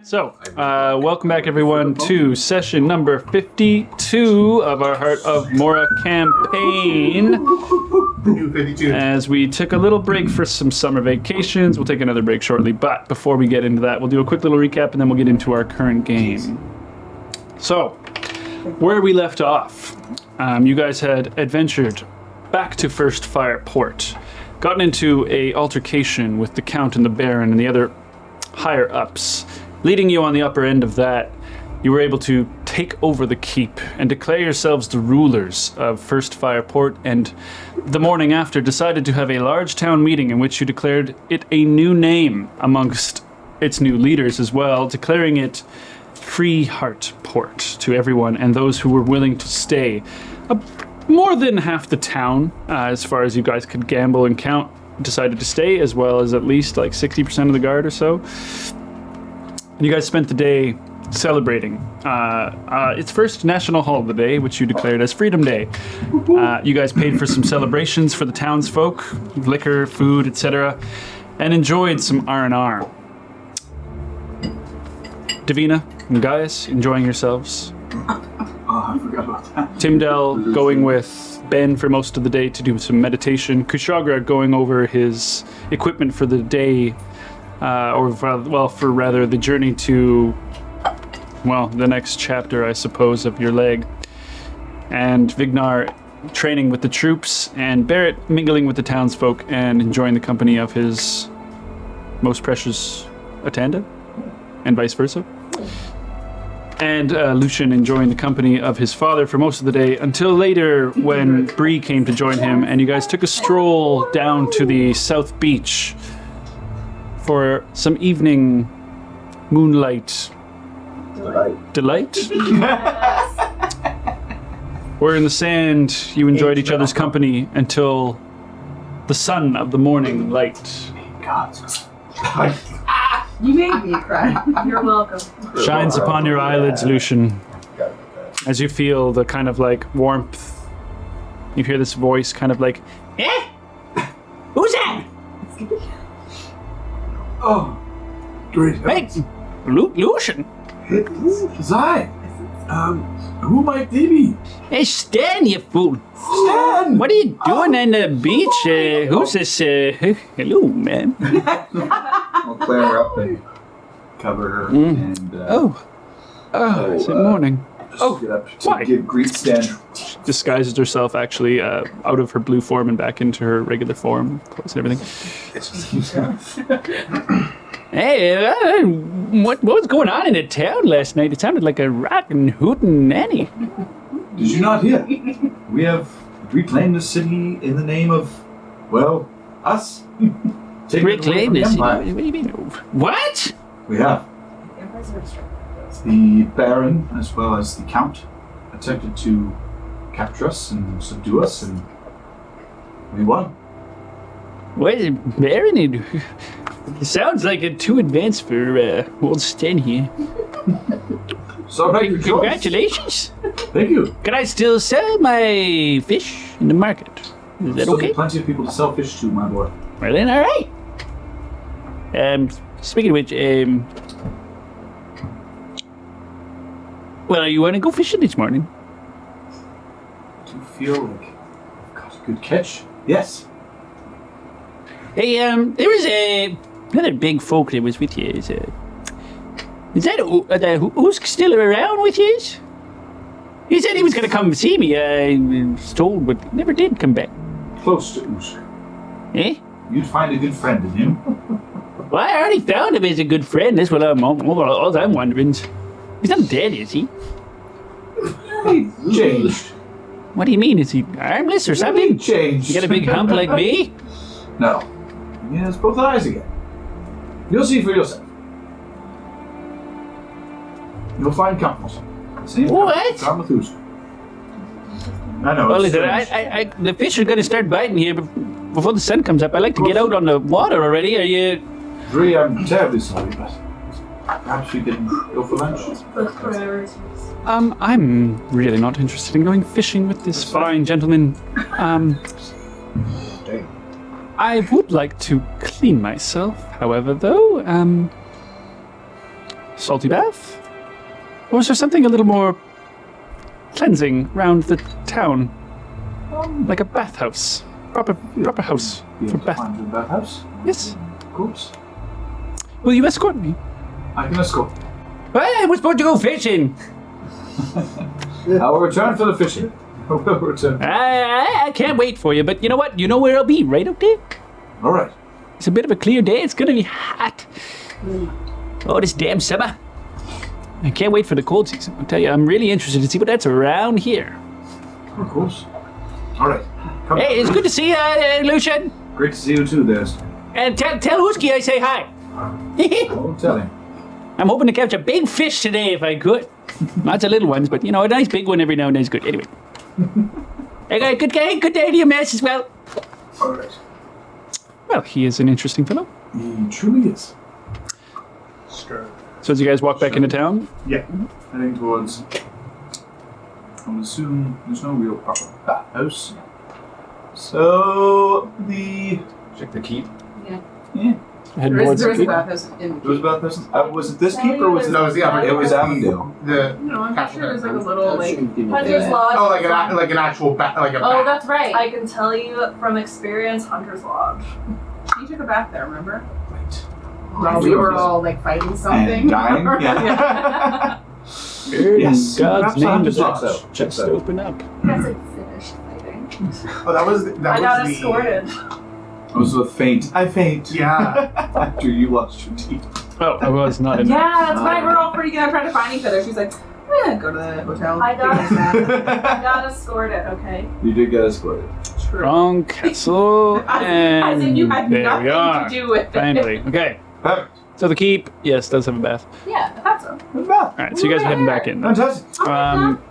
So, welcome back everyone to session number 52 of our Heart of Mora campaign. The new 52. As we took a little break for some summer vacations, we'll take another break shortly, but before we get into that, we'll do a quick little recap and then we'll get into our current game. So, where we left off, you guys had adventured back to First Fire Port, gotten into a altercation with the Count and the Baron and the other higher ups. Leading you on the upper end of that, you were able to take over the keep and declare yourselves the rulers of First Fire Port, and the morning after decided to have a large town meeting in which you declared it a new name amongst its new leaders as well, declaring it Free Heart Port to everyone and those who were willing to stay. More than half the town, as far as you guys could gamble and count, decided to stay, as well as at least like 60% of the guard or so. And you guys spent the day celebrating its first national holiday, which you declared as Freedom Day. You guys paid for some celebrations for the townsfolk, liquor, food, etc., and enjoyed some R&R. Davina and Gaius, enjoying yourselves. Oh, I forgot about that. Timdell going with Ben for most of the day to do some meditation. Kushagra going over his equipment for the day, for the journey to, the next chapter, I suppose, of your leg. And Vignar training with the troops, and Barrett mingling with the townsfolk and enjoying the company of his most precious Atanda, and vice versa. And Lucian enjoying the company of his father for most of the day, until later when Bree came to join him, and you guys took a stroll down to the South Beach for some evening moonlight delight. Where in the sand you enjoyed each other's company until the sun of the morning light You made me cry. You're welcome. shines upon your eyelids, Lucian, as you feel the kind of like warmth. You hear this voice kind of like, eh? Who's that? Oh, great. Hey, Lucian. It's I. Who might they be? Hey, Stan, you fool. Stan! What are you doing on the beach? Who's this? Hello, man. I'll clear her up and cover her and... It's the morning. Get up why? to greet Stan. Disguises herself actually out of her blue form and back into her regular form, clothes and everything. Hey, what was going on in the town last night? It sounded like a rockin' hootin' nanny. Did you not hear? We have reclaimed the city in the name of, us. Reclaim this city? What do you mean? What? We have. The Baron, as well as the Count, attempted to capture us and subdue us, and we won. What is it, Baron? It sounds like it's too advanced for old Stan here. So Congratulations. Thank you. Can I still sell my fish in the market? Is that Still okay? plenty of people to sell fish to, my boy. Well then, all right. Speaking of which, you want to go fishing this morning? Do you feel like I've got a good catch? Yes. Hey, there was another big folk that was with you. Is that Usk still around with you? He said he was going to come see me. I was told, but never did come back. Close to Usk. Eh? You'd find a good friend in him. Well, I already found him as a good friend. That's what all I'm wondering. He's not dead, is he? He changed. What do you mean? Is he armless or something? He changed. You got a big hump like me? No. He has both eyes again. You'll see for yourself. You'll find comfort. Same What? Come with Usk. I know. Well, it's listen, the fish are going to start biting here before the sun comes up. I like to get out on the water already. Are you? Bree, I'm terribly sorry, but perhaps we can go for lunch. I'm really not interested in going fishing with this fine gentleman. I would like to clean myself, however, though. salty bath? Or is there something a little more cleansing round the town? Like a bathhouse. Proper house You for have to bath. find a bathhouse? Yes. Of course. Will you escort me? I can escort. Hey, we're supposed to go fishing. I will return for the fishing. I will return. I can't wait for you, but you know what? You know where I'll be, right out there? All right. It's a bit of a clear day. It's gonna be hot. Oh, this damn summer. I can't wait for the cold season. I'll tell you, I'm really interested to see what that's around here. Of course. All right. Come. Hey, it's good to see you, Lucian. Great to see you too, there. And tell Husky I say hi. I'll tell him. I'm hoping to catch a big fish today if I could. Lots of little ones, but you know, a nice big one every now and then is good. Anyway. Hey, good day to you, Mass, as well. All right. Well, he is an interesting fellow. He truly is. So as you guys walk back into town, Yeah. Heading towards. I would assume there's no real proper bathhouse. So check the keep. Yeah. head There towards is the a keep. bathhouse in It was bathhouse. Was it this keep or was it? No, it was the other. It was Avondale. The No, I'm not sure there's like a little like. Hunter's Lodge. oh, like an actual like a. Oh, that's right. I can tell you from experience, Hunter's Lodge. You took a bath there, remember? Right. While we were all like fighting something. And dying. Yeah. Yes. God's Perhaps name Hunter's does Lodge. just Checks out. open up. That's like finished fighting. Oh, that was I got the. escorted. I was with faint. I faint. Yeah. After you lost your teeth. Oh, I was not in Yeah, that's why we're all freaking out trying to find each other. She's like, go to the hotel. I got Take a bath. I got escorted, okay? You did get escorted. True. Wrong castle, As if you and had there we nothing are. to do with it. Finally. Okay. Perfect. So the keep, yes, does have a bath. Yeah, I thought so. All right, so you guys are heading back in. Fantastic.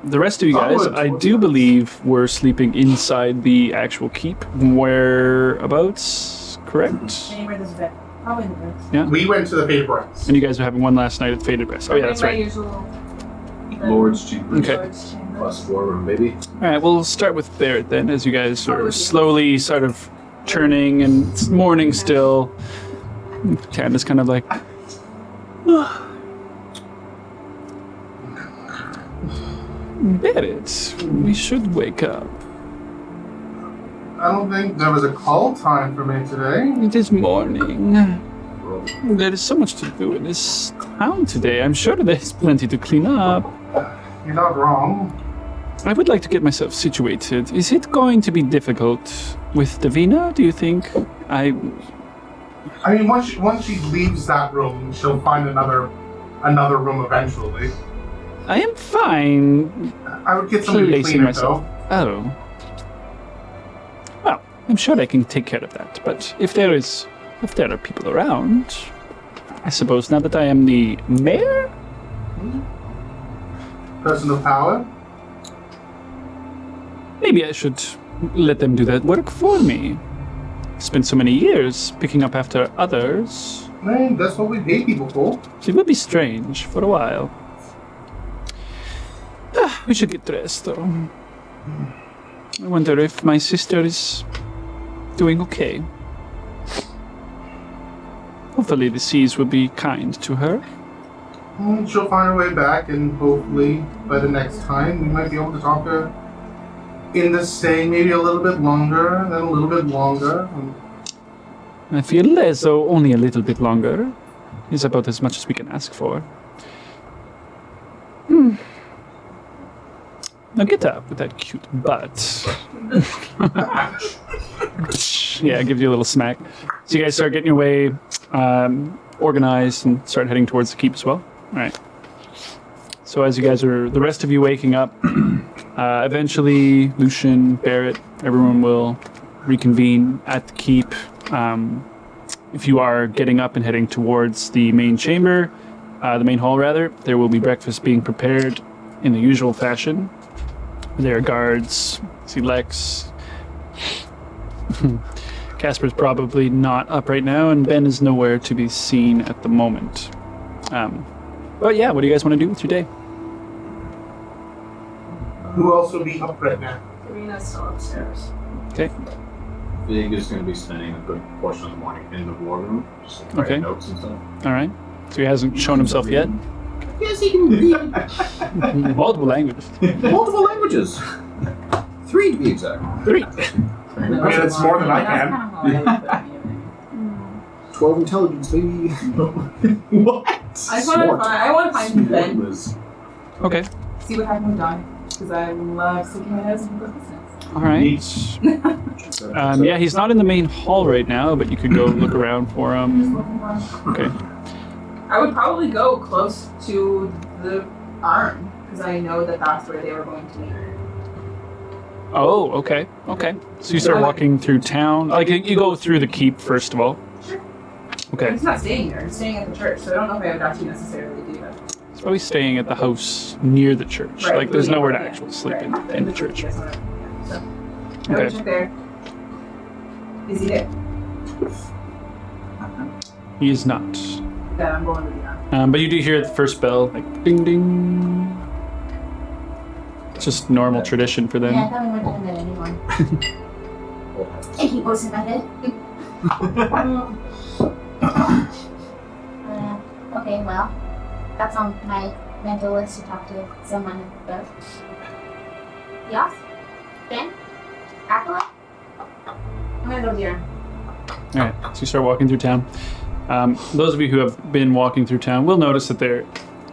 The rest of you guys, I do believe, were sleeping inside the actual keep. Whereabouts? Correct. Anywhere there's a bed. Probably in the bed. We went to the paper house. And you guys are having one last night at Faded Rest. Oh yeah, that's My right. usual Lord's chambers. Okay. Lord's chamber. Plus 4 room, baby. All right, we'll start with Barrett then, as you guys are slowly sort of turning, and it's morning still. Tanda's kind of like, Barrett, we should wake up. I don't think there was a call time for me today. It is morning. There is so much to do in this town today. I'm sure there's plenty to clean up. You're not wrong. I would like to get myself situated. Is it going to be difficult with Davina, do you think? I mean, once she leaves that room, she'll find another room eventually. I am fine. I would get somebody to Placing clean it myself. though. Oh. Well, I'm sure I can take care of that. But if there are people around, I suppose now that I am the mayor, Person of power. maybe I should let them do that work for me. Spent so many years picking up after others. I mean, that's what we pay people for. It would be strange for a while. We should get dressed, though. I wonder if my sister is doing okay. Hopefully the seas will be kind to her. She'll find her way back, and hopefully by the next time we might be able to talk to her in the same, maybe a little bit longer, and then a little bit longer. I feel as though only a little bit longer is about as much as we can ask for. Now get up with that cute butt. Yeah, gives you a little smack. So you guys start getting your way organized and start heading towards the keep as well. All right. So as you guys are, the rest of you waking up, eventually Lucian, Barrett, everyone will reconvene at the keep. If you are getting up and heading towards the main chamber, the main hall rather, there will be breakfast being prepared in the usual fashion. There are guards. See Lex. Casper's probably not up right now, and Ben is nowhere to be seen at the moment. But yeah, what do you guys want to do with your day? Who else will be up right now? Serena's still upstairs. Okay. Vig is going to be spending a good portion of the morning in the war room, just like Okay. writing notes and stuff. All right. So he hasn't shown himself yet? Yes, he can read Multiple languages. multiple languages. 3 to be exact. 3. I mean, it's more than I can. 12 intelligence, baby. What? I want to find Ben. Okay. See what happened with Don. Because I love sticking my nose in business. All right. Yeah, he's not in the main hall right now, but you could go look around for him. Okay. I would probably go close to the arm. Because I know that that's where they were going to meet. Oh, okay. Okay. So you start walking through town. Like, you go through the keep, first of all. Sure. Okay. He's not staying there. He's staying at the church. So I don't know if I would actually necessarily do that. He's probably staying at the house near the church. Right, Like, there's yeah, nowhere to yeah, actually sleep right. in the church. Yes, whatever. Yeah, so I Okay. would check there. Is he there? He is not. Then I'm going to the arm. But you do hear the first bell, like, ding, ding. It's just normal tradition for them. Yeah, I thought we weren't doing that anymore. And he goes in my head. Okay, well, that's on my mental list to talk to someone about. Yas? Ben? Acolyte? I'm going to go to the arm. All right, so you start walking through town. Those of you who have been walking through town will notice that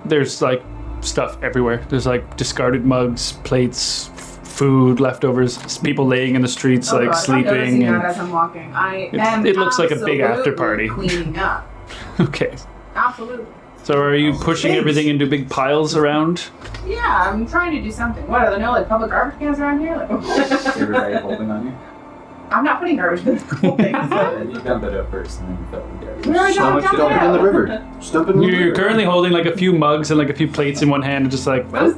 there's like stuff everywhere. There's like discarded mugs, plates, food, leftovers, people laying in the streets like God, I'm noticing sleeping. that as I'm walking. I am it looks like a big after party. Cleaning up. Okay, Absolutely. so are you pushing everything into big piles around? Yeah, I'm trying to do something. What, are there no like public garbage cans around here? Like, Everybody holding on you? I'm not putting garbage in the whole thing. You dump it up first and then you fill it with garbage. No, I don't dump it Dump it in the out. river. Just dump it in the river. You're currently holding like a few mugs and like a few plates in one hand and just like, What is-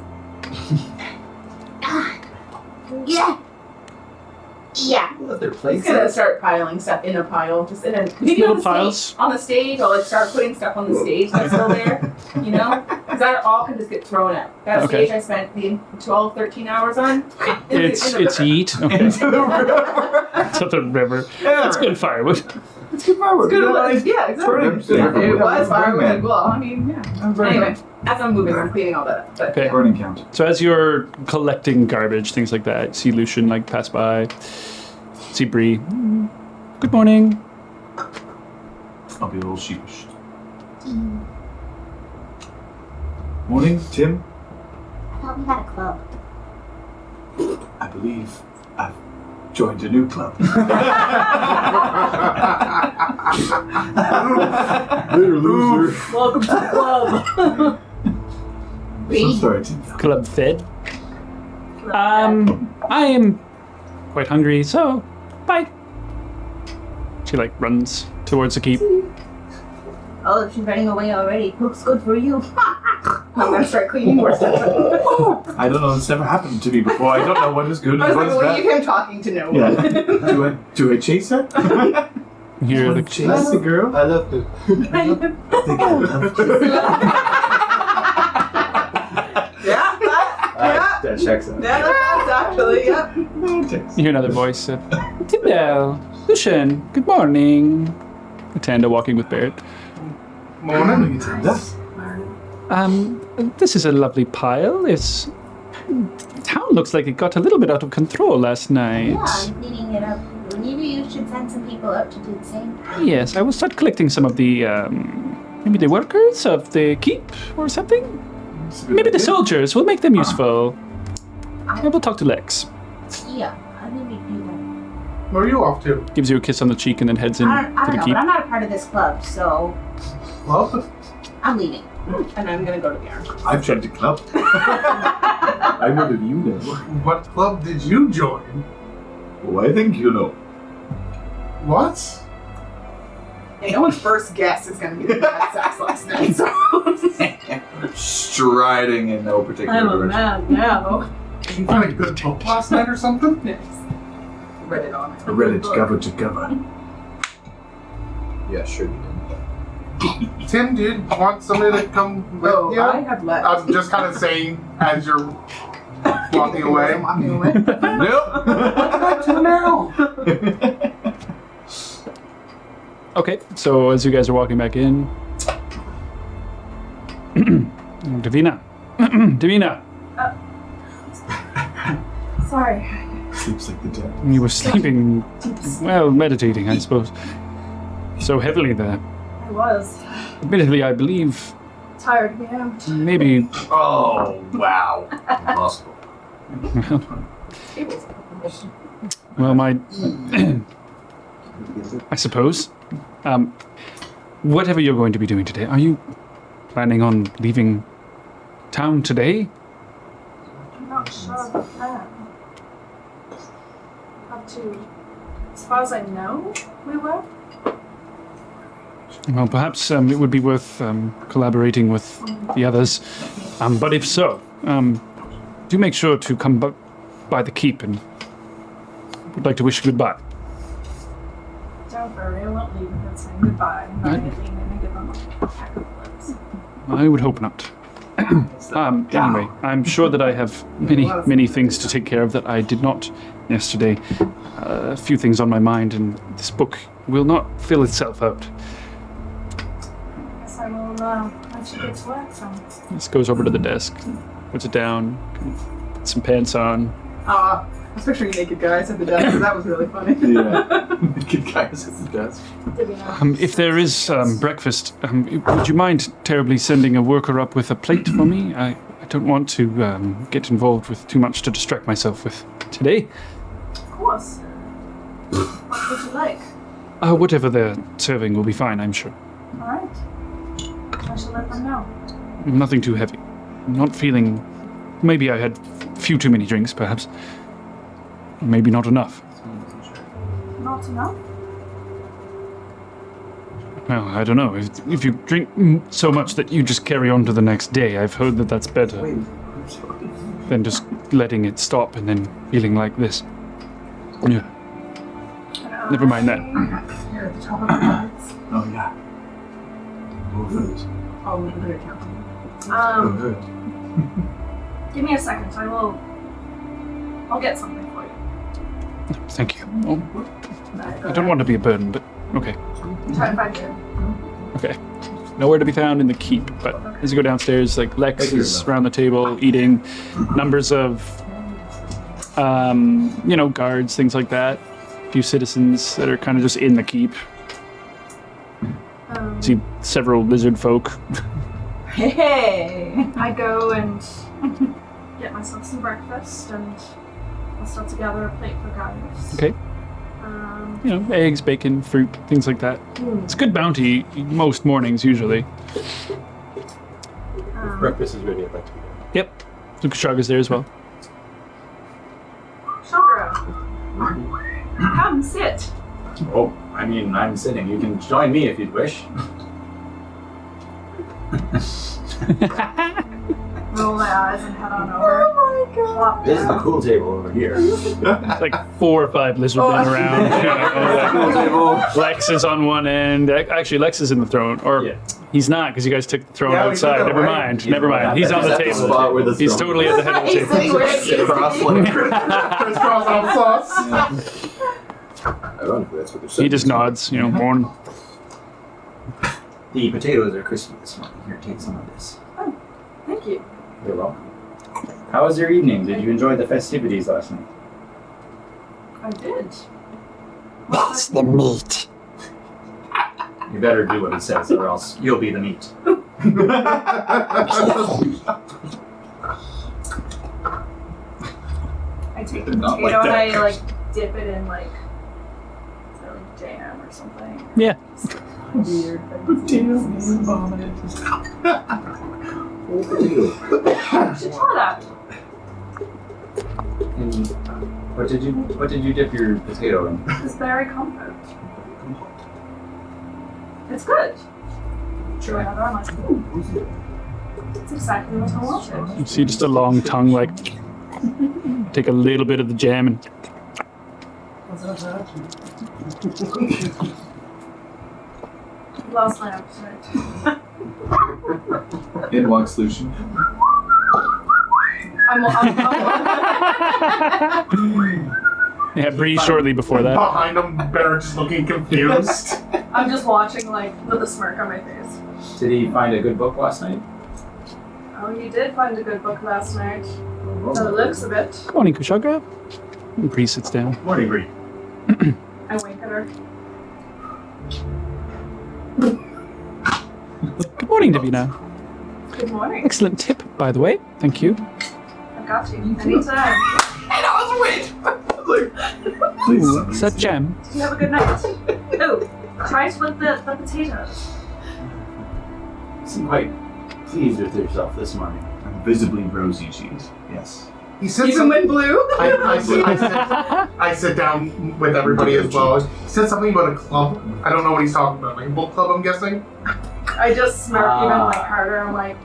Yeah. Yeah. Their I'm plates. just gonna start piling stuff in a pile, just in a maybe Little on the piles? Stage, on the stage, I'll like start putting stuff on the stage that's still there, you know, because that all can just get thrown out. That Okay. stage I spent the 12, 13 hours on. in the it's river. yeet. Okay, Into the river. it's up the river. That's good firewood. It's good firewood. Good Yeah, one. Yeah, exactly. Yeah. It was firewood. Burn Well, I mean, yeah. Anyway, as I'm moving, I'm cleaning all that up. But, Okay. yeah. Burning count. So as you're collecting garbage, things like that, see Lucian like pass by. See Bree. Good morning. I'll be a little sheepish. Morning, Tim. I thought we had a club. I believe I've joined a new club. Little loser. Welcome to the club. So sorry, Tim. Club fed. I am quite hungry, so bye. She like runs towards the keep. Oh, if she's running away already, looks good for you. I'm gonna start cleaning more stuff. I don't know. It's never happened to me before. I don't know what is good I and was what like, is leave bad. him talking to no Yeah. one. Do I chase her? You're the Chase the girl? I love it. I think I love you. Yeah, that, That checks out. yeah, that's actually, yeah. You hear another voice said, Tindale, Lucian, good morning. Tanda walking with Barrett. Morning. This is a lovely pile. It's town looks like it got a little bit out of control last night. Yeah, I'm cleaning it up. Maybe you should send some people out to do the same. Yes, I will start collecting some of the maybe the workers of the keep or something. Maybe the soldiers. We'll make them useful. I will talk to Lex. Yeah, I think we do that. Where are you off to? Gives you a kiss on the cheek and then heads in I to don't the know, keep. but I'm not a part of this club, so Well, I'm leaving. And I'm gonna go to the arm. I've joined a club. I would have you know. what club did you join? Oh, I think you know. What? Hey, no one's first guess is gonna be the bad sex last night, so. Striding in no particular direction. man now. Did you find a good book last night or something? Yes. Read it on. I read it cover to cover. Yeah, sure you did. Tim, do you want somebody to come with Oh, you? I have left. I'm just kind of saying as you're walking away. I'm walking away. Nope. Back to now. Okay, so as you guys are walking back in, Davina. Davina, Sorry. Sleeps like the dead. you were sleeping, well, meditating, I suppose. So heavily there. I was. Admittedly, I believe Tired me out. maybe, Oh, wow. Possible. well, I suppose. Whatever you're going to be doing today, are you planning on leaving town today? I'm not sure of the plan. Up to, as far as I know, we were. Well, perhaps it would be worth collaborating with the others. But if so, do make sure to come by the keep, and would like to wish you goodbye. Don't worry, I won't leave without saying goodbye. I'm not going to lean in and give them a pack of lips. I would hope not. Anyway, I'm sure that I have many things to take care of that I did not yesterday. A few things on my mind, and this book will not fill itself out. Guess I will let you get to work then. This goes over to the desk, puts it down, puts some pants on. I was picturing naked guys at the desk, so that was really funny. Yeah. Good guys at the desk. If there is breakfast, would you mind terribly sending a worker up with a plate for me? I don't want to get involved with too much to distract myself with today. Of course. What would you like? Whatever they're serving will be fine, I'm sure. Alright. I shall let them know. Nothing too heavy. I'm not feeling... Maybe I had a few too many drinks, perhaps. Maybe not enough. Not enough? Well, I don't know. If you drink so much that you just carry on to the next day, I've heard that that's better than just letting it stop and then feeling like this. Yeah. Never mind that. Here at the top of the cards. Oh, yeah. Both of these. Oh, we're going to count them. Oh, good. Give me a second. I'll get something for you. Thank you. Oh, I don't want to be a burden, but okay. Try to find you. Okay. Nowhere to be found in the keep, but as you go downstairs, like Lex is around the table eating, numbers of, guards, things like that. A few citizens that are kind of just in the keep. See several lizard folk. Hey! I go and get myself some breakfast, and I'll start to gather a plate for guys. Okay. Eggs, bacon, fruit, things like that. It's good bounty most mornings, usually. Breakfast is ready. I'd like to be there. Yep. So Kashaga's there as well. Shogro, come sit. Oh, I mean, I'm sitting. You can join me if you'd wish. Roll my eyes and head on over. Oh my god. This is the cool table over here. It's like 4 or 5 lizard men around. Cool table. Lex is on one end. Actually, Lex is in the throne. Or Yeah. he's not, because you guys took the throne Yeah, we outside. took it, Never right? mind. Never mind. He's on the at the spot table. where the He's throne totally at the head of the He's sitting table. where Sit across like Crisscross applesauce. Ironically, that's what they're saying. He just nods, born. The potatoes are crispy this morning. Here, take some of this. Thank you. You're welcome. How was your evening? Did you enjoy the festivities last night? I did. That's the meat. You better do what he says, or else you'll be the meat. I take the Not potato like that. and I dip it in is that jam or something. Yeah. Weird. You should try that. And what did you dip your potato in? This berry compote. It's good. Try another. I'm like, ooh. It's exactly what I wanted. You see just a long tongue, take a little bit of the jam and Lost my appetite. In walks Lucian. yeah, Bree shortly before that. Behind him, Barrett just looking confused. I'm just watching with a smirk on my face. Did he find a good book last night? Oh, you did find a good book last night. By the looks of it. Good morning, Kushagra. And Bree sits down. Morning, Bree. I wink at her. Good morning, Davina. Good morning. Excellent tip, by the way. Thank you. I got you. Anytime. Ooh, is that jam? Did you have a good night? Oh, try it with the potatoes. You seem quite pleased with yourself this morning. And visibly rosy cheese. Yes. He said Even something. when blue? I sit down with everybody as well. He said something about a club. I don't know what he's talking about. Like a book club, I'm guessing. I just smirk even like harder. I'm like,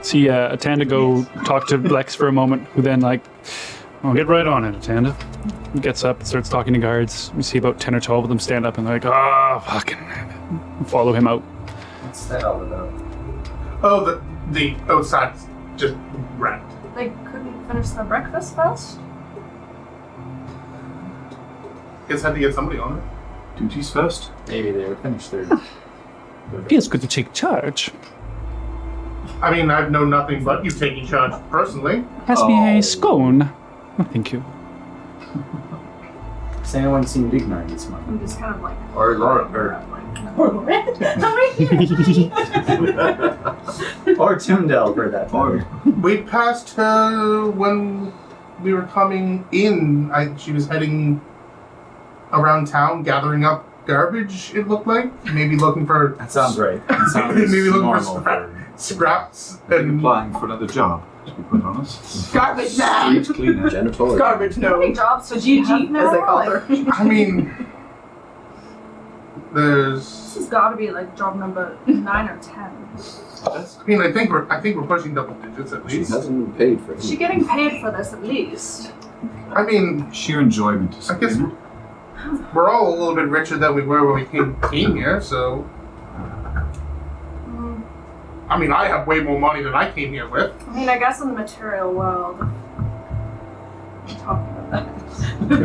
See Atanda go talk to Lex for a moment, who then I'll get right on it, Atanda. He gets up and starts talking to guards. We see about 10 or 12 of them stand up and they're like, oh, fucking follow him out. What's that all about? Oh, the outside's just wrecked. they couldn't finish the breakfast first. Guess had to get somebody on it. Duties first. Maybe they were finished their... Feels good to take charge. I mean, I've known nothing but you taking charge personally. Pass me a scone. Oh, thank you. Has anyone seen Vignar this morning? I'm just kind of like, Or Laura, or Tyndale for that matter. We passed her when we were coming in. She was heading around town gathering up garbage, it looked like. Maybe looking for That sounds right. That sounds Maybe looking for normal scraps And and applying for another job, to be quite honest. Garbage man! Street cleaner. Janitorial. Garbage how many no. jobs does GG, she have now? as they call her. I mean, This there's. has got to be like job number 9 or 10. I mean, I think we're pushing double digits at She least. hasn't been paid for Is she it. getting paid for this at least? I mean, Sheer enjoyment. I guess we're all a little bit richer than we were when we came here. So, I mean, I have way more money than I came here with. I mean, I guess in the material world. Talking about that. If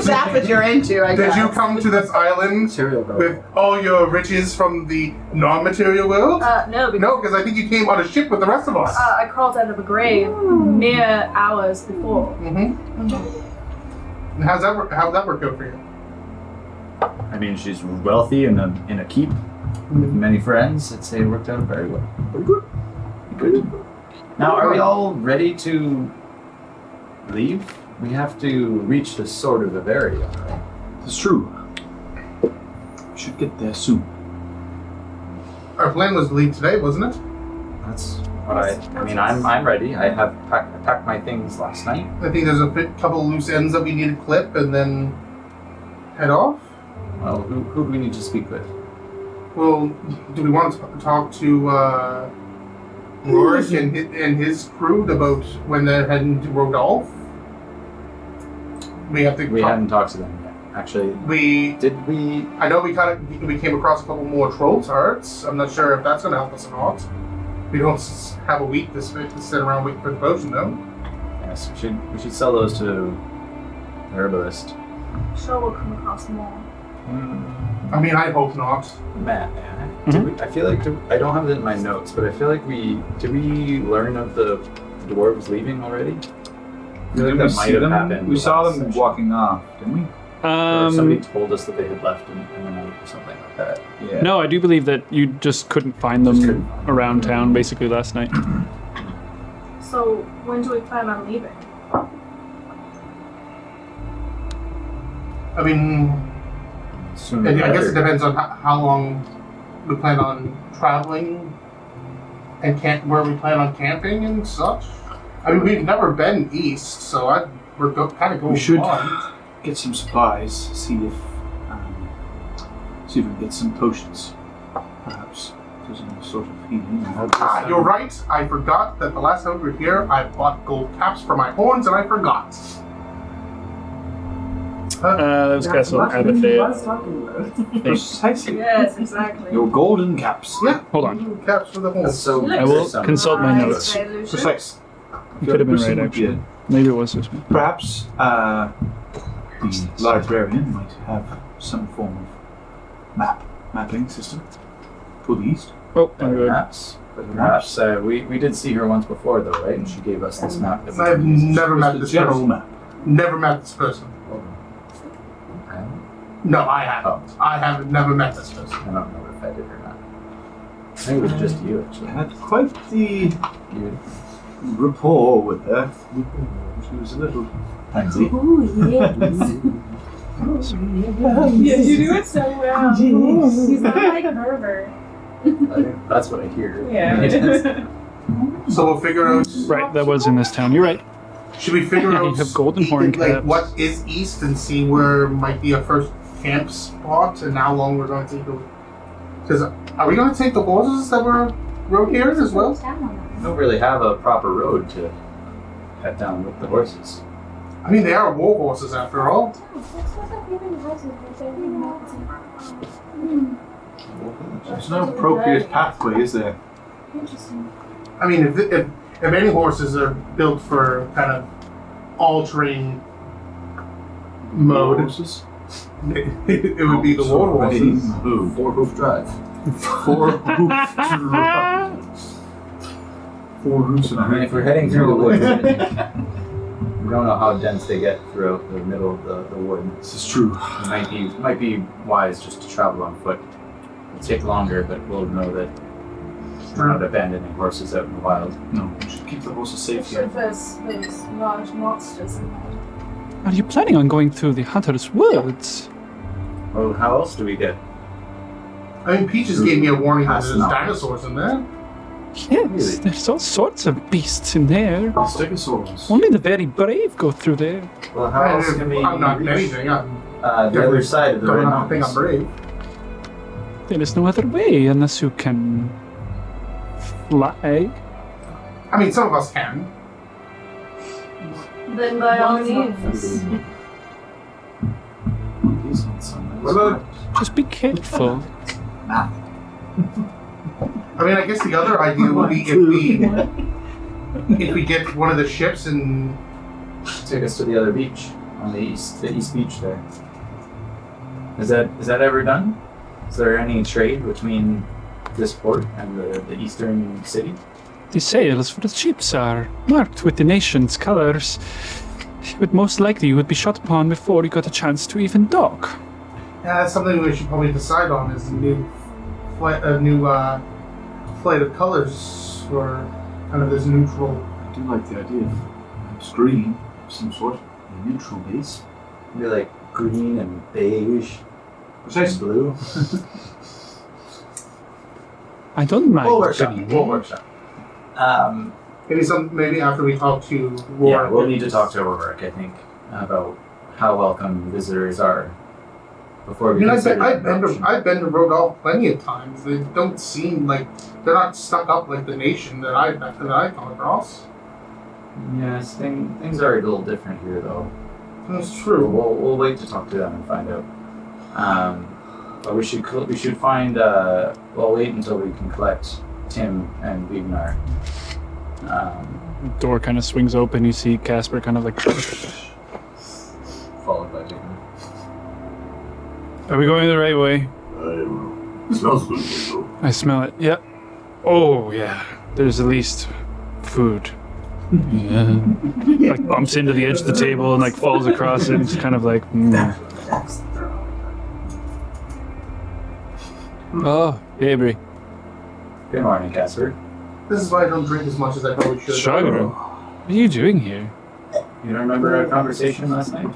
that's what you're into, I guess. Did you come to this island Material girl. with all your riches from the non-material world? No, because No, because I think you came on a ship with the rest of us. I crawled out of a grave mere hours before. And how'd that work out for you? I mean, she's wealthy in a keep with many friends. I'd say it worked out very well. Good. Now, are we all ready to leave? We have to reach this sort of area, right? It's true. We should get there soon. Our plan was to leave today, wasn't it? That's what I mean, I'm ready. I packed my things last night. I think there's a couple loose ends that we need to clip and then head off. Well, who do we need to speak with? Well, do we want to talk to Rorik and his crew about when they're heading to Rodolph? We have to. We hadn't talked to them yet. Actually, did we? I know we came across a couple more trolls' hearts. I'm not sure if that's going to help us or not. We don't have a week to sit around waiting for the potion, though. Yes, we should sell those to the herbalist. Sure, we'll come across more. I mean, I hope not. Matt, I feel like I don't have it in my notes, but I feel like did we learn of the dwarves leaving already? I feel like that might have happened. We saw last them session. walking off, didn't we? Or somebody told us that they had left in the night or something like that. Yeah. No, I do believe that you just couldn't find them around town basically last night. So, when do we plan on leaving? I mean, Sooner I or guess it later. depends on how long we plan on traveling and where we plan on camping and such. I mean, we've never been east, so we're kind of going We should blind. get some supplies. See if we can get some potions. Perhaps there's some sort of healing. You're right. I forgot that the last time we were here, I bought gold caps for my horns, and I forgot. That was Castle Aberdale. Precisely. Yes, exactly. Your golden caps. Yeah, Hold on. gold caps for the horns. So I will consult my notes. Precise. You could have been right, actually. Maybe it was this one. Perhaps the librarian might have some form of mapping system for the east. Oh, my God. Perhaps we did see her once before, though, right? And she gave us this map. That we I've can use. never met this General person. map. Never met this person. No, I haven't. I haven't never met this person. I don't know if I did or not. I think it was just you, actually. I had quite the You. rapport with her. She was a little Pansy. Ooh, yes. Yeah, you do it so well. He's not like Herbert. That's what I hear. Yeah. So we'll figure out. Right, that was in this town. You're right. Should we figure Yeah, out? you have golden horn like caps. what is east and see where might be a first camp spot and how long we're going to take the. Because are we going to take the horses that were rode here as well? We don't really have a proper road to head down with the horses. I mean, they are war horses after all. There's no appropriate pathway, is there? Interesting. I mean, if any horses are built for kind of all-terrain mode, Horses? it would be the war horses. Four-hoof drive. Four roofs and I mean, if we're heading through the woods, we don't know how dense they get throughout the middle of the wood. This is true. It might be wise just to travel on foot. It'll take longer, but we'll know that we're not abandoning horses out in the wild. No, we should keep the horses safe here. If there's large monsters in there. Are you planning on going through the Hunter's Woods? Well, how else do we get? I mean, Peaches gave me a warning that That's there's not- dinosaurs in there. Yes, Really? there's all sorts of beasts in there. Stegosaurus. Only the very brave go through there. Well, how else can we I'm not reach anything. I'm the other side of the don't Red have to think I'm Mountains? brave. There is no other way unless you can fly. I mean, some of us can. Then by all One is not means. He's on some. What about Just be careful. I mean, I guess the other idea would be if we get one of the ships and take us to the other beach on the east beach there? Is that ever done? Is there any trade between this port and the eastern city? The sails for the ships are marked with the nation's colors. But most likely you would be shot upon before you got a chance to even dock. yeah, that's something we should probably decide on is a new flight of colors for kind of this neutral. I do like the idea of green of some sort, a neutral base. Maybe like green and beige, Precisely. blue. I don't mind. We'll workshop. green. We'll workshop. Maybe after we talk to Yeah, Roar. we'll need to talk to O'Rourke, I think, about how welcome visitors are before I we mean, consider I've been adoption. to Rodolph plenty of times. They don't seem like they're not stuck up like the nation that I come across. Yes, things are a little different here, though. That's So true. we'll wait to talk to them and find out. But we should find. We'll wait until we can collect Tim and Vignar. The door kind of swings open. You see Casper kind of like. Followed by Digger. Are we going the right way? Smells good, though. I smell it. Yep. Oh yeah. There's at least food. Yeah. Like bumps into the edge of the table and like falls across it. It's kind of like. Oh, Avery. Good morning, Casper. This is why I don't drink as much as I probably should. Sugar. What are you doing here? You don't remember our conversation last night?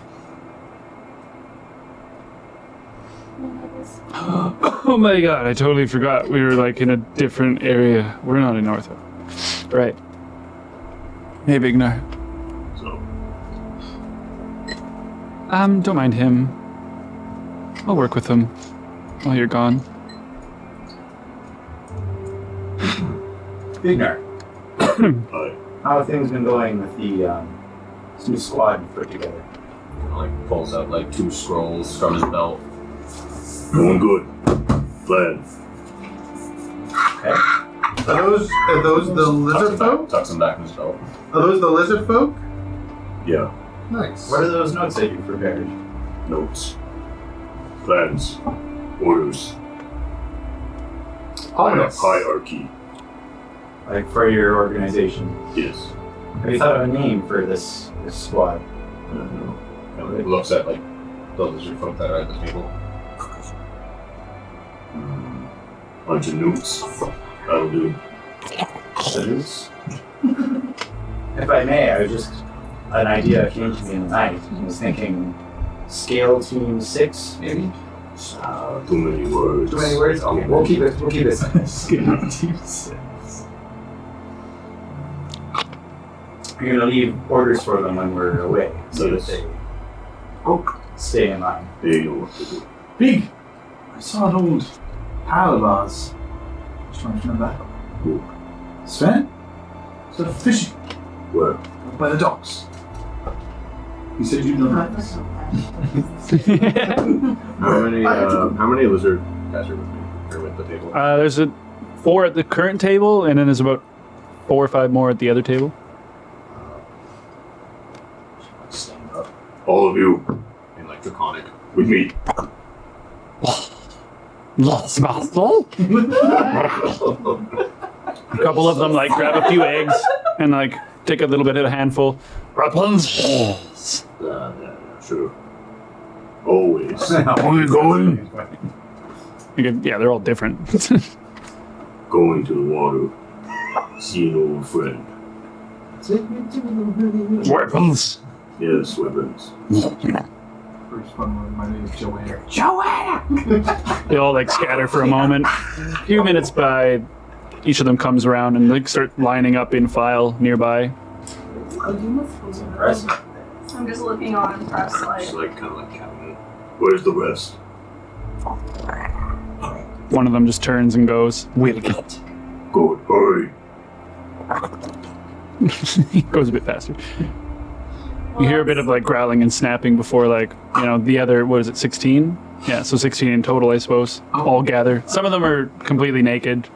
Oh my god, I totally forgot. We were like in a different area. We're not in Northrop. Right. Hey, Vignar. So, Don't mind him. I'll work with him while you're gone. Vignar, hi. how have things been going with the new squad you put together? Like pulls out like 2 scrolls from his belt. Going good. Glad. Okay. Are those the lizard folk? Tucks him back in his belt. Are those the lizard folk? Yeah. Nice. What are those notes that you prepared? Notes. Plans. Orders. Ominous. Hierarchy. Like for your organization. Yes. Have you thought of a name for this squad? I don't know. Kind of looks at like the lizard folk that are at the table. Bunch of newts. That'll do. If I may, an idea came to me in the night. I was thinking Scale Team 6, maybe? Too many words. Too many words? Okay, we'll keep it. Scale Team 6. You're gonna leave orders for them when we're away, so that they stay in line. They know what to do. Big! I saw an old pal of ours. Just trying to turn back. Who? Sven? Sort of fishing Where? by the docks. He said you'd know this. How many lizard guys are with me? Or with the table? There's 4 at the current table, and then there's about 4 or 5 more at the other table. Stand up. All of you. In like draconic. With me. Yes, master. A couple of them like grab a few eggs and like take a little bit of a handful. Weapons. Sure. Always. Where we going? Yeah, they're all different. Going to the water. See an old friend. Weapons. Yes, weapons. First one, my name is Joanna. They all like scatter for a moment. A few minutes by, each of them comes around and like start lining up in file nearby. Impressive. I'm just looking on impressed, Just like, like kind of like counting. Where's the rest? One of them just turns and goes. We'll get. Good. Hurry. He goes a bit faster. You hear a bit of like growling and snapping before like, the other, what is it, 16? Yeah, so 16 in total, I suppose. All gather. Some of them are completely naked.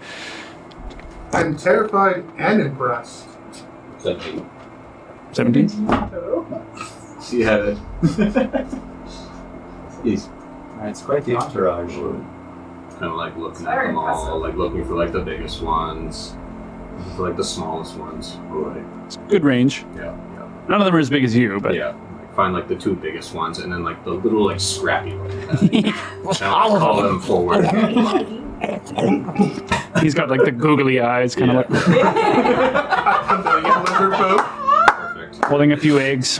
I'm terrified and impressed. 17. 17? See you had it. He's It's quite the entourage. kind of like looking Very at them all, impressive. like looking for like the biggest ones, for like the smallest ones. Alright. It's good range. Yeah. None of them are as big as you, but Yeah. Like, find like the 2 biggest ones, and then like the little like scrappy looking guy. And like, call them forward. he's got like the googly eyes, kind of like Perfect. holding a few eggs.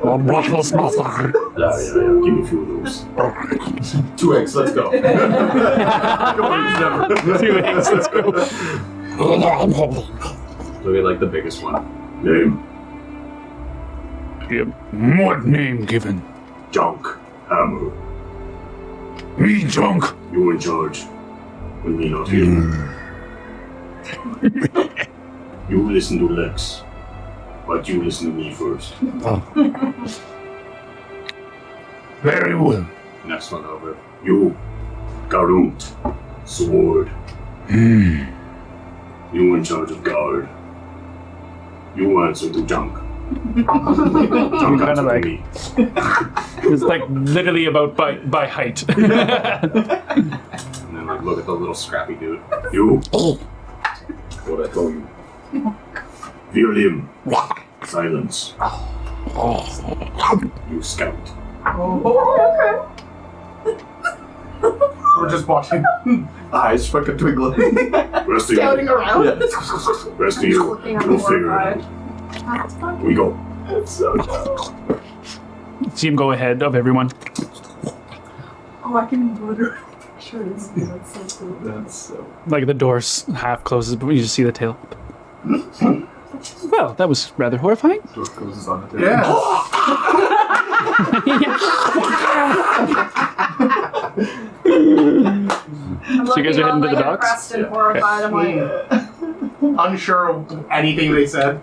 Weapons, master. Yeah. Give me a few of those. 2 eggs. Let's go. 2 eggs, let's go. I'm ready. Look at like the biggest one. Name? Yep. What name given? Junk. Hammer. Me, junk. You in charge. With me not here. You listen to Lex. But you listen to me first. Very well. Next one over. You. Garunt. Sword. Hmm. You in charge of guard. You answer to Junk. You Junk kind answer of to like, me. it's like literally about by height. And then like look at the little scrappy dude. You. What I told you. Fear him. Silence. You scout. We're just watching. Eyes fucking twinkling. Rest of scouting you. around. Rest of you. Looking at You'll the figure it horrified. out. We go. See him go ahead of everyone. Oh, I can literally. Sure, that's so cool. That's so. Like the door half closes, but you just see the tail. Well, that was rather horrifying. Door closes on it. Yeah. I'm So you guys looking are heading on, to the like, docks? impressed and horrified. I'm like, Unsure of anything they said.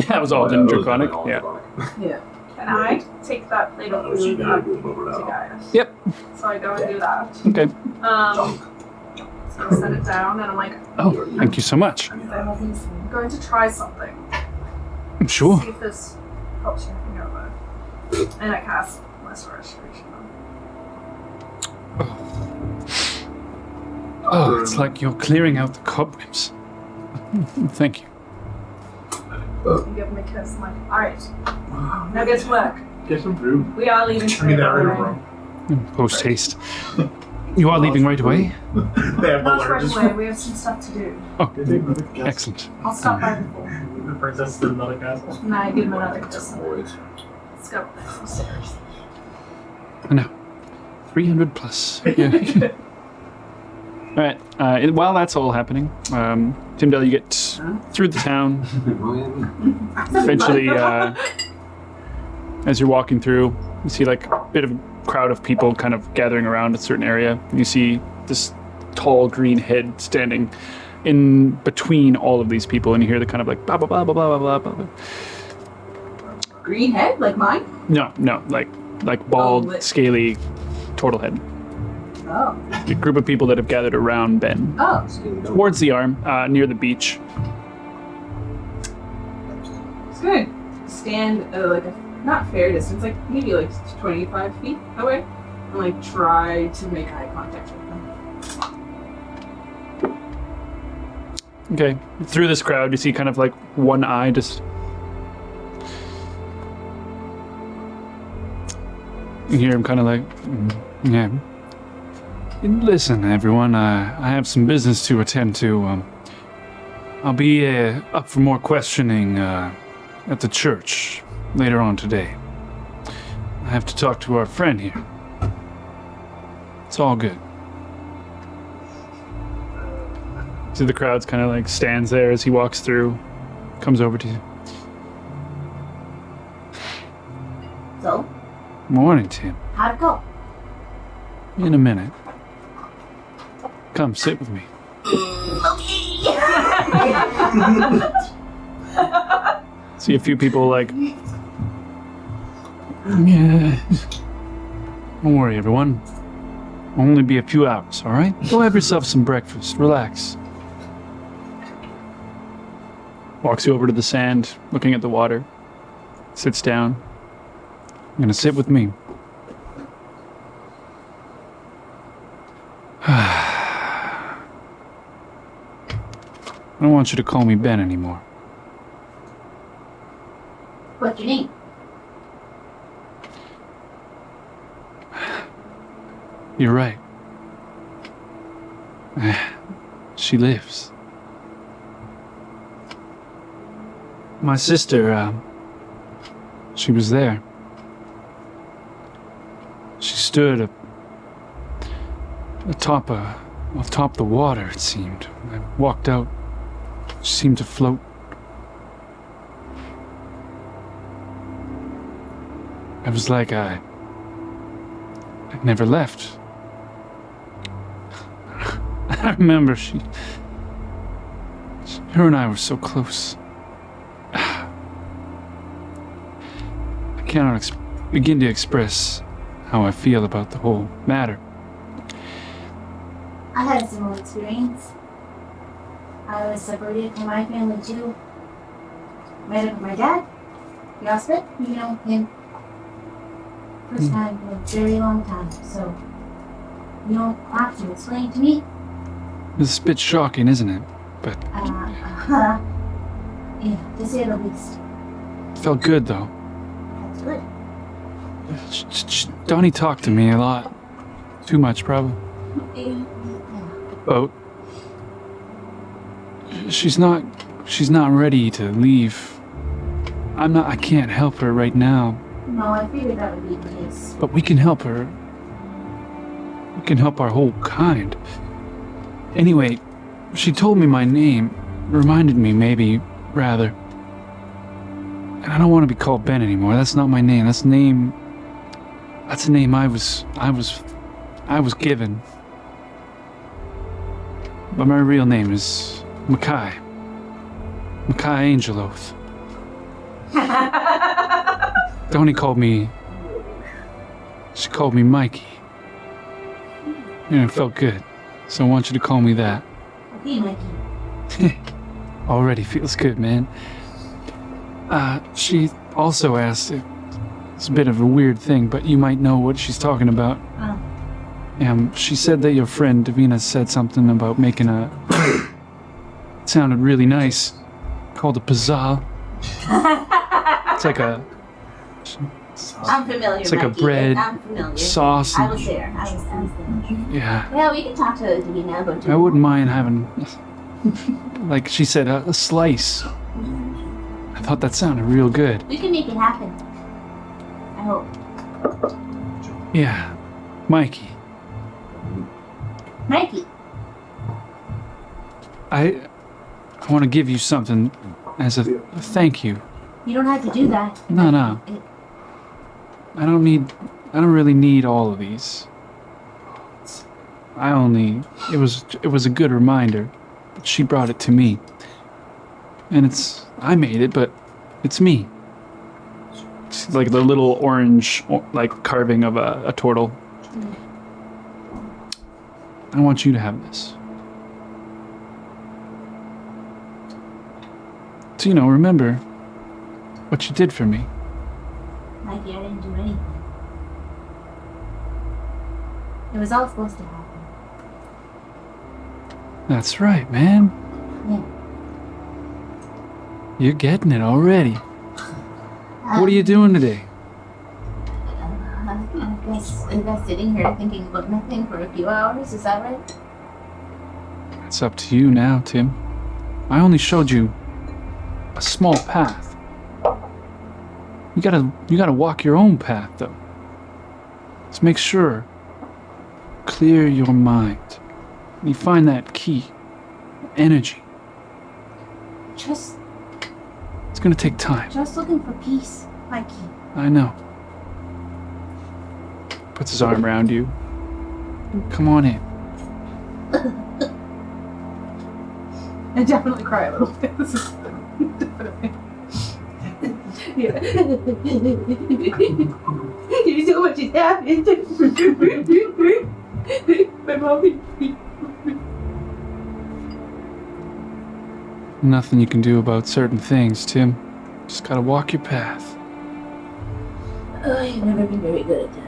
That was all in draconic. Yeah. yeah. Can I take that plate of See food now. up Go to over you now. guys? Yep. So I go and do that. Okay. So I set it down and I'm like, Oh, thank you so much. I'm going to try something. I'm sure. See if this helps you think about it. And I cast Lesser Restoration on Oh, it's like you're clearing out the cobwebs. Thank you. You give him a kiss. I'm like, alright. Now get to work. Get some food. We are leaving I mean, that tomorrow. right wrong. Post haste. You are leaving right away? They have Not the right largest away. We have some stuff to do. Oh, excellent. I'll stop by before. The princess did another castle. And I give him another kiss. Boys. Let's go upstairs. No. 300 plus. Yeah. Alright, while that's all happening, Timdale, you get through the town. Eventually, as you're walking through, you see like a bit of a crowd of people kind of gathering around a certain area. You see this tall green head standing in between all of these people, and you hear the kind of like blah blah blah blah blah blah blah blah. Green head, like mine? No, like bald, lit. scaly, turtle head. Oh. A group of people that have gathered around Ben Oh. towards the arm, near the beach. It's good. Stand like a not fair distance, like maybe like 25 feet away, and like try to make eye contact with them. Okay. Through this crowd, you see kind of like one eye just. You hear him kind of like, yeah. Listen, everyone, I have some business to attend to. I'll be up for more questioning at the church later on today. I have to talk to our friend here. It's all good. So the crowd's kind of like stands there as he walks through, comes over to you. So, Morning, Tim. how'd it go? In a minute. Come sit with me. See a few people like. Yeah. Don't worry, everyone. Only be a few hours, all right? Go have yourself some breakfast. Relax. Walks you over to the sand, looking at the water. Sits down. You're gonna sit with me. I don't want you to call me Ben anymore. What's your name? You're right. She lives. My sister, she was there. She stood atop the water, it seemed. I walked out. She seemed to float. It was like I never left. I remember her and I were so close. I cannot begin to express how I feel about the whole matter. I had a similar experience. I was separated from my family too. Met up with my dad. Yasmin, you know him. First time in a very long time, so you don't have to explain to me. It's a bit shocking, isn't it? But Yeah, to say the least. it felt good, though. That's good. Donnie talked to me a lot. Too much, probably. Yeah. Boat. She's not ready to leave. I can't help her right now. No, I figured that would be the case. But we can help her. We can help our whole kind. Anyway, she told me my name. Reminded me, maybe, rather. And I don't want to be called Ben anymore. That's not my name. That's a name I was given. But my real name is Mackay. Mackay Angel Oath. Donnie she called me Mikey. And it felt good. So I want you to call me that. Okay, Mikey. Already feels good, man. She also asked, it's a bit of a weird thing, but you might know what she's talking about. She said that your friend Davina said something about making a. It sounded really nice. Called a pizzazz. It's like a. I'm familiar. It's like a Mikey. bread, I'm familiar. sauce. I was there. I was there. Yeah. Yeah, we can talk to Davina about it. I wouldn't mind having, like she said, a slice. I thought that sounded real good. We can make it happen. I hope. Yeah. Mikey, Mikey. I want to give you something as a thank you. You don't have to do that. No. I don't really need all of these. It was a good reminder. She brought it to me. And I made it, but it's me. It's like the little orange, like carving of a turtle. I want you to have this. So, remember what you did for me. Mikey, I didn't do anything. It was all supposed to happen. That's right, man. Yeah. You're getting it already. What are you doing today? I guess sitting here thinking about nothing for a few hours, is that right? It's up to you now, Tim. I only showed you a small path. You gotta walk your own path, though. Just make sure. Clear your mind. You find that key. Energy. It's gonna take time. Just looking for peace, Mikey. I know. Puts his arm around you. Come on in. I definitely cry a little bit. This is definitely. Yeah. There's so much has happened. My mom. Nothing you can do about certain things, Tim. Just gotta walk your path. You've never been very good at that.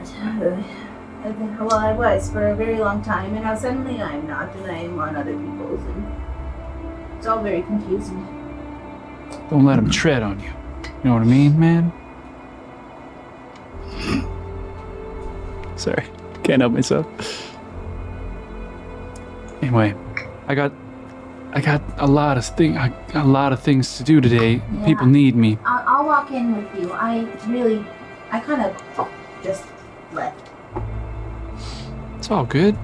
Well, I was for a very long time, and now suddenly I'm not, and I am on other people's, and it's all very confusing. Don't let him tread on you. You know what I mean, man? Sorry, can't help myself. Anyway, I got a lot of things to do today. Yeah. People need me. I'll walk in with you. I kind of just left. It's all good.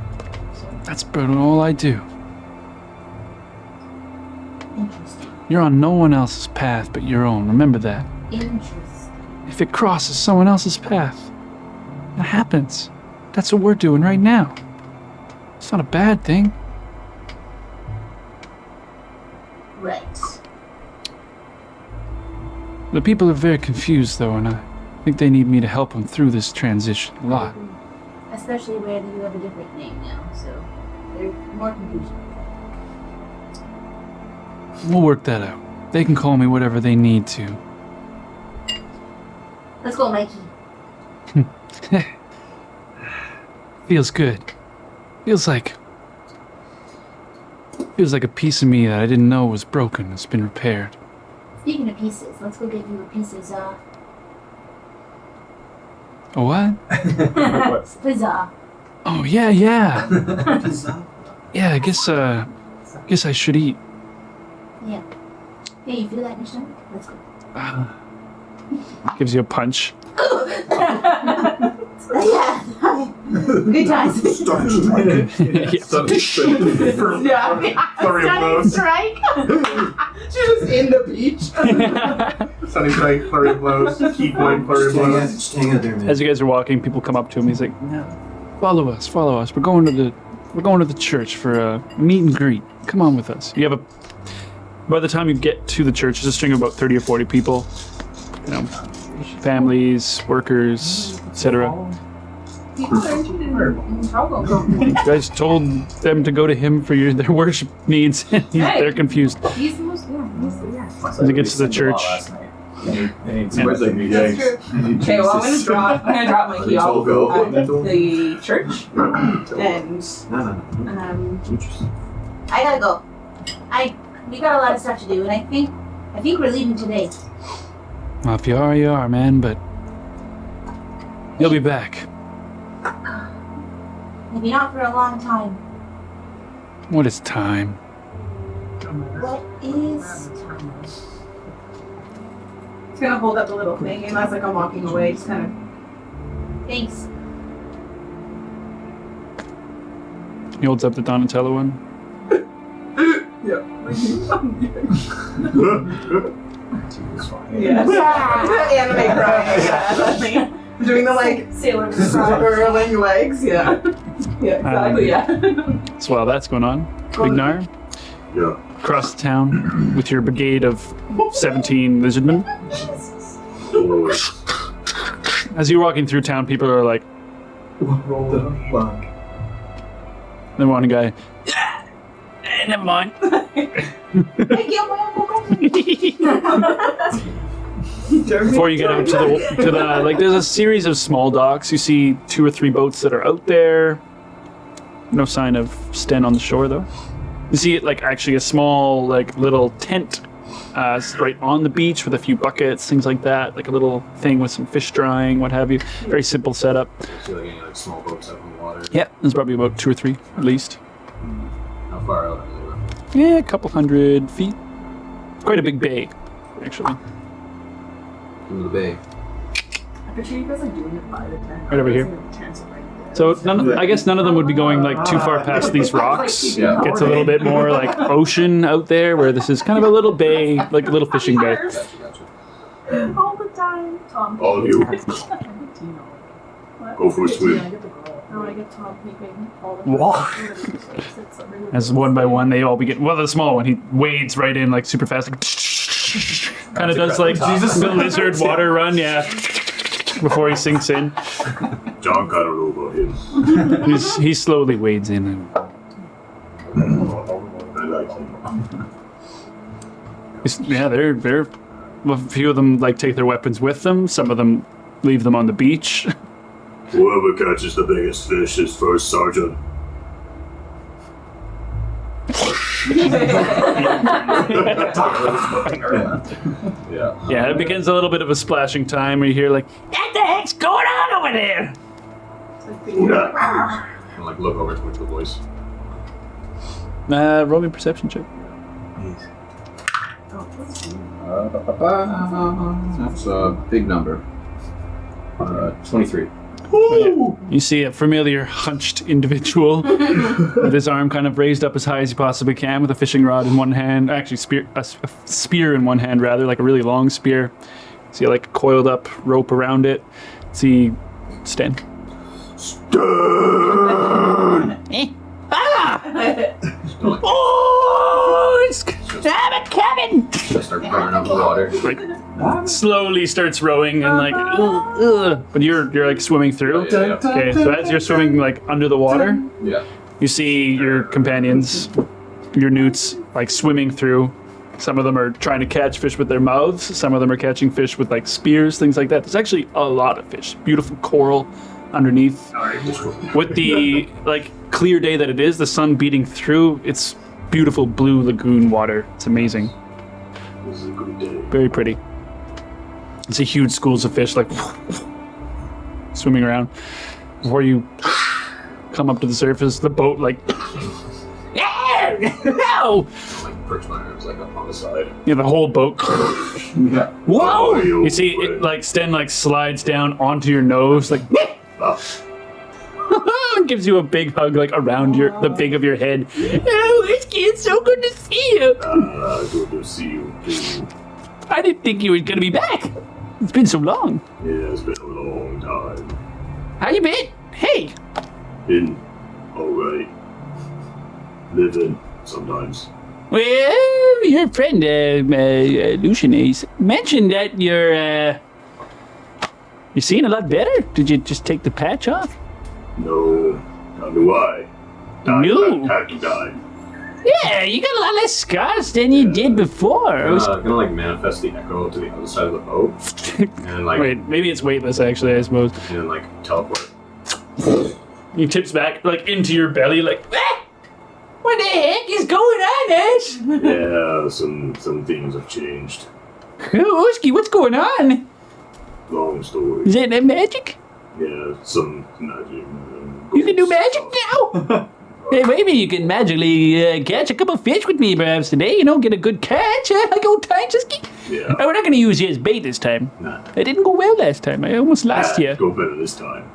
That's about all I do. Interesting. You're on no one else's path but your own. Remember that. Interesting. If it crosses someone else's path, it happens. That's what we're doing right now. It's not a bad thing. Right. The people are very confused, though, and I think they need me to help them through this transition a lot. Especially where you have a different name now, so there's more confusion. We'll work that out. They can call me whatever they need to. Let's go, Mikey. Feels good. Feels like a piece of me that I didn't know was broken has been repaired. Speaking of pieces, let's go get you a piece of A what? pizza. Oh yeah. Yeah, I guess I should eat. Yeah. Yeah, you feel that in your stomach? Let's go. Gives you a punch. Yeah. Good times. Stunning strike. Stunning strike. Strike. Just in the beach. Sunny strike, flurry of blows, key point, flurry of blows. Staying out there, man. As you guys are walking, people come up to him. He's like, "No, follow us. We're going to the church for a meet and greet. Come on with us." By the time you get to the church, there's a string of about 30 or 40 people. Families, workers, etc. People are interested in trouble. You guys told them to go to him for their worship needs, and they're confused. He's the most, yeah. As it gets to the church, Where's like new gangs? That's true. Okay, well, I'm gonna drop my key off go. at the church, and No. Interesting. I gotta go. We got a lot of stuff to do, and I think we're leaving today. Well, if you are, man, but you'll be back. Maybe not for a long time. What is time? What is time? it's gonna hold up the little thing, and as like I'm walking away, just kind of. Thanks. He holds up the Donatello one. Yeah. Yeah. Anime crying. Yeah. Doing the like Sailor swirling legs. Yeah. Yeah. Exactly. Yeah. So while that's going on, Ignar, Yeah. across the town with your brigade of 17 lizardmen. Oh, As you're walking through town, people are like, What the fuck? then one guy, never mind. Before you get out to the like, there's a series of small docks. You see 2 or 3 boats that are out there. No sign of Sten on the shore though. You see it like actually a small like little tent right on the beach with a few buckets, things like that. Like a little thing with some fish drying, what have you. Very simple setup. See like any like small boats out in the water. Yeah, there's probably about 2 or 3 at least. How far out are they roughly? Yeah, a couple hundred feet. Quite a big bay, actually. Into the bay. I picture you guys like doing it by the tent. Right over here. So I guess none of them would be going like too far past these rocks. Yeah. Gets a little bit more like ocean out there, where this is kind of a little bay, like a little fishing bay. Gotcha. all the time. Tom. all of you, What? go for a swim. No, I get Tom peeping all the What? As one by one, they all begin. Well, the small one, he wades right in like super fast. Kind of does like the lizard water run, yeah. Before he sinks in, John, I don't know about him. he slowly wades in. I like him. Yeah, they're. A few of them like take their weapons with them. Some of them leave them on the beach. Whoever catches the biggest fish is first, Sergeant. Yeah. Yeah, it begins a little bit of a splashing time where you hear like, "What the heck's going on over there?" And like look over towards the voice. Roll me a perception check. That's a big number. 23. You see a familiar hunched individual with his arm kind of raised up as high as he possibly can with a fishing rod in one hand, actually a spear in one hand rather, like a really long spear. See like coiled up rope around it. See Sten. Boys! Damn it, Kevin! Just start running up the water. Like slowly starts rowing and like, but you're like swimming through. Yeah. Okay, so as you're swimming like under the water, Yeah. you see your companions, your newts, like swimming through. Some of them are trying to catch fish with their mouths. Some of them are catching fish with like spears, things like that. There's actually a lot of fish. Beautiful coral underneath. With the like clear day that it is, the sun beating through, it's beautiful blue lagoon water. It's amazing. This is a good day. Very pretty. You see huge schools of fish like swimming around. Before you come up to the surface, the boat like no! Like perch my arms like up on the side. Yeah, the whole boat. Oh, Whoa! you You see it like Sten like slides down onto your nose, like gives you a big hug like around the big of your head. Oh, it's so good to see you. Good to see you too. I didn't think you were gonna be back. It's been so long. Yeah, it's been a long time. How you been? Hey. Been alright. Living sometimes. Well, your friend, Lucian, mentioned that you're seeing a lot better. Did you just take the patch off? No, not knew I. No. Had to die. Yeah, you got a lot less scars than you did before. Gonna like manifest the echo to the other side of the boat, and like Wait, maybe it's weightless actually, I suppose. and then like teleport. He tips back like into your belly like, ah! What the heck is going on, Ash? Yeah, some things have changed. Oh, Oski, what's going on? Long story. Is that magic? Yeah, some magic. You can do magic now? Hey, maybe you can magically catch a couple fish with me perhaps today, you know, get a good catch, like old times. Yeah. We're not going to use you as bait this time. Nah. It didn't go well last time. I almost lost you. Go better this time.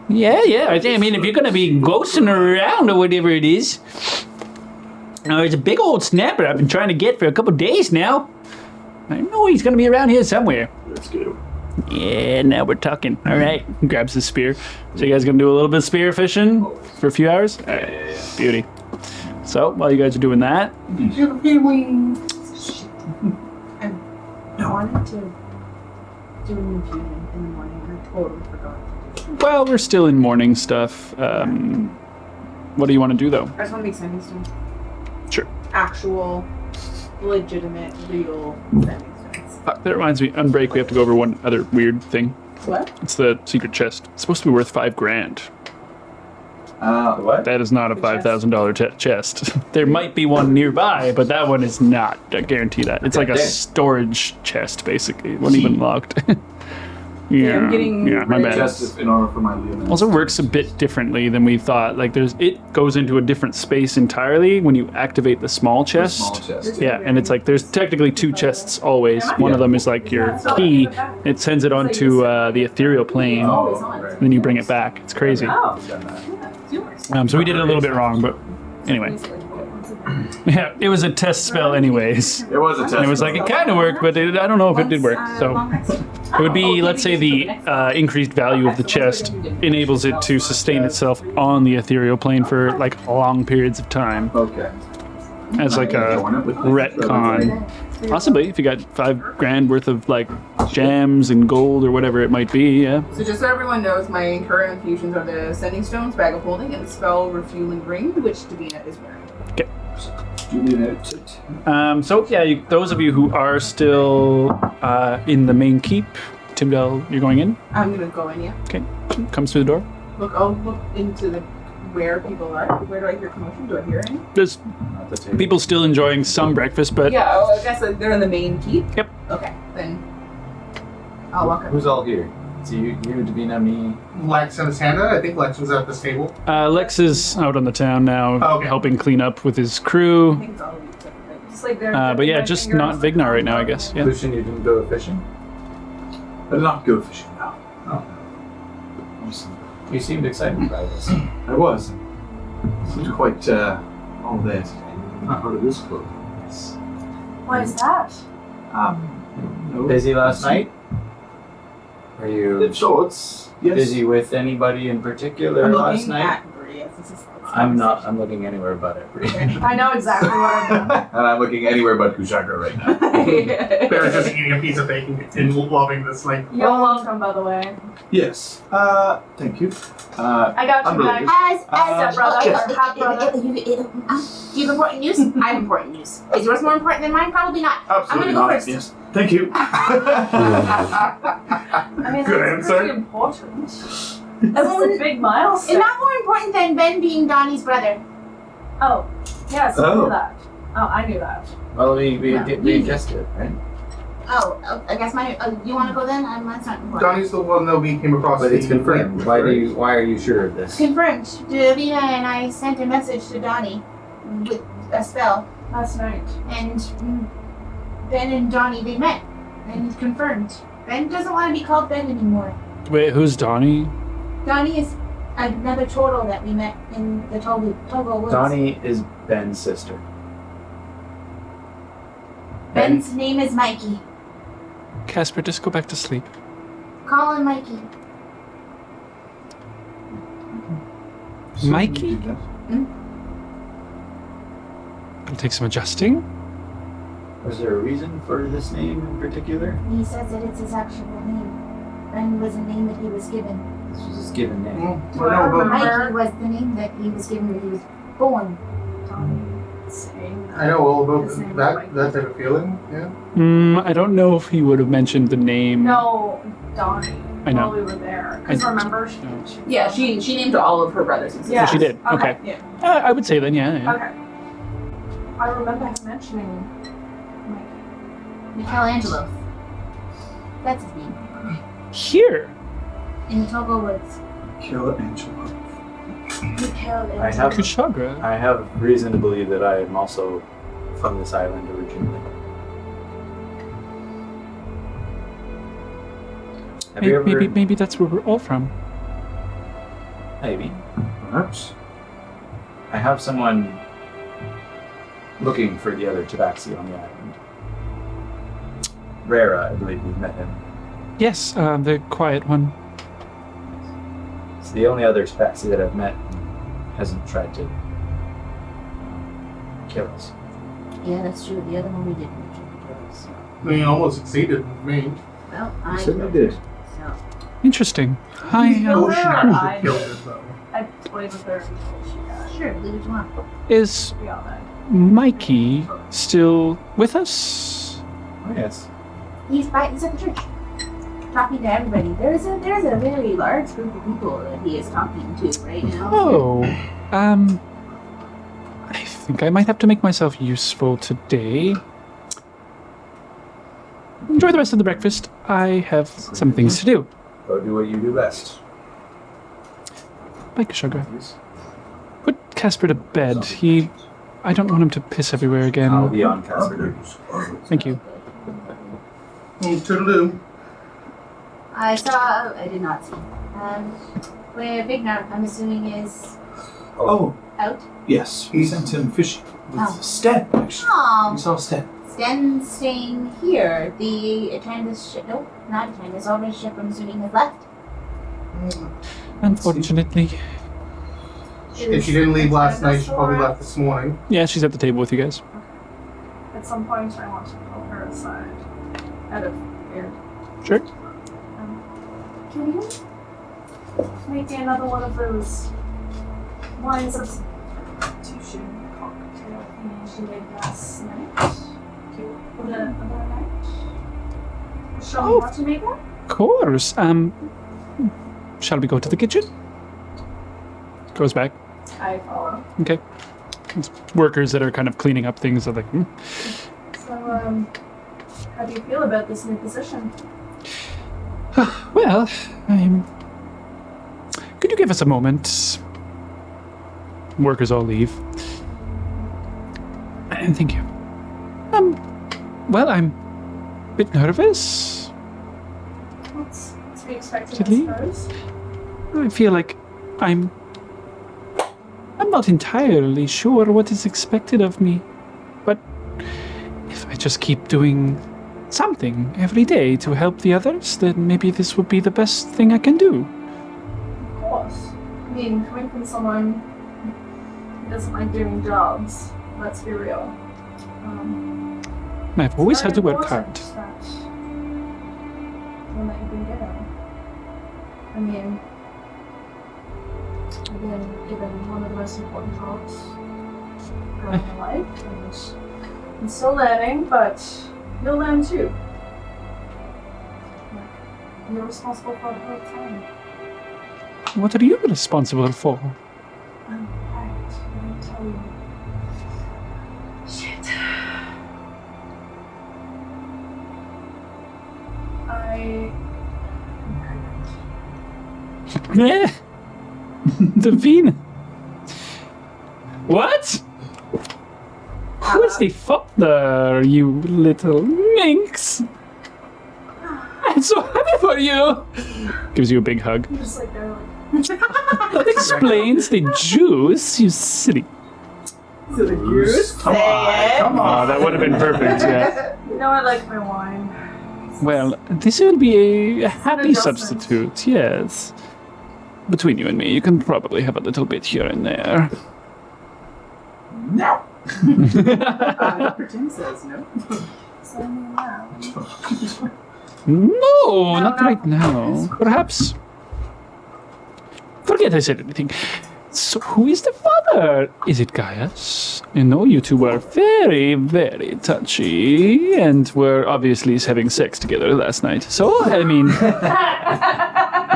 Yeah. I mean, if you're going to be ghosting around or whatever it is. It's a big old snapper I've been trying to get for a couple days now. I know he's going to be around here somewhere. Let's go. Yeah, now we're talking. All right. Grabs the spear. So you guys going to do a little bit of spear fishing for a few hours? All right. Yeah. Beauty. So while you guys are doing that, I wanted to do an infusion in the morning. I totally forgot to do it. well, we're still in morning stuff. What do you want to do though? I just want to make sending stones. Sure. Actual, legitimate, real sending stones. Fuck, that reminds me. On break, we have to go over one other weird thing. What? It's the secret chest. It's supposed to be worth $5,000. What? That is not a $5,000 chest. There might be one nearby, but that one is not. I guarantee that. It's like a Okay. storage chest, basically. It wasn't even locked. Yeah, I'm getting my rid bad. of- Just in order for my Leonin. Also works a bit differently than we thought. Like it goes into a different space entirely when you activate the small chest. Small chest. Yeah, and it's like there's technically two chests always. One of them is like your key. It sends it onto the ethereal plane. Oh, right. Then you bring it back. It's crazy. Oh, I've done that. yeah, it's yours. So we did it a little bit wrong, but anyway. Yeah, it was a test spell anyways. It was a test. And it was like, it kind of worked, but I don't know if it did work. So it would be, let's say, the increased value of the chest enables it to sustain itself on the ethereal plane for like long periods of time Okay. as like a Join it with retcon. Possibly, if you got $5,000 worth of like gems and gold or whatever it might be, yeah. So just so everyone knows, my current infusions are the Sending Stones, Bag of Holding, and the Spell Refueling Ring, which Davina is wearing. Julie noted. So yeah, those of you who are still in the main keep, Timdell, you're going in. I'm gonna go in, yeah. Okay, comes through the door. I'll look into the where people are. Where do I hear commotion? Do I hear any? There's Not the table. people still enjoying some breakfast, but Yeah, I guess they're in the main keep. Yep. Okay, then I'll walk up. Who's all here? So you, Davina, me. Lex and Santa. I think Lex was at this table. Lex is out on the town now, Okay. helping clean up with his I crew. think it's all of you except for Vic. Just like they're. But yeah, just not Vignar right now, I guess. Yeah. Lucian, you didn't go fishing? I did not go fishing now. You seemed excited by this. I was. It was quite all there today. Not heard of this club. Why is that? No. Busy last night? Were you Of sorts. Yes. busy with anybody in particular I'm last looking night? at Bria. I'm not. I'm looking anywhere but at Bree. I know exactly what I'm doing. And I'm looking anywhere but Kushagra right now. Barrett's just eating a piece of bacon and loving this, like, You're welcome, by the way. Yes. Thank you. I got you Unrelated. back. As brother, yes. or half brother. Do you have important news? I have important news. Is yours more important than mine? Probably not. Absolutely go not. first. Yes. Thank you. I mean, Good that's answer. pretty important. This is a big milestone. It's not more important than Ben being Donnie's brother. Oh, yes, I Oh. knew that. Oh, I knew that. Well, we Yeah. guessed it, right? Oh, I guess my. You want to go then? That's not important. Donnie's the one that we came across. But it's the- confirmed. Why are you sure of this? Confirmed. Davina and I sent a message to Donnie with a spell, Last night. and Ben and Donnie they met and confirmed. Ben doesn't want to be called Ben anymore. Wait, who's Donnie? Donnie is another turtle that we met in the Togo Woods. Donnie is Ben's sister. Ben's name is Mikey. Casper, just go back to sleep. Call him Mikey. Mikey? It'll take some adjusting. Was there a reason for this name in particular? He says that it's his actual name. Ben was a name that he was given. This was his given name. Well, Do we're I no, but remember? Mikey was the name that he was given when he was born. saying that. I know all about His name that was that type of feeling. Yeah. I don't know if he would have mentioned the name. No, Donnie. I know. While we were there. Because remember, she Yeah, she named all of her brothers and sisters. She did. Okay. Yeah. I would say then, yeah. Okay. I remember him mentioning Michelangelo. That's his name. Here. In Togo Woods. Kill Angela. Michelangelo. I have Kushagra. I have reason to believe that I am also from this island originally. Have you ever? Maybe that's where we're all from. Maybe. Perhaps. I have someone looking for the other tabaxi on the island. Rara, I believe you've met him. Yes, the quiet one. It's the only other tabaxi that I've met who hasn't tried to kill us. Yeah, that's true. The other one we didn't mention. I mean, you almost succeeded with me. Well, I Certainly did. So, Interesting. Hi. Oh, she her actually eyes. killed it though. I played with her until she died. sure, believe what you want. Is We all died. Mikey still with us? Oh yes. He's at the church, talking to everybody. There's a very large group of people that he is talking to right now. Oh. I think I might have to make myself useful today. Enjoy the rest of the breakfast. I have some things to do. Go do what you do best. Bye, Kushagra. Put Casper to bed. I don't want him to piss everywhere again. I'll be on Casper. Thank you. Toodaloo. I did not see. Where Big Nut, I'm assuming, is Oh, out. yes. We sent him fishing with Oh. Sten, actually. Oh, We saw Sten. Sten's staying here. The Atlantis ship, nope, not Atlantis, Already ship, I'm assuming, has left. Unfortunately. If she didn't leave last night, she probably left this morning. Yeah, she's at the table with you guys. At some point, I want to pull her aside. Out of fear. Sure. Can you make me another one of those wine substitution cocktail things you made last night? For the other night? Show me how to make that? Of course. Shall we go to the kitchen? Goes back. I follow. Okay. It's workers that are kind of cleaning up things. Are like, So, how do you feel about this new position? Well, could you give us a moment? Workers all leave. Thank you. Well, I'm a bit nervous. What's to be expected, Did I he? suppose? I feel like I'm not entirely sure what is expected of me. But if I just keep doing something every day to help the others, then maybe this would be the best thing I can do. Of course. I mean, coming from someone who doesn't like doing jobs, let's be real. I've always it's had to very work hard. important that one that you've been given. I mean, I've been given one of the most important jobs in my life, and I'm still learning, but you'll learn too. You're responsible for the whole time. What are you responsible for? Oh, right. I didn't tell you. Shit. I'm pregnant. Eh? Davina. What? Who is the father, you little minx? I'm so happy for you. Gives you a big hug. I'm just like, they're like, That explains the juice, you silly. So the juice. Come on, come on. Oh, that would have been perfect, yeah. you know, I like my wine. Well, this will be a happy adjustment. substitute, yes. Between you and me, you can probably have a little bit here and there. No. Pretend says no. So now. No, not no. right now. Perhaps. Forget I said anything. So, who is the father? Is it Gaius? I know you two were very, very touchy, and were obviously having sex together last night. So, I mean,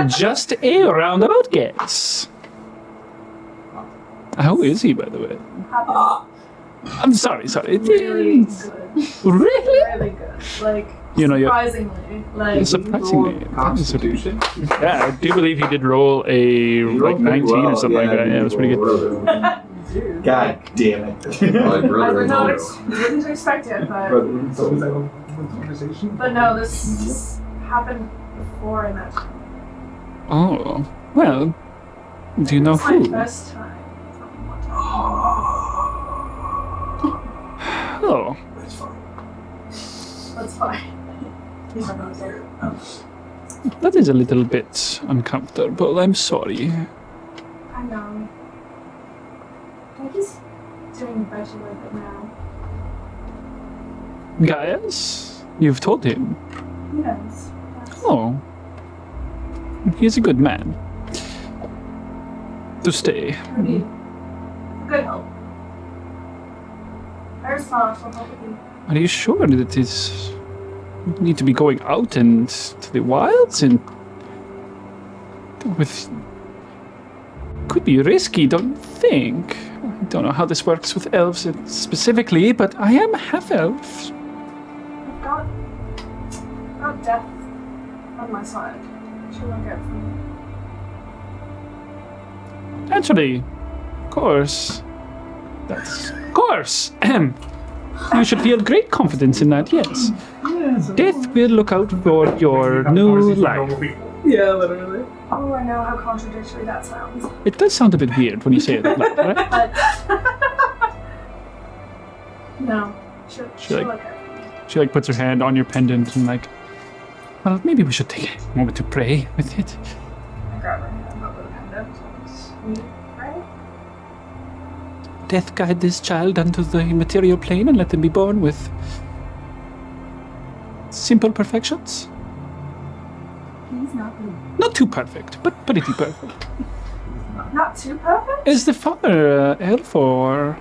just a roundabout guess. How is he, by the way? I'm sorry. Really good. Really? Really good. Like, You know, surprisingly. Like, Surprisingly. Constitution. Yeah, I do believe he did roll a like 19 or something like that. Yeah, it was pretty good. dude. God damn it. My brother Wouldn't expect it, but no, this happened before in that time. Oh, well, do you know It's my who? first time. Oh, That's fine. that is a little bit uncomfortable. I'm sorry. I know. I'm just doing better with it now. Gaius, you've told him. Yes. Oh, he's a good man. To stay. Maybe. Good help. Very smart. I'll help with you. Are you sure that it is? You need to be going out and to the wilds and with. Could be risky, don't you think? I don't know how this works with elves specifically, but I am half elf. I've got death on my side. She won't get from me. Naturally, of course. That's of course. You should feel great confidence in that. Yes. Death will look out for your new life. Yeah, literally. Oh, I know how contradictory that sounds. It does sound a bit weird when you say it like that, right? But no, she'll like- look at me. She like puts her hand on your pendant and like, well, maybe we should take a moment to pray with it. I grab her hand over the pendant and right? Death guide this child unto the material plane and let them be born with simple perfections. He's not good. Not too perfect, but pretty perfect. Not too perfect? Is the father elf or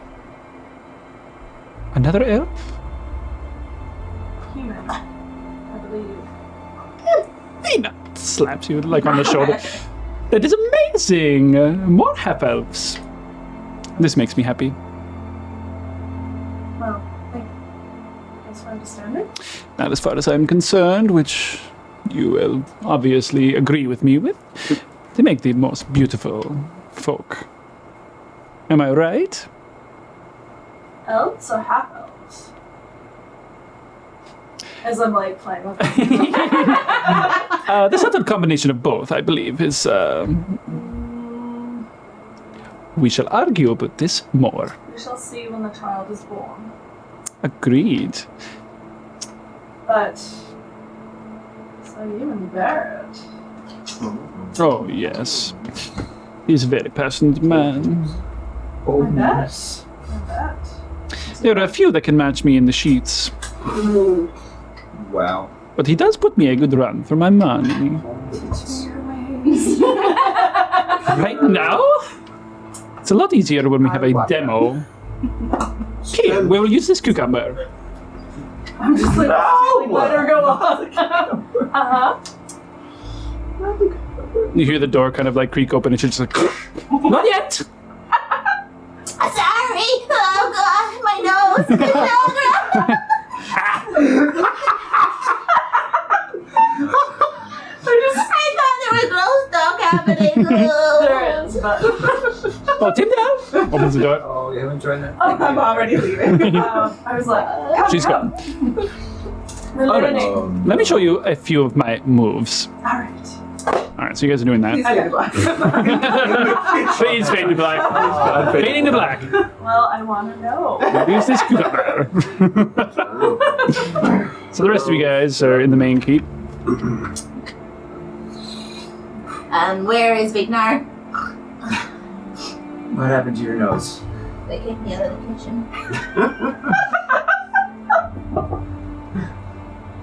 another elf? Human, I believe. Nina slaps you like on the shoulder. That is amazing! More half elves. This makes me happy. Well, thanks for understanding. Not as far as I'm concerned, which you will obviously agree with me with. They make the most beautiful folk. Am I right? Elves or half elves? As I'm like playing with them. The subtle combination of both, I believe, is. We shall argue about this more. We shall see when the child is born. Agreed. But so you and Barrett. Oh, yes. He's a very passionate man. I bet. There are a few that can match me in the sheets. Wow. But he does put me a good run for my money. Right now? It's a lot easier when we have a demo. Okay, we will use this cucumber. I'm just like, let her go on. Uh-huh. You hear the door kind of like creak open and she's just like, not yet! Sorry! Oh god, my nose! I thought there was glow stuff happening. There is, but Oh, Tim down! Opens the door. Oh, you haven't joined that? I'm already leaving. I was like, She's gone. we're All right. learning. Let me show you a few of my moves. Alright. Alright, so you guys are doing that. I gotta go. Please fade to black. Fading to black. Well, I want to know. Use this cucumber. So the rest of you guys are in the main keep. Where is Vignar? What happened to your nose? They kicked me out of the kitchen.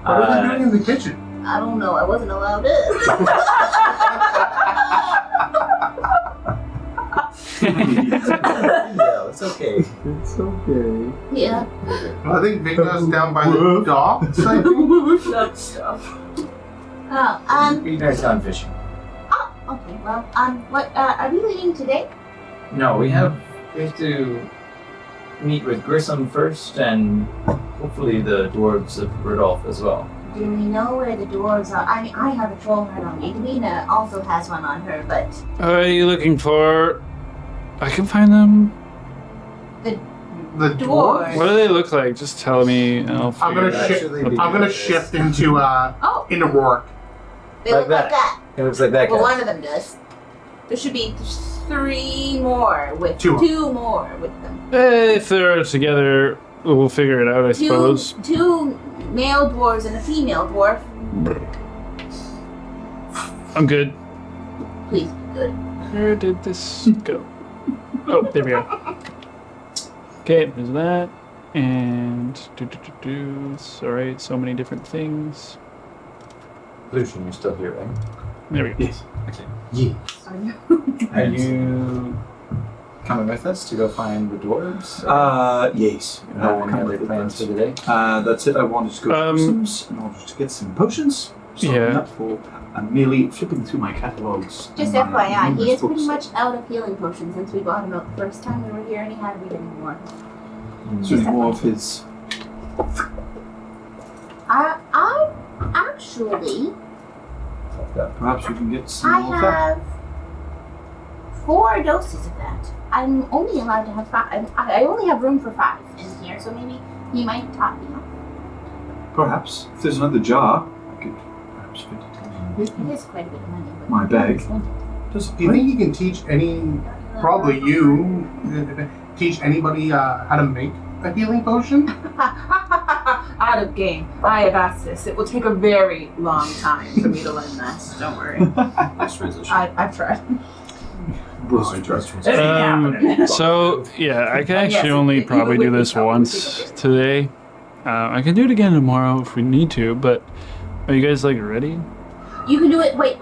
What are you doing in the kitchen? I don't know, I wasn't allowed in. It's okay. It's okay. Yeah. I think Vigna's down by the docks, I think. That stuff. Oh, Be nice on fishing. oh, okay, well, what, are we leaving today? No, we have to meet with Grissom first, and hopefully the dwarves of Rudolph as well. Do we know where the dwarves are? I mean, I have a troll heart on me. Davina also has one on her, but Are you looking for? I can find them. The dwarves. What do they look like? Just tell me, and I'll I'm figure gonna it out. shift. Actually, I'm gonna shift into Oh. into Rourke. they Like look like that. that. It looks like that guy. Well, one of them does. There should be 3 more with Two. 2 more with them. If they're together, we'll figure it out, I suppose. Two male dwarves and a female dwarf. I'm good. Please be good. Where did this go? Oh, there we go. Okay, there's that. And Alright, so many different things. Lucian, you're still here, right? There we go. Yes. Okay. Yeah. Are you coming with us to go find the dwarves? Yes. You have any other plans for the day? That's it. I wanted to go to Um, Customs in order to get some potions. So Yeah. not for I'm merely flipping through my catalogs. Just and my FYI, he numerous is pretty books. much out of healing potions since we bought him out the first time we were here, and he hadn't read any more. So any more of his. I actually, Perhaps we can get some I more of that. have 4 doses of that. I'm only allowed to have 5. I only have room for 5 in here, so maybe he might top me up. Perhaps if there's another jar, I could perhaps fit it in It is quite a bit of money. But my bag. Do you think you can teach probably you, teach anybody how to make a healing potion? Out of game. I have asked this. It will take a very long time for me to learn that. Don't worry. Nice transition. I've tried. So, yeah, I can Yes, actually only it probably do would this probably once take a bit. today. I can do it again tomorrow if we need to, but are you guys, like, ready? You can do it. Wait,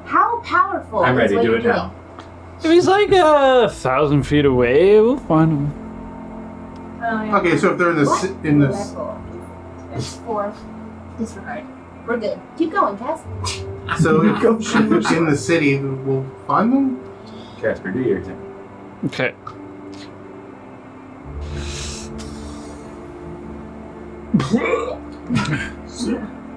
how powerful? I'm is ready. what Do you're it now. If he's like 1,000 feet away, we'll find him. Oh, yeah. Okay, so if they're in What in this. level? It's 4. Disregard. We're good. Keep going, Cass. So if it's in the city, we'll find them. Casper, do your thing. Okay.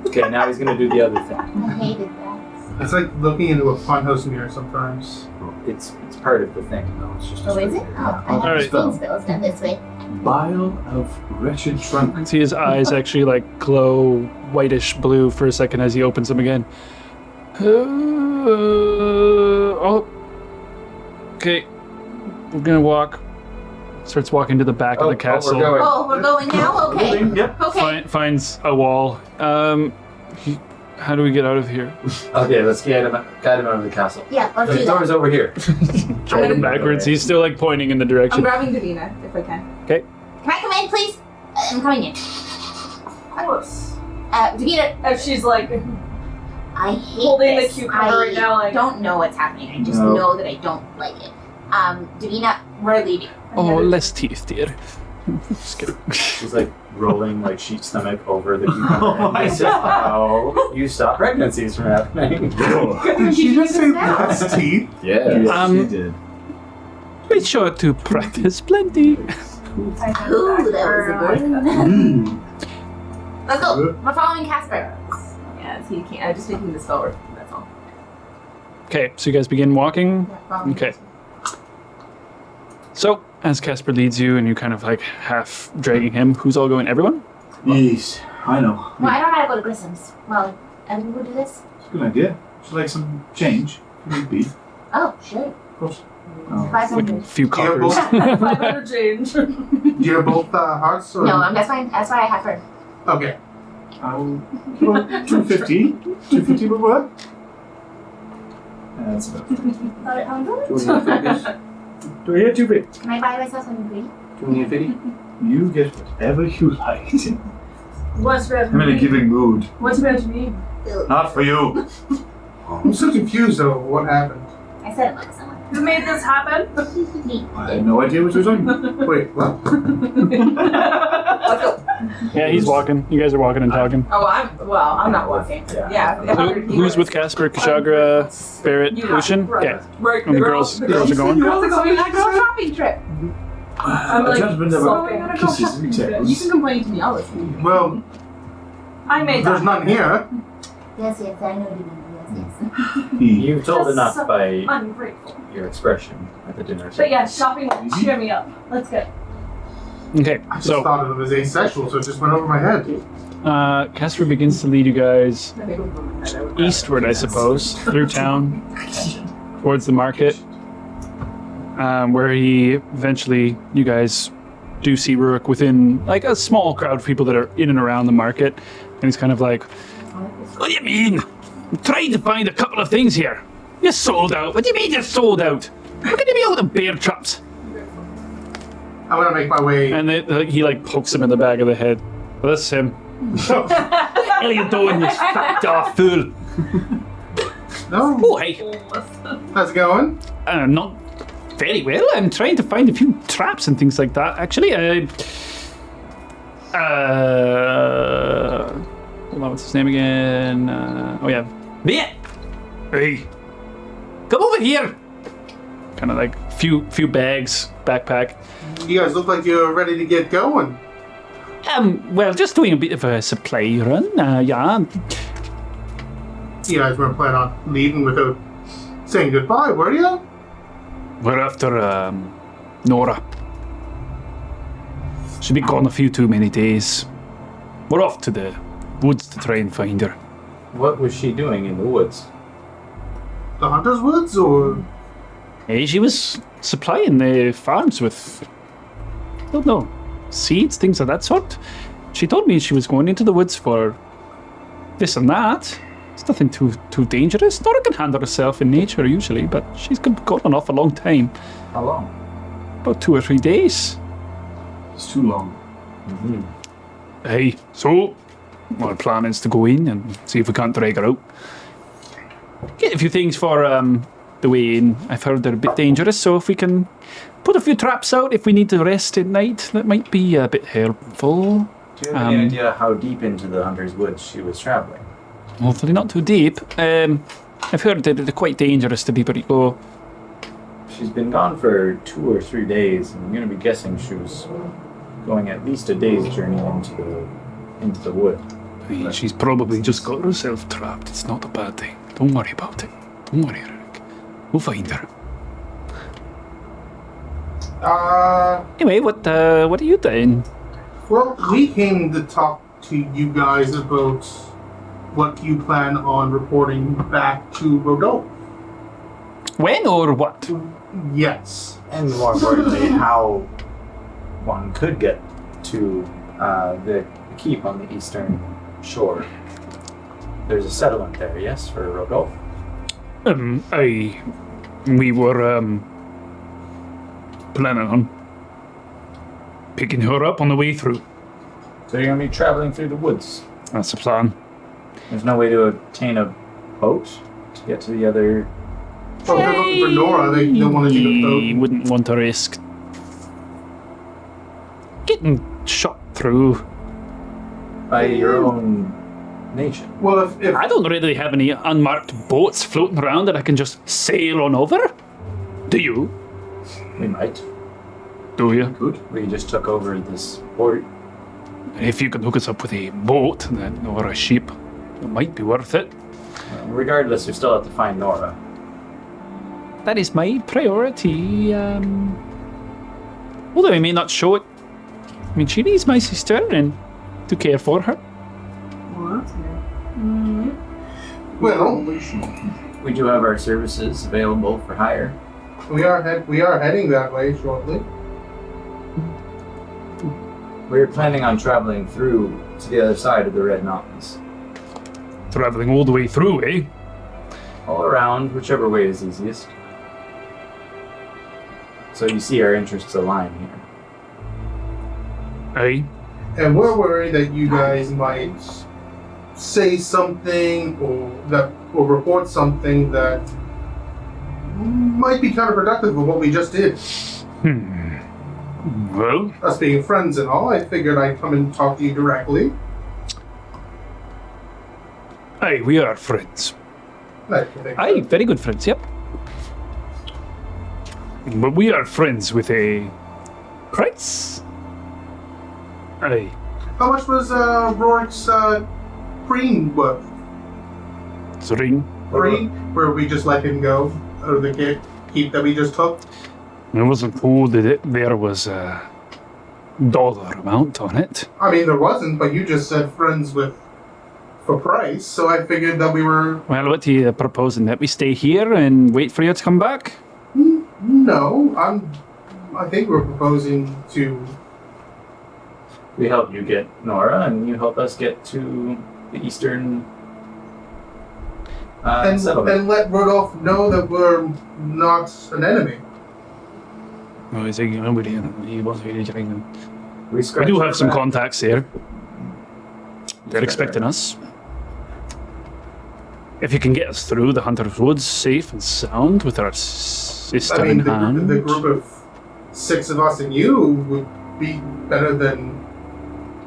Okay, now he's gonna do the other thing. I hated that. It's like looking into a funhouse mirror sometimes. It's part of the thing. No, it's just Oh, is it? Oh, I All have right. spell spells done this way. Bile of wretched I drunk. can see his eyes actually like glow whitish blue for a second as he opens them again. Oh. Okay. We're gonna walk. Starts walking to the back of the castle. We're going. Oh, we're going now? Okay. Yep. Okay. Finds a wall. How do we get out of here? Okay, let's guide him out of the castle. Yeah, let's The do that. door's over here. Drag him backwards. He's still like pointing in the I'm direction. grabbing Davina if I can. Okay. Can I come in, please? I'm coming in. Close. Davina, She's like, I hate Holding the this. cucumber I right now, like- don't know what's happening. I just No. know that I don't like it. Davina, we're leaving. Oh, less teeth, dear. Just kidding. She's like rolling like sheep stomach over the cucumber. Oh my This is how you stop pregnancies from happening. Did she just say less teeth? Yes. Um, she did. Be sure to practice plenty. Ooh, that was a burn. Mm. Let's go. We're following Casper. yes, he can't. I'm just making the spell work. That's all. Okay, so you guys begin walking. Yeah, following Okay. Casper. So, as Casper leads you and you kind of like half dragging him, who's all going? Everyone? Yes, I know. Well, I don't know how to go to Grissom's. Well, everyone will do this? It's a good idea. Would you like some change? Need beef, Oh, sure. of course. Like a 500. few coppers. 500 change. Do you have both hearts? Or? No, that's fine. That's why I have her. Okay. I'll 250. 250 would work. That's about 500? Do I hear 250? Can I buy myself something green? 250? You get whatever you like. What's about I'm in a me? giving mood. What's about me? Not for you. I'm so confused though. What happened? I said it like someone. Who made this happen? I have no idea what you're talking about. Wait, what? Let's go. Yeah, he's walking. You guys are walking and talking. Oh, I'm not walking. Yeah. Who's with Casper, Kshagra, Barrett, Lucian? Yeah. Right. And the girls are going? Girls are going on a girl shopping trip. I'm like, Gentlemen never so going on a girl kisses shopping and trip. tails. You can complain to me, I'll listen. Well, I made there's that. none here. Yes, I know what you mean. Yes. You've told That's enough so by Ungrateful. your expression at the dinner. But yeah, shopping will cheer me up. Let's go. Okay, I just so thought of it as asexual, so it just went over my head. Casper begins to lead you guys I think it was on my head. I would eastward, I suppose, through town, towards the market, where he eventually, you guys do see Rurik within like a small crowd of people that are in and around the market, and he's kind of like, "What do you mean? I'm trying to find a couple of things here. You're sold out. What do you mean you're sold out? Look at me out of bear traps." I'm gonna make my way. And he like pokes him in the back of the head. Well, that's him. What the hell are you doing, you fat off fool? No, Oh, hey. how's it going? Not very well. I'm trying to find a few traps and things like that, actually. Hold on, what's his name again? Oh, yeah. Viet! Hey. Come over here! Kind of like few bags, backpack. You guys look like you're ready to get going. Well, just doing a bit of a supply run, yeah. You guys weren't planning on leaving without saying goodbye, were you? We're after, Nora. She's been gone a few too many days. We're off to the woods to try and find her. What was she doing in the woods? The Hunter's Woods, or Hey, she was supplying the farms with, I don't know, seeds, things of that sort. She told me she was going into the woods for this and that. It's nothing too dangerous. Nora can handle herself in nature usually, but she's gone an awful long time. How long? About 2 or 3 days. It's too long. Hey, so our plan is to go in and see if we can't drag her out. Get a few things for the way in. I've heard they're a bit dangerous, so if we can put a few traps out if we need to rest at night, that might be a bit helpful. Do you have any idea how deep into the Hunter's Woods she was traveling? Hopefully not too deep. I've heard that they're quite dangerous to people who go. She's been gone for 2 or 3 days, and I'm going to be guessing she was going at least a day's journey into the wood. I mean, she's probably just got herself trapped. It's not a bad thing. Don't worry about it. Don't worry, Eric. We'll find her. Anyway, what are you doing? well, we came to talk to you guys about what you plan on reporting back to Rodolphe. When or what? Yes. And more importantly, how one could get to the keep on the eastern shore. There's a settlement there, yes, for Rodolphe? We were planning on picking her up on the way through. So you're going to be traveling through the woods. That's the plan. There's no way to obtain a boat to get to the other... Well, if they're looking for Nora, they wanted you to You wouldn't want to risk getting shot through. by your own nation. Well, if I don't really have any unmarked boats floating around that I can just sail on over. Do you? We might. Do you? Good. We just took over this port. If you can hook us up with a boat then, or a ship, it might be worth it. Regardless, we still have to find Nora. That is my priority. Although I may not show it. I mean, she needs my sister and to care for her. Well, that's good. well, We do have our services available for hire. we are heading that way shortly. We're planning on traveling through to the other side of the Red Mountains. Traveling all the way through, eh? All around, whichever way is easiest. So you see our interests align here. Eh? And we're worried that you guys might say something or report something that might be counterproductive of what we just did. Well, Us being friends and all, I figured I'd come and talk to you directly. aye, we are friends. I think Aye, very good friends, yep. But we are friends with a Price? aye. How much was Rorik's green worth? Ring. Green? Where we just let him go out of the keep that we just took? I wasn't told that there was a dollar amount on it. I mean, there wasn't, but you just said friends with for price, so I figured that we were. Well, what are you proposing? That we stay here and wait for you to come back? No, I think we're proposing to. We help you get Nora, and you help us get to the eastern settlement. And let Rudolph know that we're not an enemy. Oh, is he was really trying. We We scratch do our have some back. contacts there. They're expecting us. If you can get us through the Hunter's Woods safe and sound with our sister I mean, in hand. the group of 6 of us and you would be better than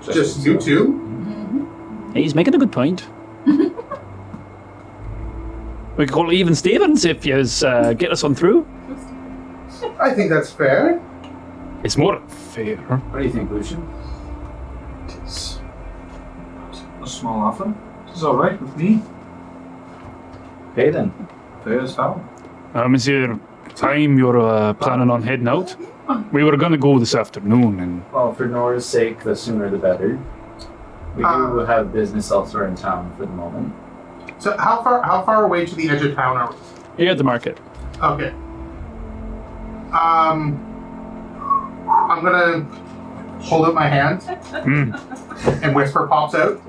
just you two. He's making a good point. We could call it even Stevens if you get us on through. I think that's fair. It's more fair. What do you think, Lucian? It is a small offer. It is all right with me. Okay then. Fair as foul. Is your time you're planning on heading out? We were going to go this afternoon and Well, for Nora's sake, the sooner the better. We do have business elsewhere in town for the moment. So how far away to the edge of town are we? here at the market. Okay. I'm gonna hold up my hand and Whisper pops out.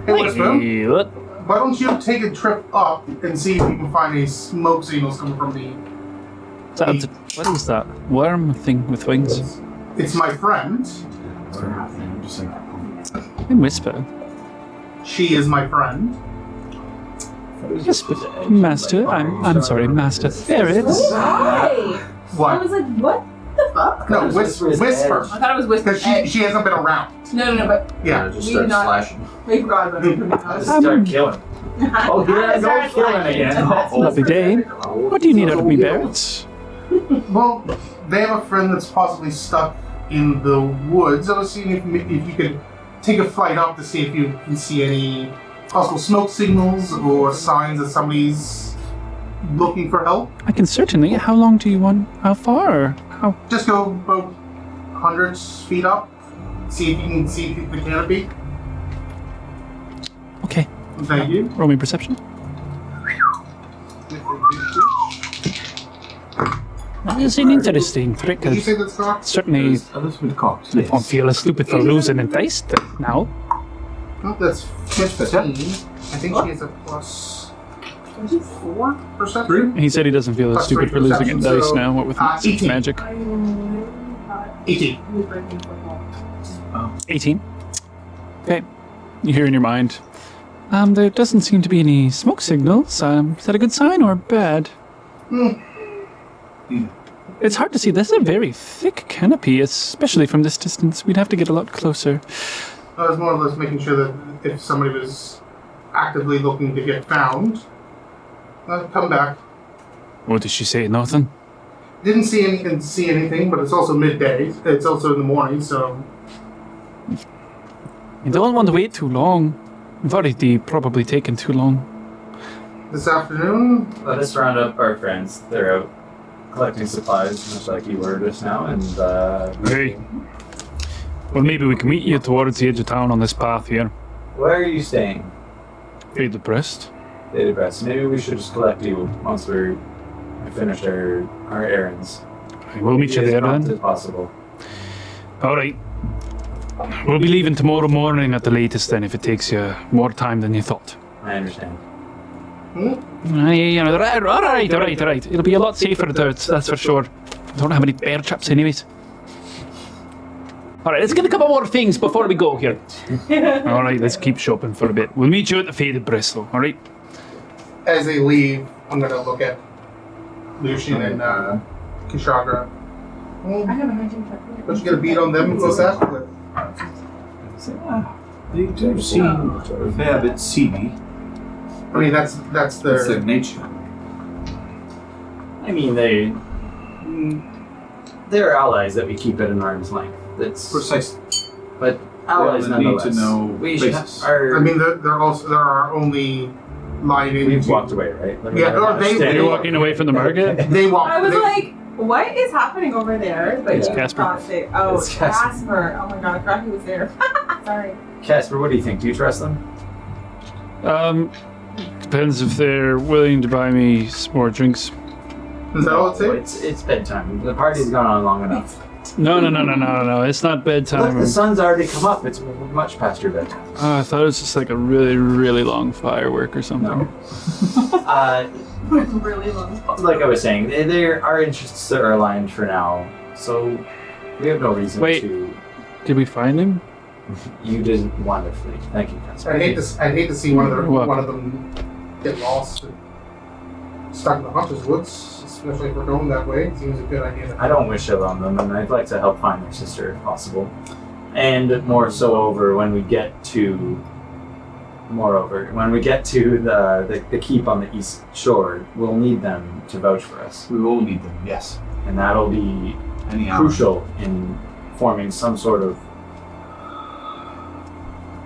Hey Whisper, Yeah. why don't you take a trip up and see if you can find any smoke signals coming from the... What is that? Worm thing with wings? It's my friend. In whisper. She is my friend. Yes, but Master, I'm sorry, Master. There it is. Why? I What? was like, what the fuck? No, Whisper. I thought it was Whisper. Because she hasn't been around. No, but Yeah. Just We start not- slashing. we forgot about it. Just start killing. Oh, here I go Sorry, killing sorry. again. Lovely day. What do you need out of me, Barrett? Well, they have a friend that's possibly stuck in the woods. I was seeing if you could take a flight up to see if you can see any possible smoke signals or signs that somebody's looking for help. I can certainly. How long do you want? How far? How? Just go about hundreds feet up. See if you can see the canopy. Okay. Thank you. Roll me perception. That is an interesting trick. Did you say that's not? Certainly, A little bit cocked. I don't feel as stupid for losing enticed now. Oh, that's 15. I think she has a plus 4%. He said he doesn't feel as Plus stupid for 3 losing in perception, dice so, now. What with its 18. magic? 18. 18. Okay. You hear in your mind. There doesn't seem to be any smoke signals. Is that a good sign or bad? It's hard to see. This is a very thick canopy, especially from this distance. We'd have to get a lot closer. I was more or less making sure that if somebody was actively looking to get found, come back. What did she say? Nothing? Didn't see anything, but it's also midday. It's also in the morning, so You don't want to wait too long. We've already probably taken too long. this afternoon, Let us round up our friends. They're out collecting supplies, much like you were just now, and Hey, Well, maybe we can meet you towards the edge of town on this path here. where are you staying? Fade the breast. Data Breast. Maybe we should just collect you once we finish our errands. We'll meet you Be as there prompt then. as possible. All right. We'll be leaving tomorrow morning at the latest then if it takes you more time than you thought. I understand. All right. It'll be a lot safer there, that's for sure. I don't have any bear traps anyways. All right, let's get a couple more things before we go here. All right, let's keep shopping for a bit. We'll meet you at the Faded Breast, though, all right? as they leave, I'm gonna look at Lucian and Kishagra. I have a hunting check. Don't you get a beat on them and that? They do seem a fair bit seedy. I mean, that's That's their their. nature. I mean, they're allies that we keep at an arm's length. That's Precisely. but allies Well, they need nonetheless. to know we should basis. I mean, they're our only line in. we've walked away, right? Let me Yeah, or they- Are you walking away from the market? They walk. I was they, like, what is happening over there? But It's you Casper. thought they, oh, It's Casper. Casper. Oh my god, I forgot he was there. Sorry. Casper, what do you think? Do you trust them? Depends if they're willing to buy me some more drinks. Is that all No, it it's bedtime. The party's gone on long enough. No. It's not Look, bedtime. the sun's already come up. It's much past your bedtime. I thought it was just like a really, really long firework or something. Really long. Like I was saying, our interests are aligned for now, so we have no reason Wait. to. Did we find him? You did wonderfully. Thank you, Casper. I'd hate to see one You're welcome. of them get lost and stuck in the hunter's woods, especially if we're going that way. It seems a good idea. I don't wish it on them, and I'd like to help find their sister if possible. And moreover, when we get to the keep on the east shore, we'll need them to vouch for us, We will need them, yes. and that'll be Any hour. crucial in forming some sort of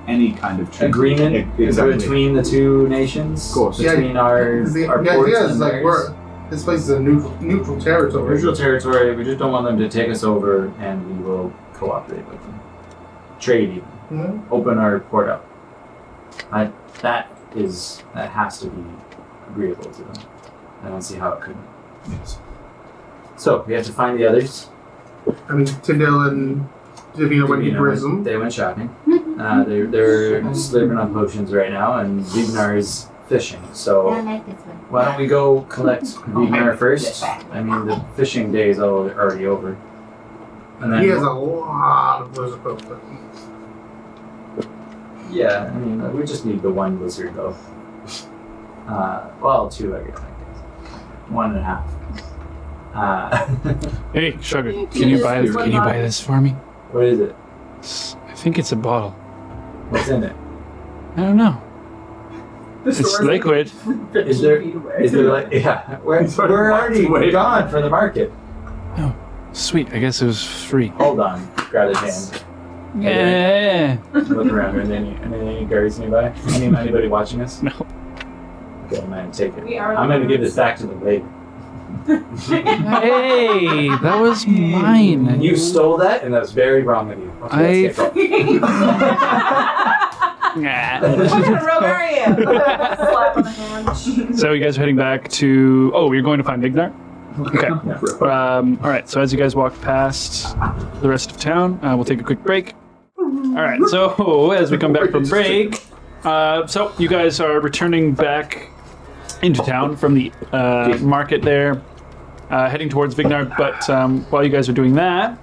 Any kind of treaty. agreement Exactly. between the two nations, Of course. between our the ports idea and is like theirs. this place is a neutral territory. Neutral territory. We just don't want them to take us over, and we will cooperate with them. Trade even. Mhm. Open our port up. That has to be agreeable to them. I don't see how it couldn't. Yes. So we have to find the others. I mean, Tyndale and Divina went to Grism. They went shopping. They're slurping on potions right now, and Vignar is fishing. I So like this one. why don't we go collect Vignar first? I mean, the fishing day is already over. And then He has a lot of lizard folk. yeah, I mean, we just need the one lizard though. Well, two, I guess. 1.5. Hey, Sugar, can you buy this for me? What is it? I think it's a bottle. What's in it? I don't know. The It's store's like liquid. 15 Is there- feet away. Is there like yeah? We're already gone for the market. Sweet, I guess it was free. Hold on, grab his hand. Yeah. Look around. Are there any guards nearby? Anybody watching us? No. Okay, man, take it. We are I'm gonna give this back to the lady. Hey, that was mine. You stole that, and that's very wrong of you. Okay, let's get going. What kind of rogue are you? Slap on the hand. So you guys are heading back to... Oh, you're going to find Vignar? Okay. All right, so as you guys walk past the rest of town, we'll take a quick break. All right, so as we come back from break, so you guys are returning back into town from the market there, heading towards Vignar, but while you guys are doing that,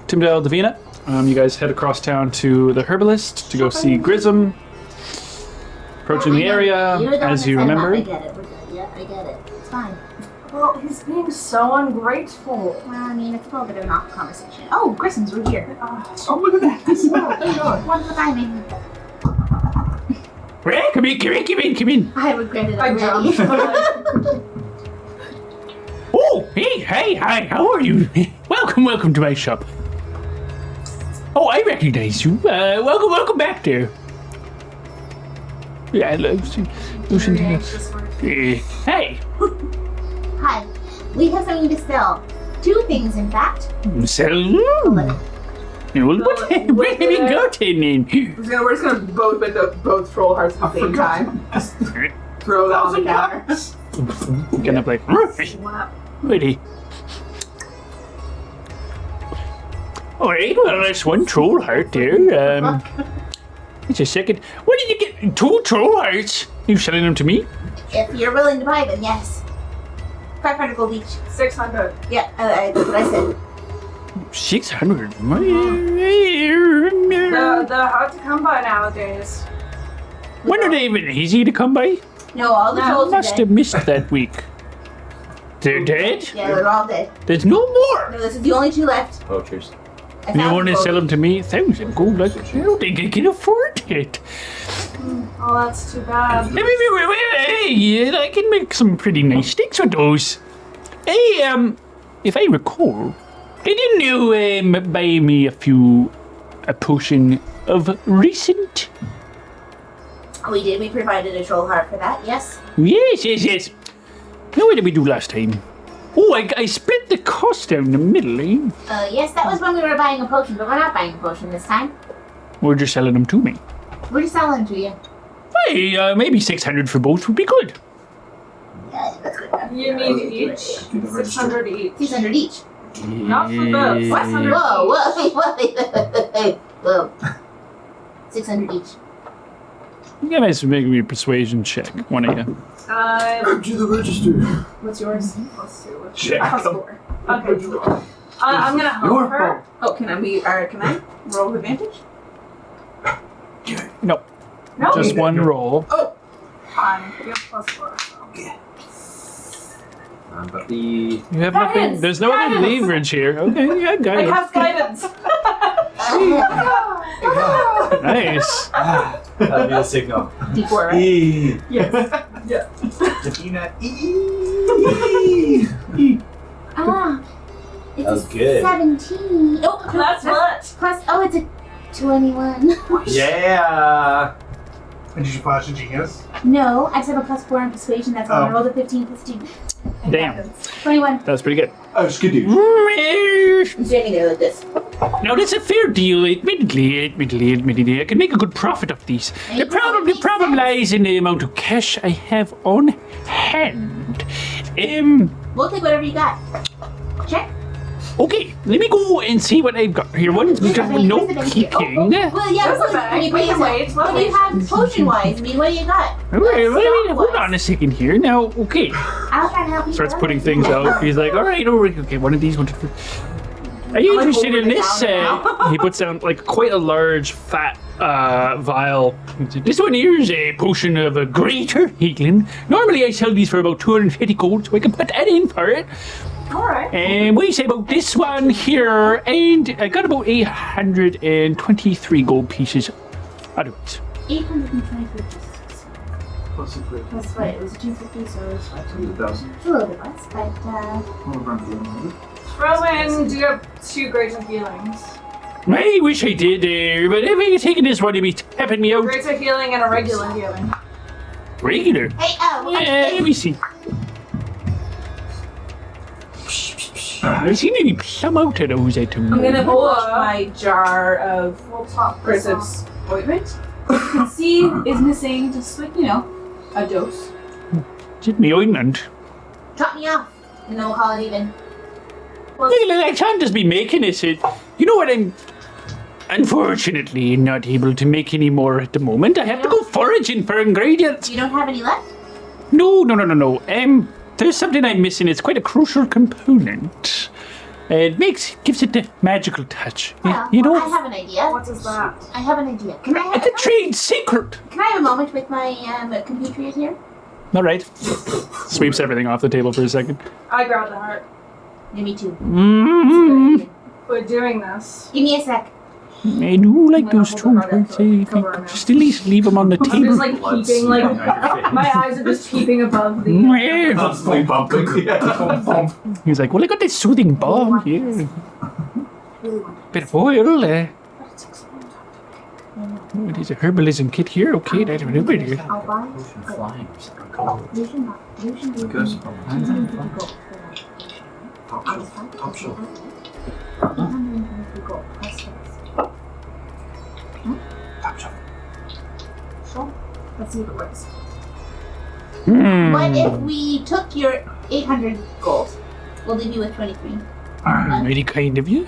Tyndale, Davina, you guys head across town to the herbalist to go see Grism, approaching the area, You're the one as that you said that. remember. I get it. We're good. Yeah, I get it. It's fine. Well, he's being so ungrateful. Well, I mean, it's a little bit of an off conversation. Oh, Grissom's right here. Oh, look at that! Wonderful timing. Hey, come in. I regretted it I already. Oh, hey, hi, how are you? Welcome to my shop. Oh, I recognize you. Welcome back there. Yeah, I love Lucian. Hey. Hi. We have something to sell. 2 things, in fact. Saloon. Where have you gotten in? We're just gonna both troll hearts at the same time. Just throw that on the counter. Kind of like, ready. Alright, well, that's one troll heart there. Just a second. What did you get? 2 troll hearts? You selling them to me? If you're willing to buy them, yes. 500 gold each. 600. Yeah, that's what I said. 600. They're hard to come by nowadays. When are they even easy to come by? No, all the trolls are Must dead. have missed that week. They're dead? Yeah, they're all dead. There's no more. No, this is the only two left. Poachers. I You found want to both. sell them to me? 1,000 gold. I don't think I can afford it. Oh, that's too bad. Yeah, I can make some pretty nice sticks with those. Hey, if I recall, didn't you buy me a potion of recent? We did. We provided a troll heart for that. Yes. Yes. Now, what did we do last time? Oh, I split the cost down the middle, eh? Yes, that was when we were buying a potion, but we're not buying a potion this time. We're just selling them to me. We're just selling to you. Hey, maybe 600 for both would be good. Yeah, that's good. You mean each? 600 each. 600 each. Not for both. 600 Whoa. 600 each. You guys make me a persuasion check, one of you. Empty the register. What's yours? Plus 2. What's Check. Plus 4. Okay. I'm gonna help her. Oh, can I roll with advantage? No, No. just one roll. Fine. You have plus 4. But the You have nothing. Guidance, There's no other guidance. leverage here. Okay, yeah, I guys. have guidance. Nice. That'll be the signal. D4, right? E. Yes. Defina It's That was good. 17. Oh, That's what? plus, it's a 21. Yeah. And did you flash a genius? No, I just have a plus 4 on persuasion. That's all. I Oh. rolled a 15 plus 2. Damn. 21. That was pretty good. Oh, it's good news. I'm standing there like this. Now, that's a fair deal. Admittedly, I can make a good profit of these. The problem lies in the amount of cash I have on hand. We'll take whatever you got. Check. Okay, let me go and see what I've got here. One, no peeking. Well, yeah, There's a well, bag. when you We pay can us wait. what do you have potion-wise? I mean, what do you got? Wait, hold on a second here. Now, okay. I'll try to help you. Starts putting things out. He's like, all right, okay, one of these, one, two. Are you I'm, like, interested in holding it this? down now. He puts down like quite a large, fat vial. This one here is a potion of a greater healing. Normally, I sell these for about 250 gold, so I can put that in for it. Alright. And we say about this one here, and I got about 823 gold pieces out of it. 823 pieces. Plus a great. Plus what? It was a 250, so it was what? 100,000. It's a little bit less, but All around the 100. Throw in, do you have 2 greater healings? I wish I did, but if I had taken this one, it'd be tapping me out. Greater healing and a regular healing. Regular. hey, Let me see. I seem to be plumb out of those items. I'm gonna pull out my jar of We'll top this off. Grizzip's ointment. You can see is missing just like, a dose. Is it me ointment? drop me off, and then we'll call it even. Look, I can't just be making it. You know what? I'm unfortunately not able to make any more at the moment. I have to go foraging for ingredients. You don't have any left? No. There's something I'm missing. It's quite a crucial component. It gives it the magical touch. Well, You know, I have an idea. What is that? I have an idea. Can I it's a trade secret. have a moment with my compatriot here? All right. Sweeps everything off the table for a second. I grabbed the heart. Yeah, me too. Mm-hmm. We're doing this. Give me a sec. I do like I'm those gonna hold the two. heart up, cover her mouth. Just at least leave them on the I'm table. just like Blood peeping, like seeping out your face. my eyes are just peeping above the. Yeah. Constantly bumping. Yeah. He's like, well, I got this soothing balm here. Really want Bit of oil. But it takes a long time. There's a herbalism kit here. Okay, that's a new idea. I'll buy Potion it. flying. You should not. You should be Because- Top shelf. 823 gold plus tax. Top shelf. Sure. Let's see if it works. Hmm. What if we took your 800 gold? We'll leave you with 23. Very kind of you.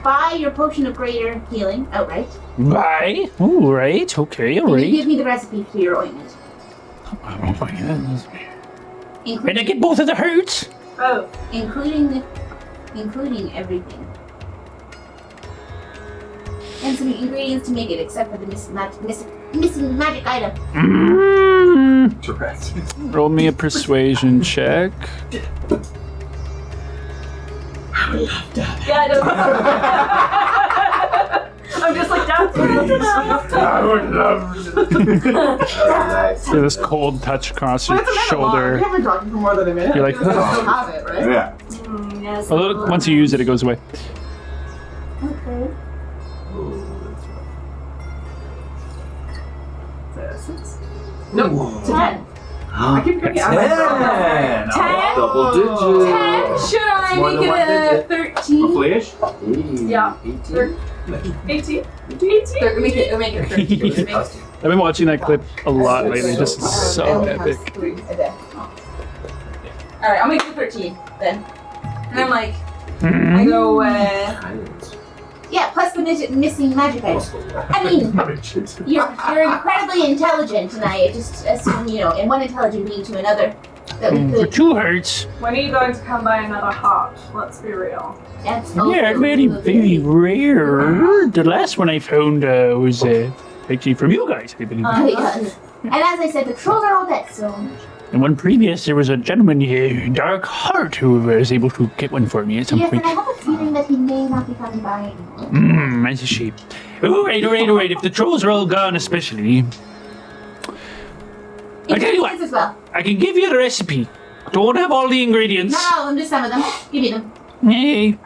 Buy your potion of greater healing outright. Bye. All right. Okay. All And you right. give me the recipe for your ointment. Oh my goodness. Can I Including, get both of the hearts? Oh, including everything. And some ingredients to make it, except for the missing magic item. Mm. Correct. Roll me a persuasion check. Yeah, I know. I'm just like, that's I would love Feel this cold touch across your We shoulder. haven't talked for more than a minute. You're like, You still have it, right? Yeah. Yes. A little, once you use it, it goes away. Okay. No, To 10. I keep forgetting. I'm like, 10? Double digit. 10? Should I More make than it one a digit. 13? Hopefully-ish. Yeah. 18. 18? Make it 13. I've been watching that clip a lot lately. This is so epic. Alright, I'll make it 13 then. And I'm like, I go, Yeah, plus the missing magic item. I mean, you're incredibly intelligent, and I just assume, and one intelligent being to another, that we For could. 2 hearts. When are you going to come by another heart? Let's be real. That's Yeah, also very, doable. very rare. The last one I found was actually from you guys, I believe. Yeah. And as I said, the trolls are all dead, so. And one previous, there was a gentleman, Dark Heart, who was able to get one for me at some Yes, point. and I have a feeling that he may not be coming by anymore. That's a shame. All right. If the trolls are all gone, especially, I tell you what. As well. I can give you the recipe. Don't have all the ingredients. Not all of them, just some of them. Give me them. Hey.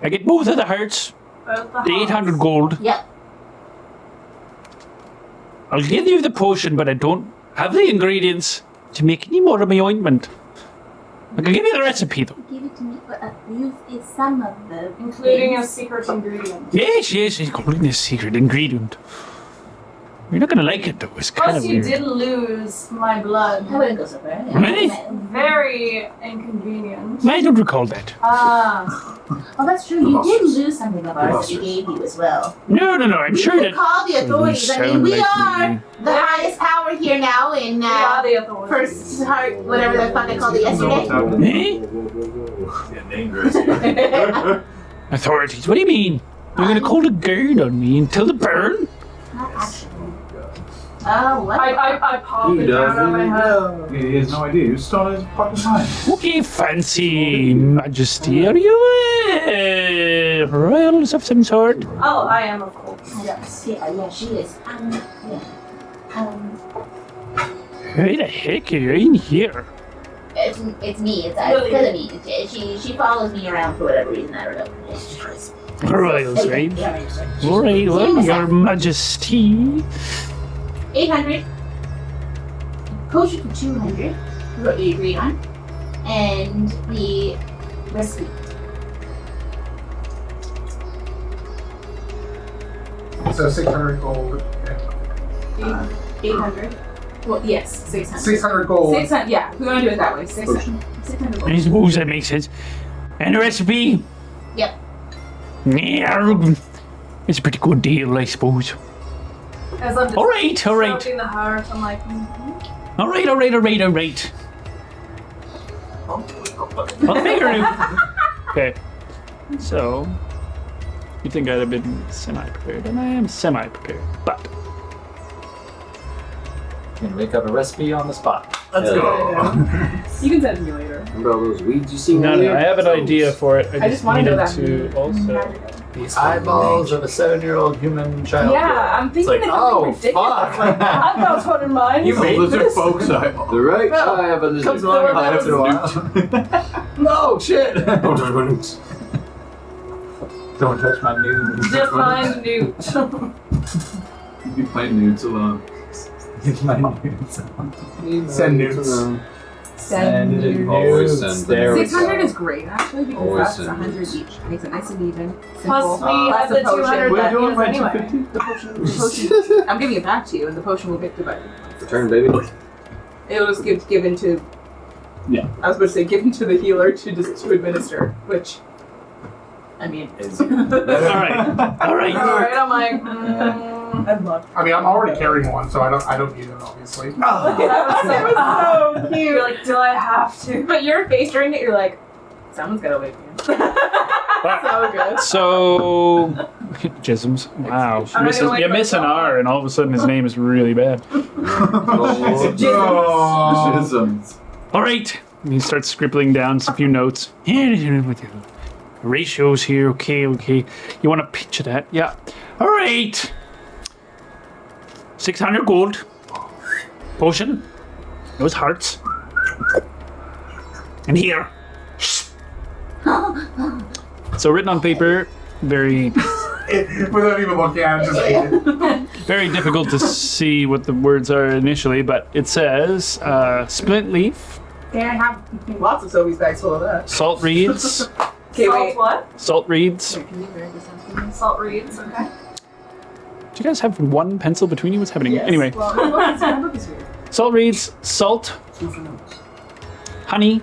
I get both of the hearts, Both the the 800 gold. Yep. I'll give you the potion, but I don't have the ingredients to make any more of my ointment. I can give you the recipe, though. Give it to me, but use some of the. Including a things. secret ingredient. Yes, including the secret ingredient. You're not gonna like it, though. It's kind Plus, of you weird. did lose my blood. I wouldn't go so far. Really? Very inconvenient. I don't recall that. Ah. Oh, that's true. You did lose something of ours that we gave you as well. No, I'm sure You that. could call the authorities. I mean, sound we like are me. the highest power here now in We are the authorities. First Heart, whatever the fuck I called it yesterday. Eh? Yeah, dangerous here. Authorities, what do you mean? You're gonna call the guard on me until the burn? Not actually. Oh, what? I popped He it down on my doesn't head. He has no idea. You stole his fucking mind. Okay, fancy majesty, are you royals of some sort? Oh, I am, of course. Yes. Yeah, she is. Yeah. Who the heck are you in here? It's me. It's because of me. She follows me around for whatever reason. I don't know. Royals, right? Yeah. Alright, well, your majesty. 800. Potion for 200. What we agreed on. And the recipe. So 600 gold. 800. Well, yes, 600. 600 gold. 600, yeah, we want to do it that way. 600. 600 I suppose that makes sense. And the recipe? Yep. Yeah, it's a pretty good deal, I suppose. As I'm just All right. stroking the heart, I'm like, All right. I'll figure it out. Okay. So, you think I'd have been semi-prepared, and I am semi-prepared, but You can make up a recipe on the spot. Let's go. You can send it to me later. Remember all those weeds you seen no, earlier? I have an idea for it. I just wanna know needed that. to also. The eyeballs of a 7-year-old human child. Yeah, I'm thinking It's like, of something oh, ridiculous. fuck. Like, I've got one in mind. You Like lizard this. folks eyeball. The right Well, eye of a lizard. Comes along once in a while. No, shit. Don't touch my newts. Don't touch my nudes. define newt. You be playing newts alone. my nudes. Send nudes. Send it nudes. Always send There we 600 go. is great, actually, because Always that's send 100 each. Makes it nice and even. Plus, Simple. we have Plus the 200 What are that you doing is by anyway. 250? The potion, I'm giving it back to you, and the potion will get divided. Return, baby. It was given to. Yeah. I was about to say given to the healer to administer, which. I mean. Alright. Alright, I'm like, I'd love. I mean, I'm already carrying one, so I don't need it, obviously. That was so cute. You're like, do I have to? But your face during it, you're like, someone's gotta wake me up. So good. So, Jisms. Wow. I'm not gonna wait You for miss the an song. R, and all of a sudden his name is really bad. Jisms. All right. And he starts scribbling down a few notes. Ratios here. Okay. You want to picture that? Yeah. All right. 600 gold. Potion. Those hearts. And here. So written on paper, very Without even looking at it, just eat it. very difficult to see what the words are initially, but it says splint leaf, Can I have lots of Sobeys bags full of that? salt reeds, Okay, wait. What? salt reeds. Salt reeds, okay. Do you guys have one pencil between you? What's happening? Yes. Anyway, Well, my book is weird. salt reeds, salt, honey,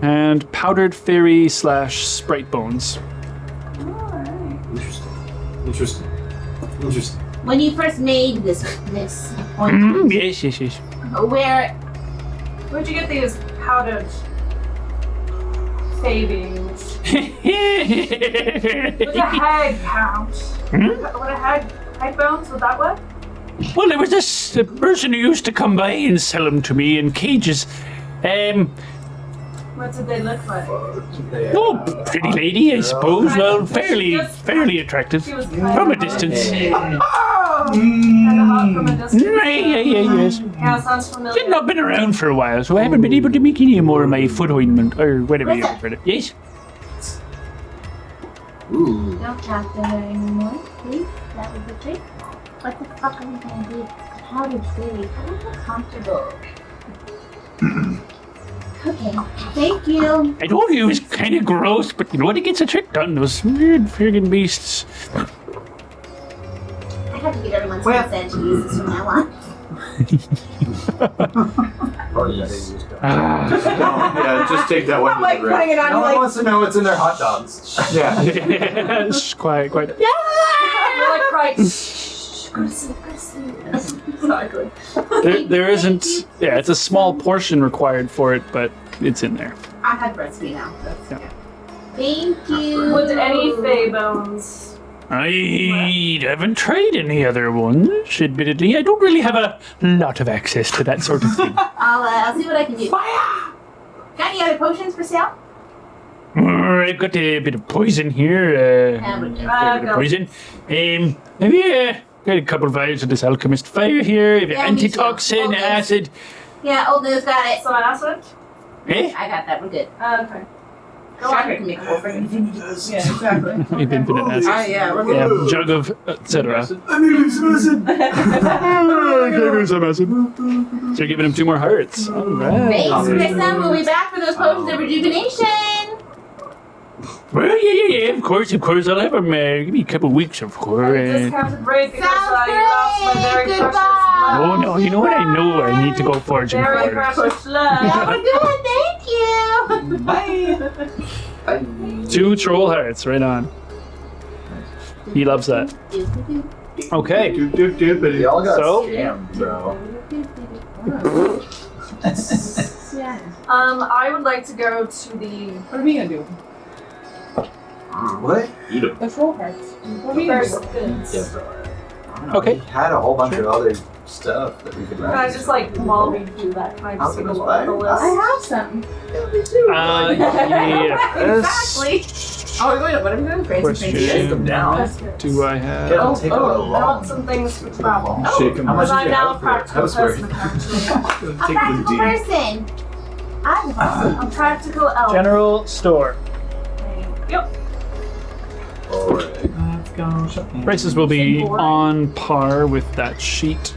and powdered fairy / sprite bones. Interesting. When you first made this ointment, Yes. Where'd you get these powdered savings? With a hag pouch. Would a hag bones, would that work? Well, there was this person who used to come by and sell them to me in cages. What did they look like? Oh, pretty lady, I suppose. Well, fairly attractive She was from a distance. Kind of hot from a distance. Yes. Yeah, sounds familiar. I've not been around for a while, so I haven't been able to make any more of my foot ointment, or whatever you refer to it. Yes? don't talk to her anymore, please. That would be great. What the fuck are we gonna do? Powdered fairy. I don't feel comfortable. Okay, thank you. I told you it was kind of gross, but you know what? It gets a trick done. Those weird friggin' beasts. I have to get everyone's consent to use this from now on. Yeah, just take that one. I'm like putting it on No one like. wants to know what's in their hot dogs. Yeah. Shh, quiet. You're like crying. Shh, go to sleep, go to sleep. Exactly. There isn't. Yeah, it's a small portion required for it, but it's in there. I have recipe now. That's, Yeah. Thank you. Would any fey bones? I haven't tried any other ones, admittedly. I don't really have a lot of access to that sort of thing. I'll see what I can do. Got any other potions for sale? I've got a bit of poison here. A bit of poison. Have you got a couple of vials of this alchemist fire here? Have you Yeah, me too. antitoxin, Okay. acid? Yeah, old news got it. Some acid? Eh? I got that. We're good. Okay. Go Shocker on. can make a whole freaking. Yeah, exactly. We've infinite acid. Yeah, we're good. Yeah, jug of etc. I need some acid. So you're giving him 2 more hearts. All right. Thanks, Krista. We'll be back for those potions of rejuvenation. Well, yeah, of course. I'll have them, give me a couple weeks, of course. Discounted rate because Sounds you lost my great. very precious Goodbye. Oh, no, you know what? I know I need to go foraging Very for it. precious Yeah, love. we're good. Thank you. 2 troll hearts, right on. He loves that. Okay. Y'all got So? scammed, bro. I would like to go to the What are we gonna do? What? Eat 'em. The troll hearts. What are we gonna first do? goods. I don't know, Okay. We had a whole bunch of other stuff that we could Can I write. just like while we do that, can I just take a look at the I list? have some. Yes. Exactly. Oh, wait, what are we doing? Fancy, fancy. Question. them down. That's good. Do I have? It'll take a little I want long. some things for travel. Shake 'em. How much Because is I'm your now a house practical worth? person apparently. A practical person. I'm awesome. A practical elf. General store. Yep. Prices will be on par with that sheet.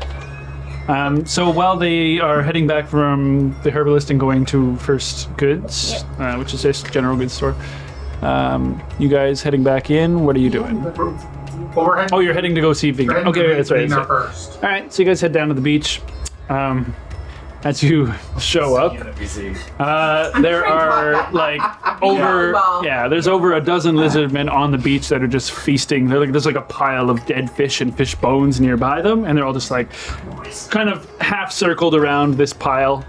So while they are heading back from the herbalist and going to First Goods, which is this general goods store, you guys heading back in. What are you doing? Overhead. Oh, you're heading to go see Vegan. Okay, that's right. Dinner That's right. first. All right, so you guys head down to the beach. As you show up, there are like there's over a dozen lizardmen on the beach that are just feasting. There's like a pile of dead fish and fish bones nearby them, and they're all just like kind of half circled around this pile,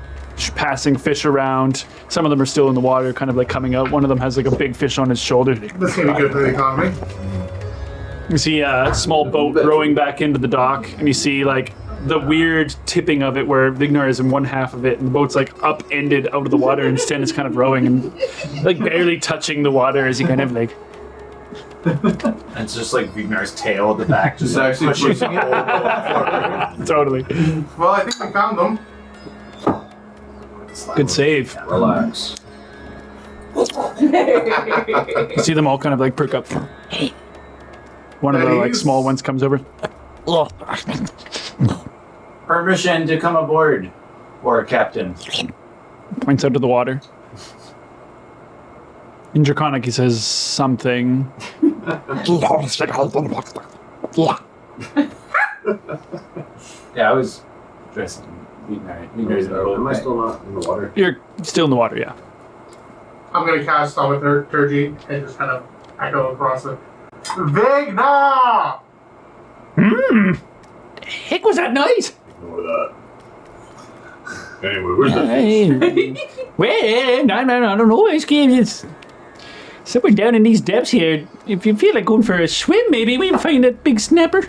passing fish around. Some of them are still in the water, kind of like coming out. One of them has like a big fish on his shoulder. This is gonna be good for the economy. You see a small boat rowing back into the dock, and you see like the weird tipping of it where Vignar is in one half of it, and the boat's like upended out of the water, and Sten is kind of rowing and like barely touching the water as he kind of like. And it's just like Vignar's tail at the back, just It's actually pushing pushing it forward. Totally. Well, I think we found them. Good save. Relax. You see them all kind of like perk up. One of the like small ones comes over. Permission to come aboard, or Captain. Points out to the water. In Draconic, he says something. Yeah, I was dressing Vignar's in the boat. Am I right? still not in the water? You're still in the water, yeah. I'm gonna cast Thaumaturgy and just kind of echo across it. Vigna! Heck was that noise? Ignore that. Anyway, where's the Well, no, I don't know. It's somewhere down in these depths here. If you feel like going for a swim, maybe we can find that big snapper.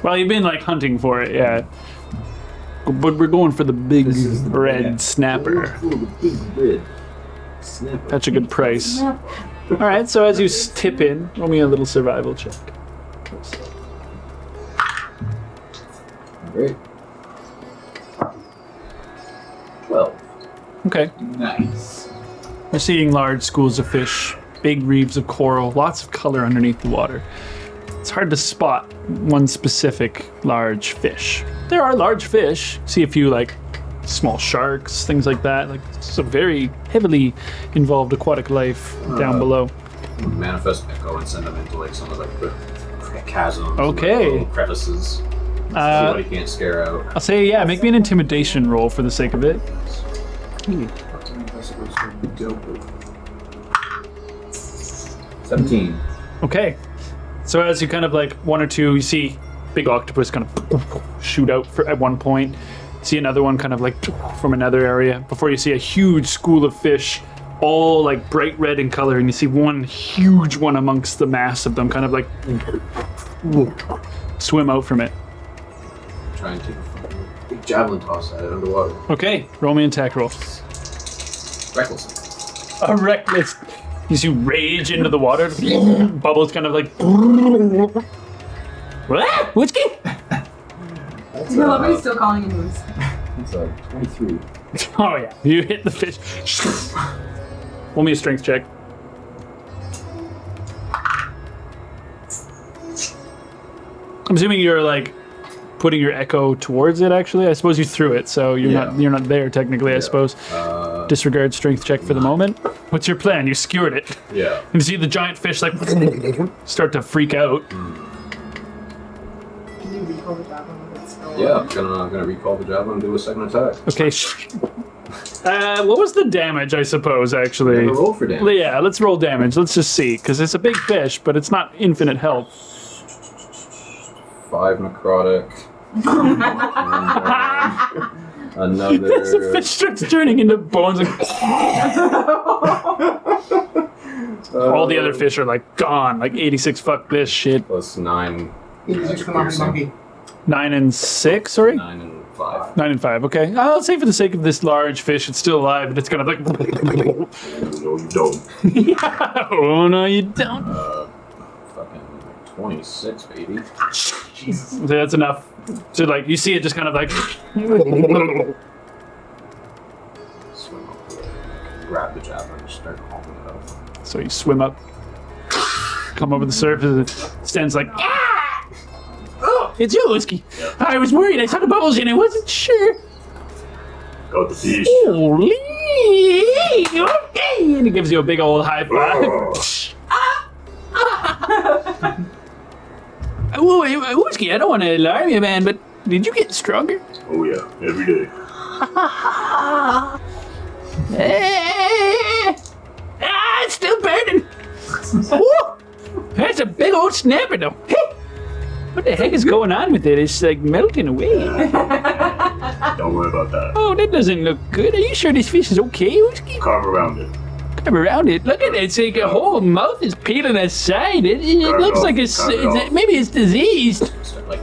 Well, you've been like hunting for it, yeah. But we're going for the big red snapper. That's a good price. All right, so as you tip in, roll me a little survival check. Great. 12. Okay. Nice. You're seeing large schools of fish, big reefs of coral, lots of color underneath the water. It's hard to spot one specific large fish. There are large fish. See a few like small sharks, things like that. Like it's a very heavily involved aquatic life down below. Manifest echo and send them into like some of like the chasms. and, Okay. like, little crevices. See what he can't scare out. I'll say, yeah, make me an intimidation roll for the sake of it. 17. Okay. So as you kind of like one or two, you see big octopus kind of shoot out at one point. See another one kind of like from another area before you see a huge school of fish, all like bright red in color, and you see one huge one amongst the mass of them kind of like swim out from it. Try and take a fucking big javelin toss at it underwater. Okay, roll me an attack roll. Reckless. A reckless. You see rage into the water. Bubbles kind of like. What? Whiskey? That's Nobody's still calling him Moose. It's a 23. Oh yeah, you hit the fish. Roll me a strength check. I'm assuming you're like putting your echo towards it. Actually, I suppose you threw it, so you're not there technically. I suppose. Disregard strength check for the moment. What's your plan? You skewered it. Yeah. And you see the giant fish like start to freak out. Can you recall the javelin with its skull? Yeah, I'm gonna recall the javelin and do a second attack. Okay. What was the damage? I suppose actually. I'm gonna roll for damage. Yeah, let's roll damage. Let's just see, because it's a big fish, but it's not infinite health. 5 necrotic. Another. As the fish starts turning into bones, and all the other fish are like gone. Like 86. Fuck this shit. Plus 9. Just come on, monkey. 9 and 6. Sorry. 9 and 5. 9 and 5. Okay. I'll say for the sake of this large fish, it's still alive, but it's gonna like. No, you don't. Yeah. Oh no, you don't. Fucking 26, baby. So that's enough. So like you see it just kind of like. Swim up to it. Grab the javelin and start hauling it up. So you swim up, come over the surface, and Sten's like, ah! Oh, it's you, Whiskey. I was worried. I saw the bubbles and I wasn't sure. Got the fish. Holy! Okay! And he gives you a big old high five. Whiskey, I don't want to alarm you, man, but did you get stronger? Oh yeah, every day. It's still burning. Woo! That's a big old snapper, though. Hey, what the heck is going on with it? It's like melting away. Don't worry about that. Oh, that doesn't look good. Are you sure this fish is okay, Whiskey? Carve around it. around it. Look at it. It's like a whole mouth is peeling aside. It looks like maybe it's diseased. Start like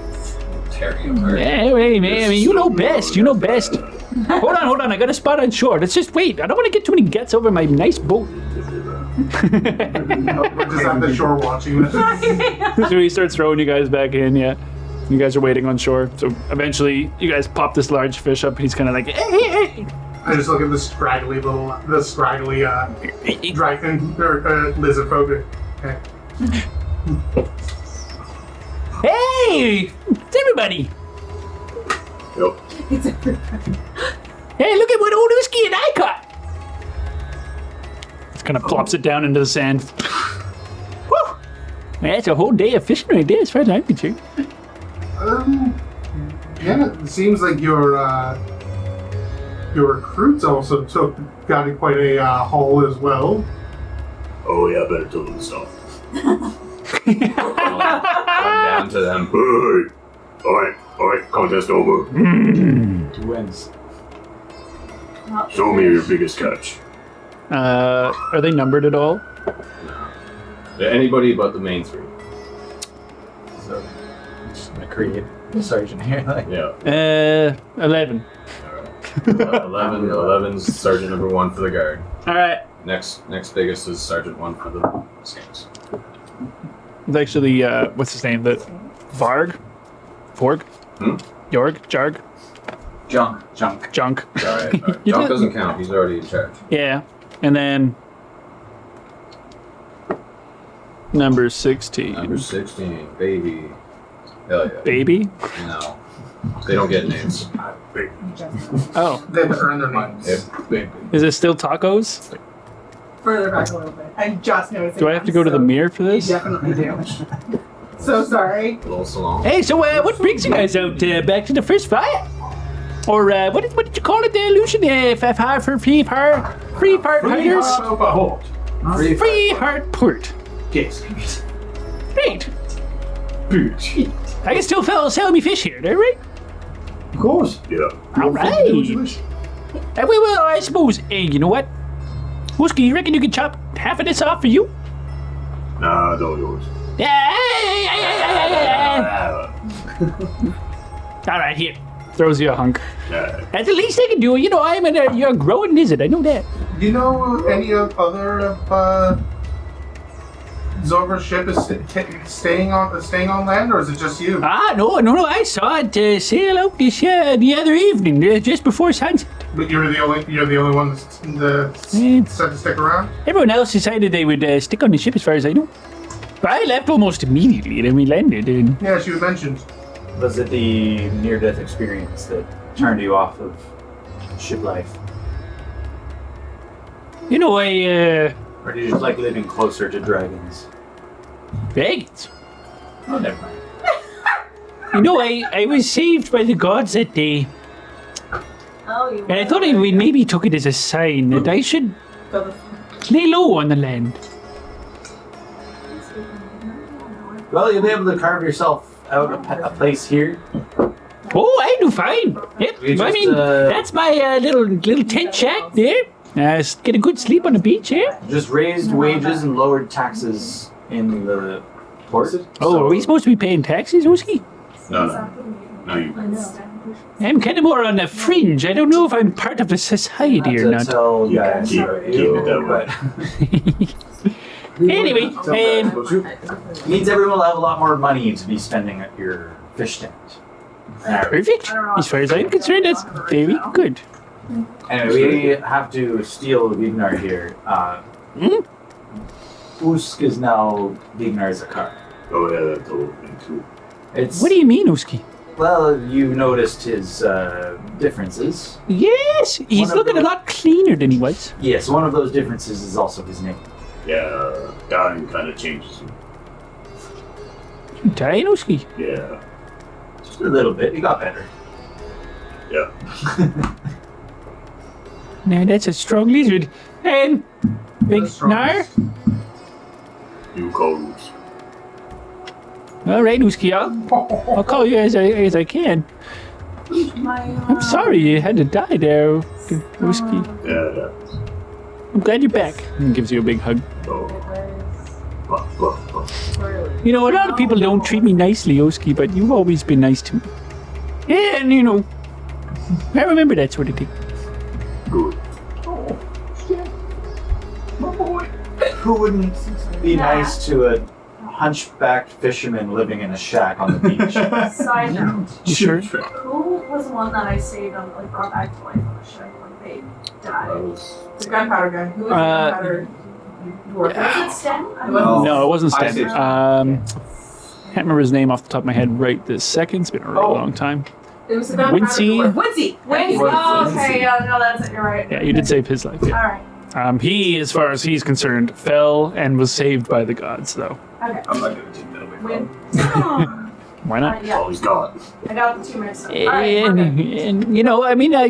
tearing apart. Yeah, wait, man. I mean, you know best. You know best. Hold on. I got a spot on shore. Let's just wait. I don't want to get too many gets over my nice boat. We're just at the shore watching this. So he starts throwing you guys back in, yeah. You guys are waiting on shore. So eventually you guys pop this large fish up and he's kind of like, hey. I just look at the scraggly dragon or lizard folk. Okay. Hey! It's everybody! Yep. It's everybody. Hey, look at what old Uski and I caught! Just kind of plops it down into the sand. Whew! That's a whole day of fishing right there, as far as I'm concerned. Yeah, it seems like your recruits also got quite a haul as well. Oh yeah, I better tell them to stop. I'm down to them. Hey! Alright, contest over. 2 wins. Show me your biggest catch. Are they numbered at all? No. Anybody but the main 3. So, just gonna create the sergeant here. Like, Yeah. 11. 11's sergeant number 1 for the guard. All right. Next biggest is sergeant 1 for the skanks. It's actually, what's his name? The Varg? Forg? Jorg? Jarg? junk. Alright. You Junk did- doesn't count, he's already in charge. Yeah. And then number 16. Number 16, baby. Hell yeah. Baby? No. They don't get names. Oh. They have to earn their names. Is it still tacos? Further back a little bit. I just noticed. Do I have to go to the mirror for You this? definitely do. So sorry. A little salon. Hey, so what brings you guys out back to the first fight? Or what did you call it, the illusion? Free part hiders? Free heart port. Yes. Great. I can still sell me fish here, right? Of course. Yeah. All right. Well, I suppose, you know what? Wooski, you reckon you could chop half of this off for you? Nah, it's all yours. Yeah. All right, here. Throws you a hunk. Yeah. That's the least I can do. You know, you're a growing lizard. I know that. Do you know any other of Zorba's ship is staying on land, or is it just you? No. I saw it sail out the other evening, just before sunset. But you're the only one that said to stick around. Everyone else decided they would stick on the ship, as far as I know. But I left almost immediately. Then we landed, and Yeah, she mentioned. Was it the near-death experience that turned you off of ship life? you know, Or did you just like living closer to dragons? dragons. Oh, never mind. You know, I was saved by the gods that day, Oh, you and I thought we maybe took it as a sign that I should lay low on the land. Well, you'll be able to carve yourself out a place here. Oh, I do fine. Yep. We I just, mean, that's my little tent shack there. Get a good sleep on the beach here. Just raised wages and lowered taxes in the port. Oh, are we supposed to be paying taxes, Whiskey? No, you. I'm kind of more on the fringe. I don't know if I'm part of the society or not. Tell guys Keep about it you, that way. but Anyway, means everyone will have a lot more money to be spending at your fish tent. perfect. As far as I'm concerned, that's very good. Anyway, we have to steal Vignar here. Usk is now Vignar's Zakar. Oh yeah, that's the whole thing too. It's What do you mean, Uski? well, you noticed his differences. Yes, he's One of looking a those- lot cleaner than he was. Yes, one of those differences is also his name. Yeah, dying kind of changes you. Dying, Uski. Yeah, Just a little bit. He got better. yeah. Now that's a strong lizard. And Vignar. You calls. All right, Uski, I'll call you as I can. I'm sorry you had to die there, Uski. Yeah, yeah. I'm glad you're back. And gives you a big hug. Oh, You know, a lot of people don't treat me nicely, Oski, but you've always been nice to me. Yeah, and you know, I remember that sort of thing. good. Who wouldn't be nice to a hunchbacked fisherman living in a shack on the beach? Side note. You sure? Who was the one that I saved on, like, brought back to life on the ship when they died? The gunpowder guy. Who was the gunpowder dwarf? Was it Sten? I No. don't know. No, it wasn't I Stan. see. Can't remember his name off the top of my head right this second. It's been a really long time. It was the gunpowder Wincy. dwarf. Wincy! Wait, oh, okay, yeah, no, that's it, you're right. Yeah, you did save his life. Yeah. Alright. He, as far as he's concerned, fell and was saved by the gods, though. Okay. I'm not gonna take that away from him. Oh, Why not? That's yeah, all he's got. I got the 2 minutes. Alright, we're And, good. and you know, I mean, a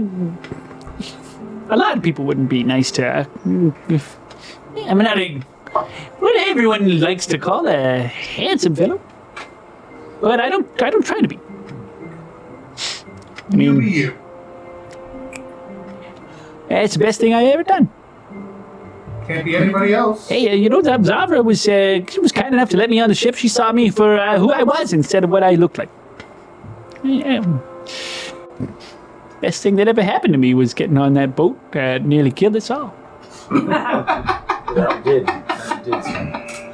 lot of people wouldn't be nice to. I'm not what everyone likes to call a handsome fellow, but I don't try to be. I You mean, be you. it's the best thing I ever done. Can't be anybody else. Hey, you know, Zavra was she was kind enough to let me on the ship. She saw me for who I was instead of what I looked like. Yeah. Best thing that ever happened to me was getting on that boat that nearly killed us all. That did.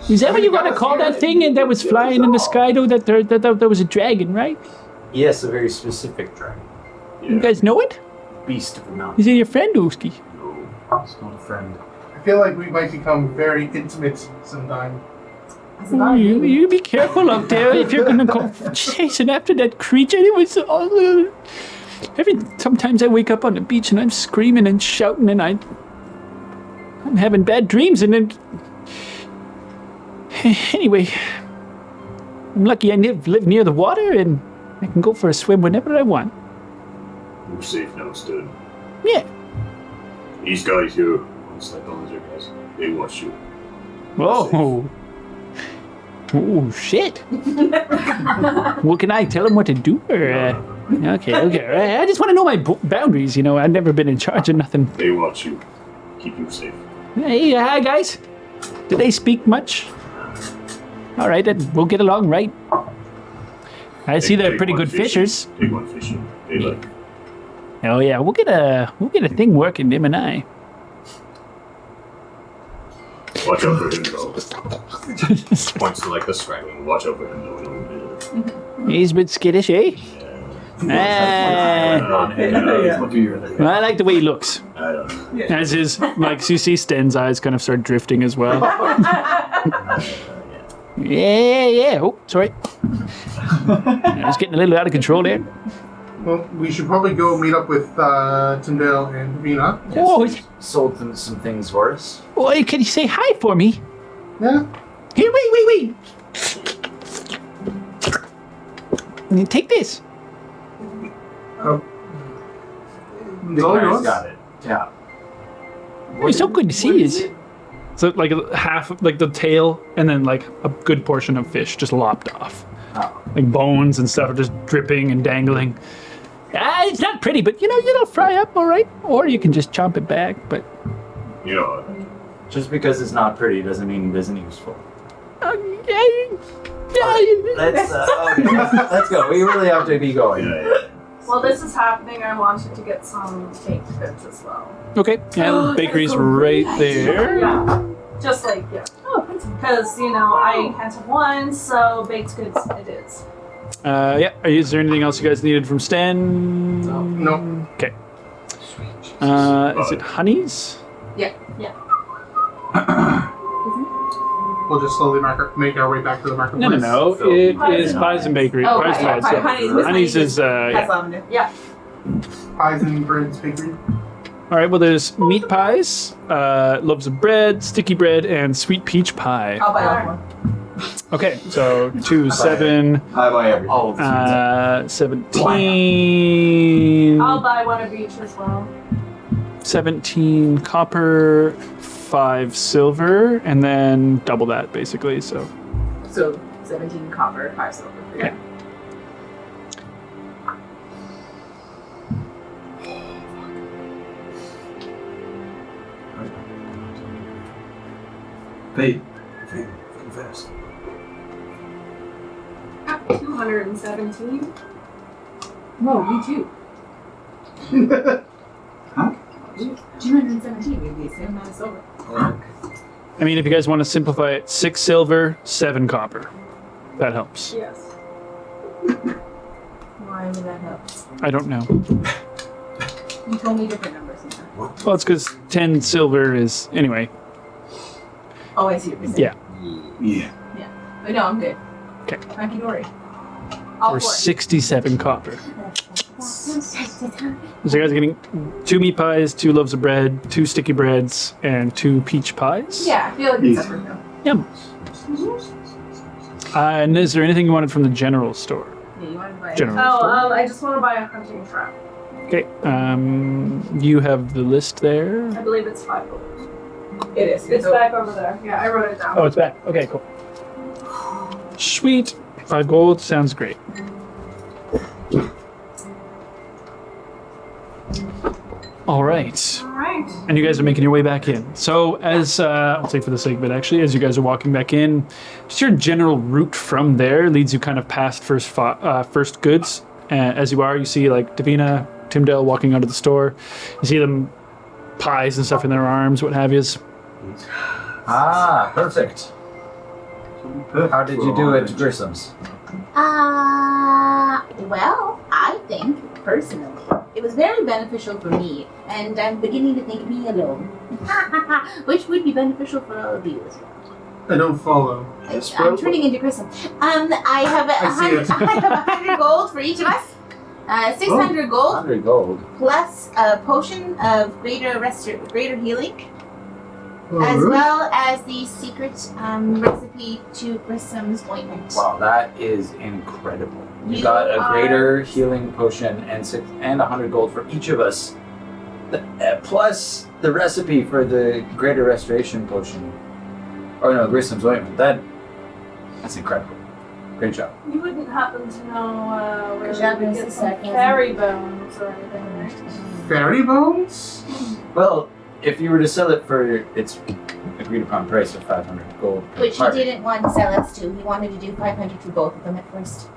Is that what you want to call that thing and that was flying in the sky, though? That there was a dragon, right? Yes, a very specific dragon. You guys know it? Beast of the mountain. Is it your friend, Oski? It's not a friend. I feel like we might become very intimate sometime. You be careful out there if you're gonna go chasing after that creature. It was sometimes I wake up on the beach and I'm screaming and shouting and I'm having bad dreams and then anyway, I'm lucky I live near the water and I can go for a swim whenever I want. You're safe now, Stud. Yeah. These guys here, it's like all those other guys, they watch you. Whoa. Oh shit. Well, can I tell him what to do? Or, okay. I just want to know my boundaries. You know, I've never been in charge of nothing. They watch you. Keep you safe. Hey, hi guys. Do they speak much? All right, then we'll get along, right? I see they're Take pretty one good fishing. fishers. Take one fishing. They like. Oh yeah, we'll get a thing working, him and I. Watch out for him, though. Points to like the straggling. Watch out for him, though. He's a bit skittish, eh? Well, I like the way he looks. I don't know. As his, like, so you see Sten's eyes kind of start drifting as well. Yeah. Oh, sorry. I was getting a little out of control there. Well, we should probably go meet up with Tyndale and Vina. Oh, Sold them some things for us. boy, can you say hi for me? Yeah. Here, wait. Take this. Oh. The all guy's yours? got it. Yeah. It's so good to see you. So, like, half, like, the tail, and then, like, a good portion of fish just lopped off. Oh. Like, bones and stuff are just dripping and dangling. It's not pretty, but, you know, it'll fry up all right. Or you can just chomp it back, but... You know, Just because it's not pretty doesn't mean it isn't useful. Let's go. We really have to be going. yeah. While this is happening, I wanted to get some baked goods as well. Okay, yeah, bakery's right there. Yeah. Just like, yeah. Oh, because, you know, I can't have one, so baked goods it is. Yeah, is there anything else you guys needed from Stan? No. Okay. Is it honeys? Yeah. We'll just slowly make our way back to the marketplace. No. It is pies and bakery. Oh, Pies, yeah, pies, yeah. honey's Honeys is, That's yeah. lavender. Yeah. Pies and breads bakery. All right, well, there's meat pies, loaves of bread, sticky bread, and sweet peach pie. I'll buy all one. Okay, so 2, 7, I buy everything. All of the 17. I'll buy one of each as well. 17 copper, 5 silver, and then double that, basically, so. So 17 copper, 5 silver. Okay. Pay fast. 217. No, me too. Huh? 217 would be the same amount of silver. I mean, if you guys want to simplify it, 6 silver, 7 copper. That helps. Yes. Why would that help? I don't know. You told me different numbers. Well, it's because 10 silver is anyway. Oh, I see what you're saying. Yeah, Yeah. But no, I'm good. Okay. Hunky dory. All or for it. 67 copper. So you guys are getting 2 meat pies, 2 loaves of bread, 2 sticky breads, and 2 peach pies. Yeah, I feel like it's separate though. Yum. And is there anything you wanted from the general store? Yeah, you want to buy General Oh, store. I just want to buy a hunting trap. Okay. You have the list there. I believe it's 5 gold. It is. It's back over there. Yeah, I wrote it down. Oh, it's back. Okay, cool. Sweet. 5 gold sounds great. All right. Alright. And you guys are making your way back in. So as, I'll say for the sake of it actually, as you guys are walking back in, just your general route from there leads you kind of past first goods. As you are, you see like Davina, Timdale walking out of the store. You see them pies and stuff in their arms, what have yous. Ah, perfect. How did you do at Grissom's? Well, I think, personally, it was very beneficial for me, and I'm beginning to think me alone. Which would be beneficial for all of you as well. I don't follow. I'm turning into Grissom. I have I see it. I have 100 gold for each of us. 600 gold 100 gold. plus a potion of greater healing, as Alright. well as the secret recipe to Grissom's ointment. Wow, that is incredible. You You got a are- greater healing potion and 100 gold for each of us. Plus the recipe for the greater restoration potion. Or no, Grissom's ointment. That's incredible. Great job. You wouldn't happen to know where Good job, we could get Mrs. some Sarcasm. fairy bones or anything, right? Fairy bones? Well, if you were to sell it for its agreed upon price of 500 gold per Which he part, didn't want to sell us to. He wanted to do 500 for both of them at first.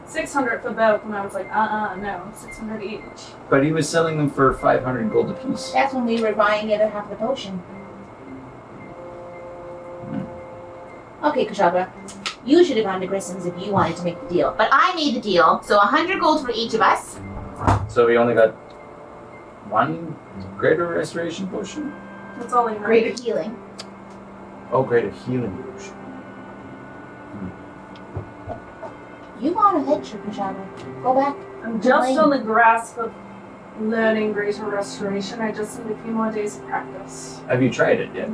600 for both, and I was like, no, 600 each. but he was selling them for 500 gold apiece. That's when we were buying the other half of the potion. Okay, Kushabra. You should have gone to Grissom's if you wanted to make the deal. But I made the deal, so 100 gold for each of us. So we only got one greater restoration potion? That's all I heard. Greater healing. Oh, greater healing potion. You go on ahead, Kushabra. Go back. I'm just on the grasp of learning greater restoration. I just need a few more days of practice. Have you tried it yet?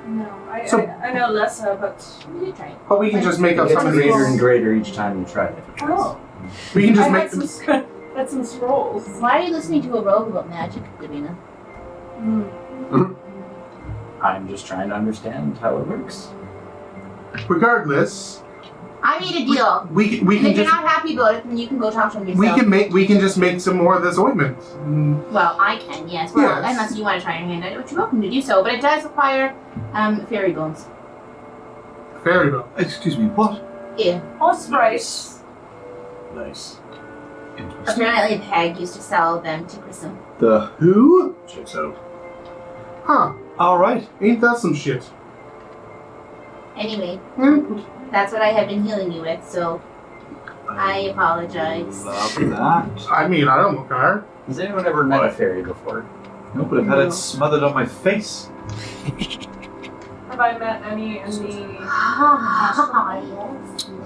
No, So- I know lesser, but You did try it. But we can just make up It's some of these. greater and greater each time you try it. oh, We can just I make had some scrolls. Why are you listening to a rogue about magic, Davina? I'm just trying to understand how it works. regardless. I made a deal. We And can if you're just not happy about it, then you can go talk to him yourself. we can just make some more of this ointment. Well, I can, yes. Well, Yes. unless you want to try your hand at it, which you're welcome to do so. But it does require fairy bones. Fairy bone. Excuse me, what? Yeah. Ospreys. Nice. Interesting. Apparently the hag used to sell them to Grissom. The who? Checks out. Huh. Alright. Ain't that some shit? Anyway, Hmm. that's what I have been healing you with, so I apologize. Love that. I mean, I don't care. Has anyone ever met a What? fairy before? No, but I've had it smothered on my face. Have I met any in the... Ah, yes, you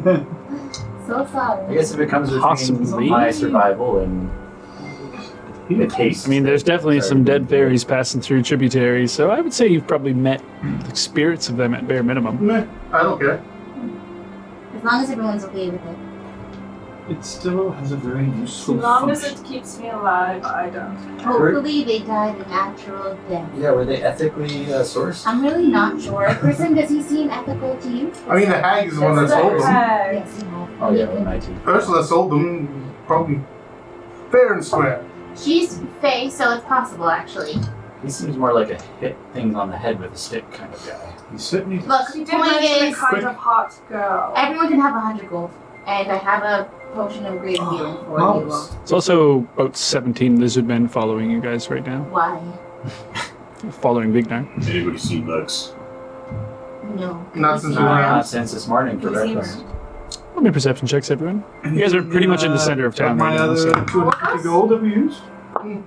have. So I sorry. guess if it comes between Possibly. my survival and the taste. I mean, there's definitely some dead fairies passing through tributaries, so I would say you've probably met the spirits of them at bare minimum. Meh, I don't care. As long as everyone's okay with it. It still has a very As useful long as function. it keeps me alive, I don't. Hopefully they died a natural death. Yeah, were they ethically sourced? I'm really not sure. Grissom, does he seem ethical to you? I mean, the hag is the one that That's sold the them. hag. Yes, you have. Oh yeah, with my teeth. Ursula sold them probably fair and square. She's Fae, so it's possible, actually. He seems more like a hit things on the head with a stick kind of guy. He certainly Look, She the did point mention a is, kind of hot girl. everyone can have 100 gold, and I have a potion of great healing for you. It's also about 17 lizard men following you guys right now. Why? Following Vignar. Anybody seen Lex? No. Not since we Not since this morning for He seems- breakfast. Let me perception checks, everyone. You guys are pretty much in the center of town my right now. other So. 250 gold that we used?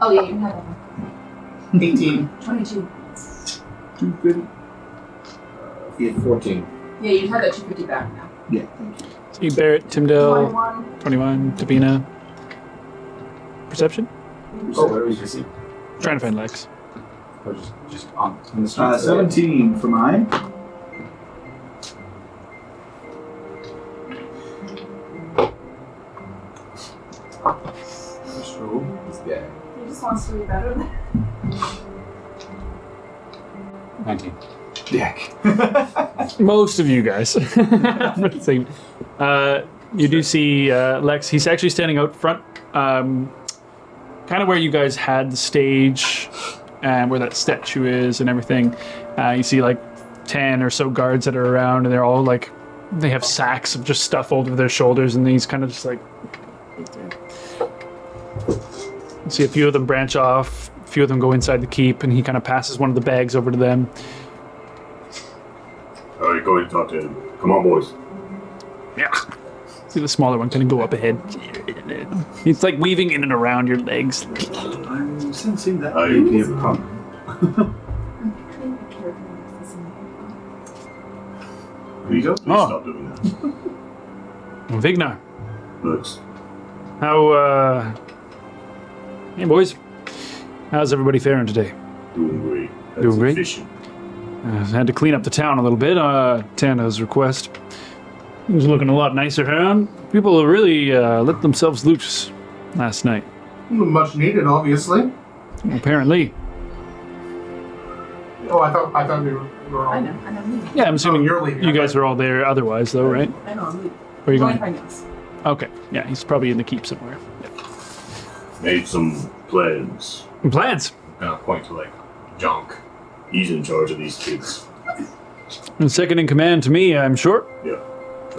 Oh yeah, you can have that. 18. 22. 250. He had 14. Yeah, you've had that 250 back now. Yeah, thank you. So you Barrett, Timdale, 21. 21, Davina. Perception? Oh, what do we see? Trying to find Lex. Or just on in the street. 17 for mine. Just roll. This guy. He just wants to be better than 19. Dick. Most of you guys. Same. You do see Lex. He's actually standing out front, kind of where you guys had the stage, and where that statue is and everything. You see like 10 or so guards that are around, and they're all like, they have sacks of just stuff over their shoulders, and he's kind of just like. You see a few of them branch off, a few of them go inside the keep, and he kind of passes one of the bags over to them. Alright, go ahead and talk to him. Come on, boys. Yeah. See the smaller one kind of go up ahead. It's like weaving in and around your legs. I'm sensing that I- may be a problem. Please, please Oh. stop doing that. Vignar, Lex. how, hey boys, how's everybody faring today? Doing great. That's Doing great? efficient. I had to clean up the town a little bit, Tana's request. It was looking a lot nicer around. People really let themselves loose last night, Much needed, obviously. apparently. Oh, I thought we were all. I know, I'm leaving. Yeah, I'm assuming you're leaving. you guys are all there otherwise, though, right? I know, I'm leaving. Where are you Going going? to find us. Okay, yeah, he's probably in the keep somewhere. Made some plans. And plans? I'm gonna point to like Jonk. He's in charge of these kids. And second in command to me, I'm sure. Yeah.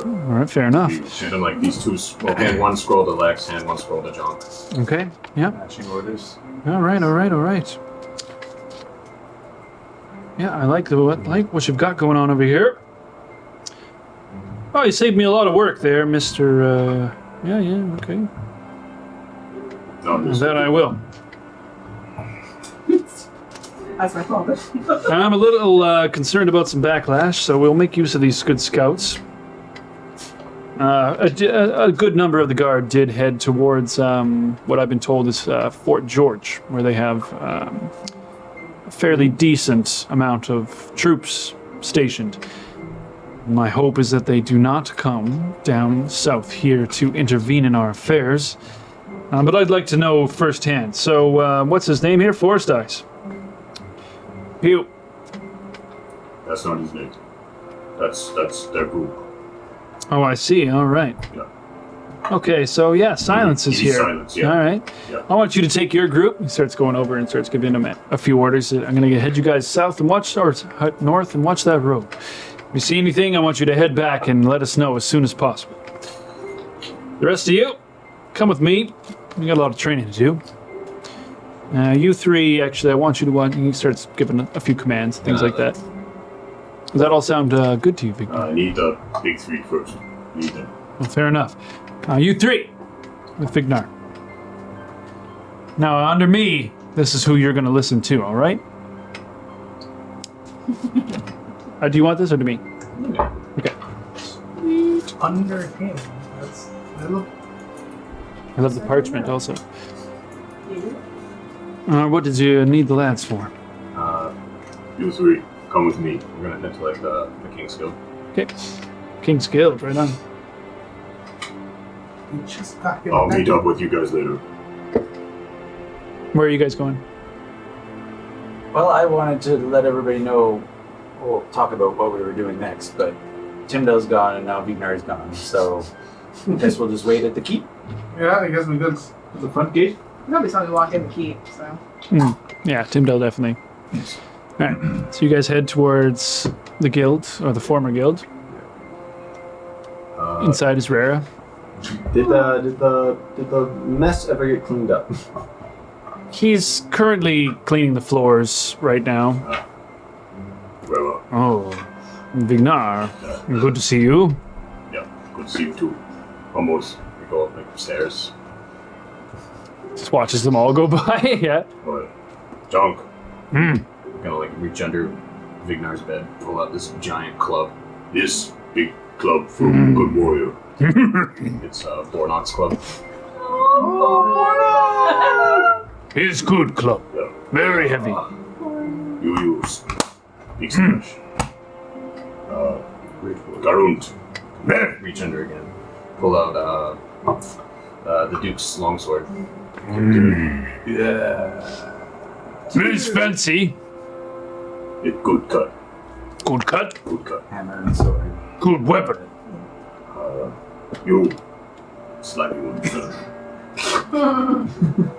All right, fair enough. Shoot him like these two. Well, hand one scroll to Lex, hand one scroll to Jonk. Okay, yeah. Matching orders. All right, all right, all right. Yeah, I like what you've got going on over here. Oh, you saved me a lot of work there, Mr. Yeah, okay. No, this That I will. That's my fault. I'm a little concerned about some backlash, so we'll make use of these good scouts. A good number of the guard did head towards what I've been told is Fort George, where they have a fairly decent amount of troops stationed. My hope is that they do not come down south here to intervene in our affairs. But I'd like to know firsthand. So, what's his name here? Forest Eyes. Pew. That's not his name. That's their group. Oh, I see. All right. Yeah. Okay, so yeah, Silence is He's here. Silence, yeah. All right. Yeah. I want you to take your group. He starts going over and starts giving them a few orders. I'm going to head you guys south and watch, or north and watch that road. If you see anything, I want you to head back and let us know as soon as possible. The rest of you, come with me. We got a lot of training to do. You three, actually, I want you to watch. He starts giving a few commands, things like that. Does that all sound good to you, Victor? I need the big three first. Need them. Well, fair enough. You three, with Vignar. Now, under me, this is who you're going to listen to, all right? Do you want this or to me? Okay. Under him. I love the parchment also. What did you need the lads for? You three, come with me. We're gonna head to like the King's Guild. Okay. King's Guild, right on. We just got him I'll back. meet up with you guys later. Where are you guys going? Well, I wanted to let everybody know, we'll talk about what we were doing next, but Timdale's gone and now Vignar's gone, so I guess we'll just wait at the keep. Yeah, I guess we could. At the front gate? Nobody saw me walk in the keep, so. Yeah, Timdale definitely. Alright, so you guys head towards the guild, or the former guild. Inside is Rara. Did the mess ever get cleaned up? He's currently cleaning the floors right now. Well, Oh, Vignar, good to see you. yeah, good to see you too. Almost. We go up like the stairs. Just watches them all go by, yeah. But junk. Gonna like reach under Vignar's bed, pull out this giant club. This big club from Good Warrior. It's Bornock's club. It's good club. Yeah. Very heavy. You use. Big smash. Garunt. Reach under again. Pull out the Duke's longsword. It's fancy. It good cut. Good cut. Good cut. Hammer and sword. Good weapon. You. Slightly one.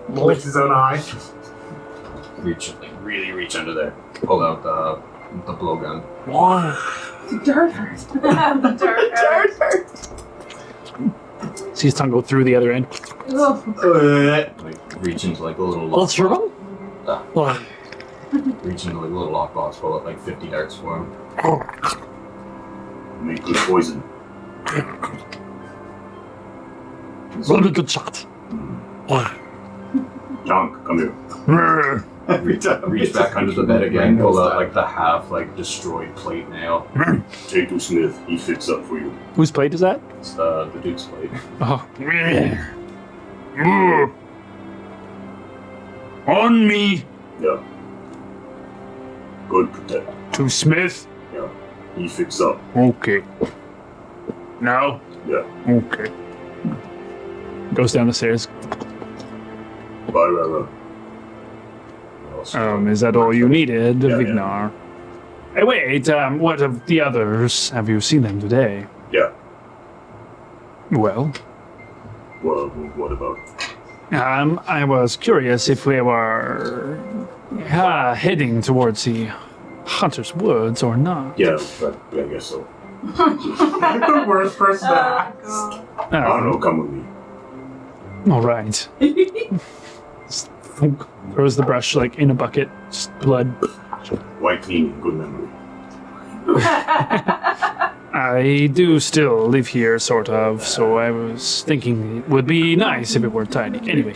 Licks his own eye. Reach really reach under there. Pull out the blowgun. Dirt hurts. Dirt hurts. See his tongue go through the other end. Like reach into like a little lockbox. Reach into like a little lockbox. Pull out like 50 darts for him. Make good poison. Roll a good shot. Junk, come here. Every time. Reach back under the bed again. Pull out like the half like destroyed plate nail. Take to Smith. He fits up for you. Whose plate is that? It's the Duke's plate. Oh. On me Yeah. Good protect. to Smith. Yeah. He fits up. Okay. Now? Yeah. Okay. Goes down the stairs. Bye, Rara. Is that all you needed, Yeah, Vignar? Hey, wait, what of the others? Have you seen them today? Yeah. Well, Well, what about? I was curious if we were heading towards the Hunter's Woods or not. Yeah, but I guess so. The worst person to ask. I don't know, come with me. All right. Just throws the brush like in a bucket, just blood. White clean, good memory. I do still live here, sort of, so I was thinking it would be nice if it were tidy. Anyway.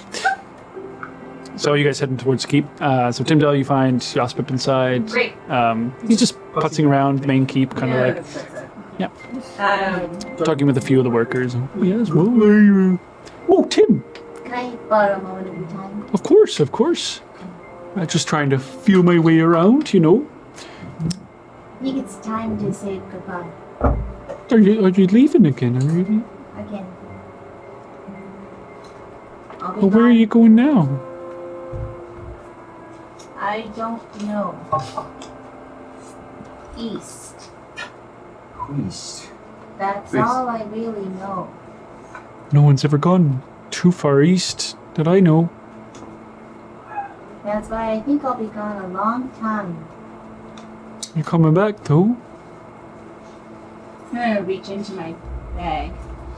So you guys heading towards the keep. So Timdale, you find Yospip inside. Great. He's just putzing around the main keep, kind of like talking with a few of the workers. Yes, well, oh, Tim. Can I borrow a moment of your time? Of course, of course. I'm just trying to feel my way around, you know. I think it's time to say goodbye. Are you leaving again? Again. I'll be Well, where are gone. you going now? I don't know. East. East. That's East. all I really know. No one's ever gone too far east that I know. That's why I think I'll be gone a long time. You're coming back, though. I'm gonna reach into my bag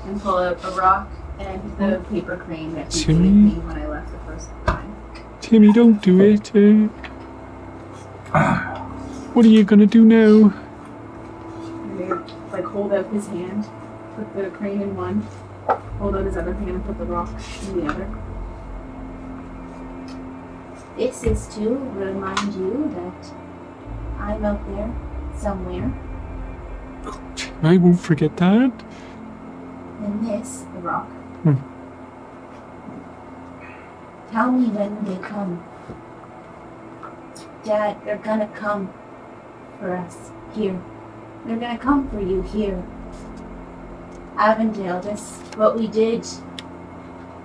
and pull out a rock and the paper crane that he gave me when I left the first time. Timmy, don't do it. What are you gonna do now? I'm gonna like hold out his hand, put the crane in one, hold out his other hand and put the rock in the other. This is to remind you that I'm out there somewhere. I won't forget that. And this, The rock. tell me when they come. Dad, they're gonna come for us here. They're gonna come for you here. Avondale, this, what we did,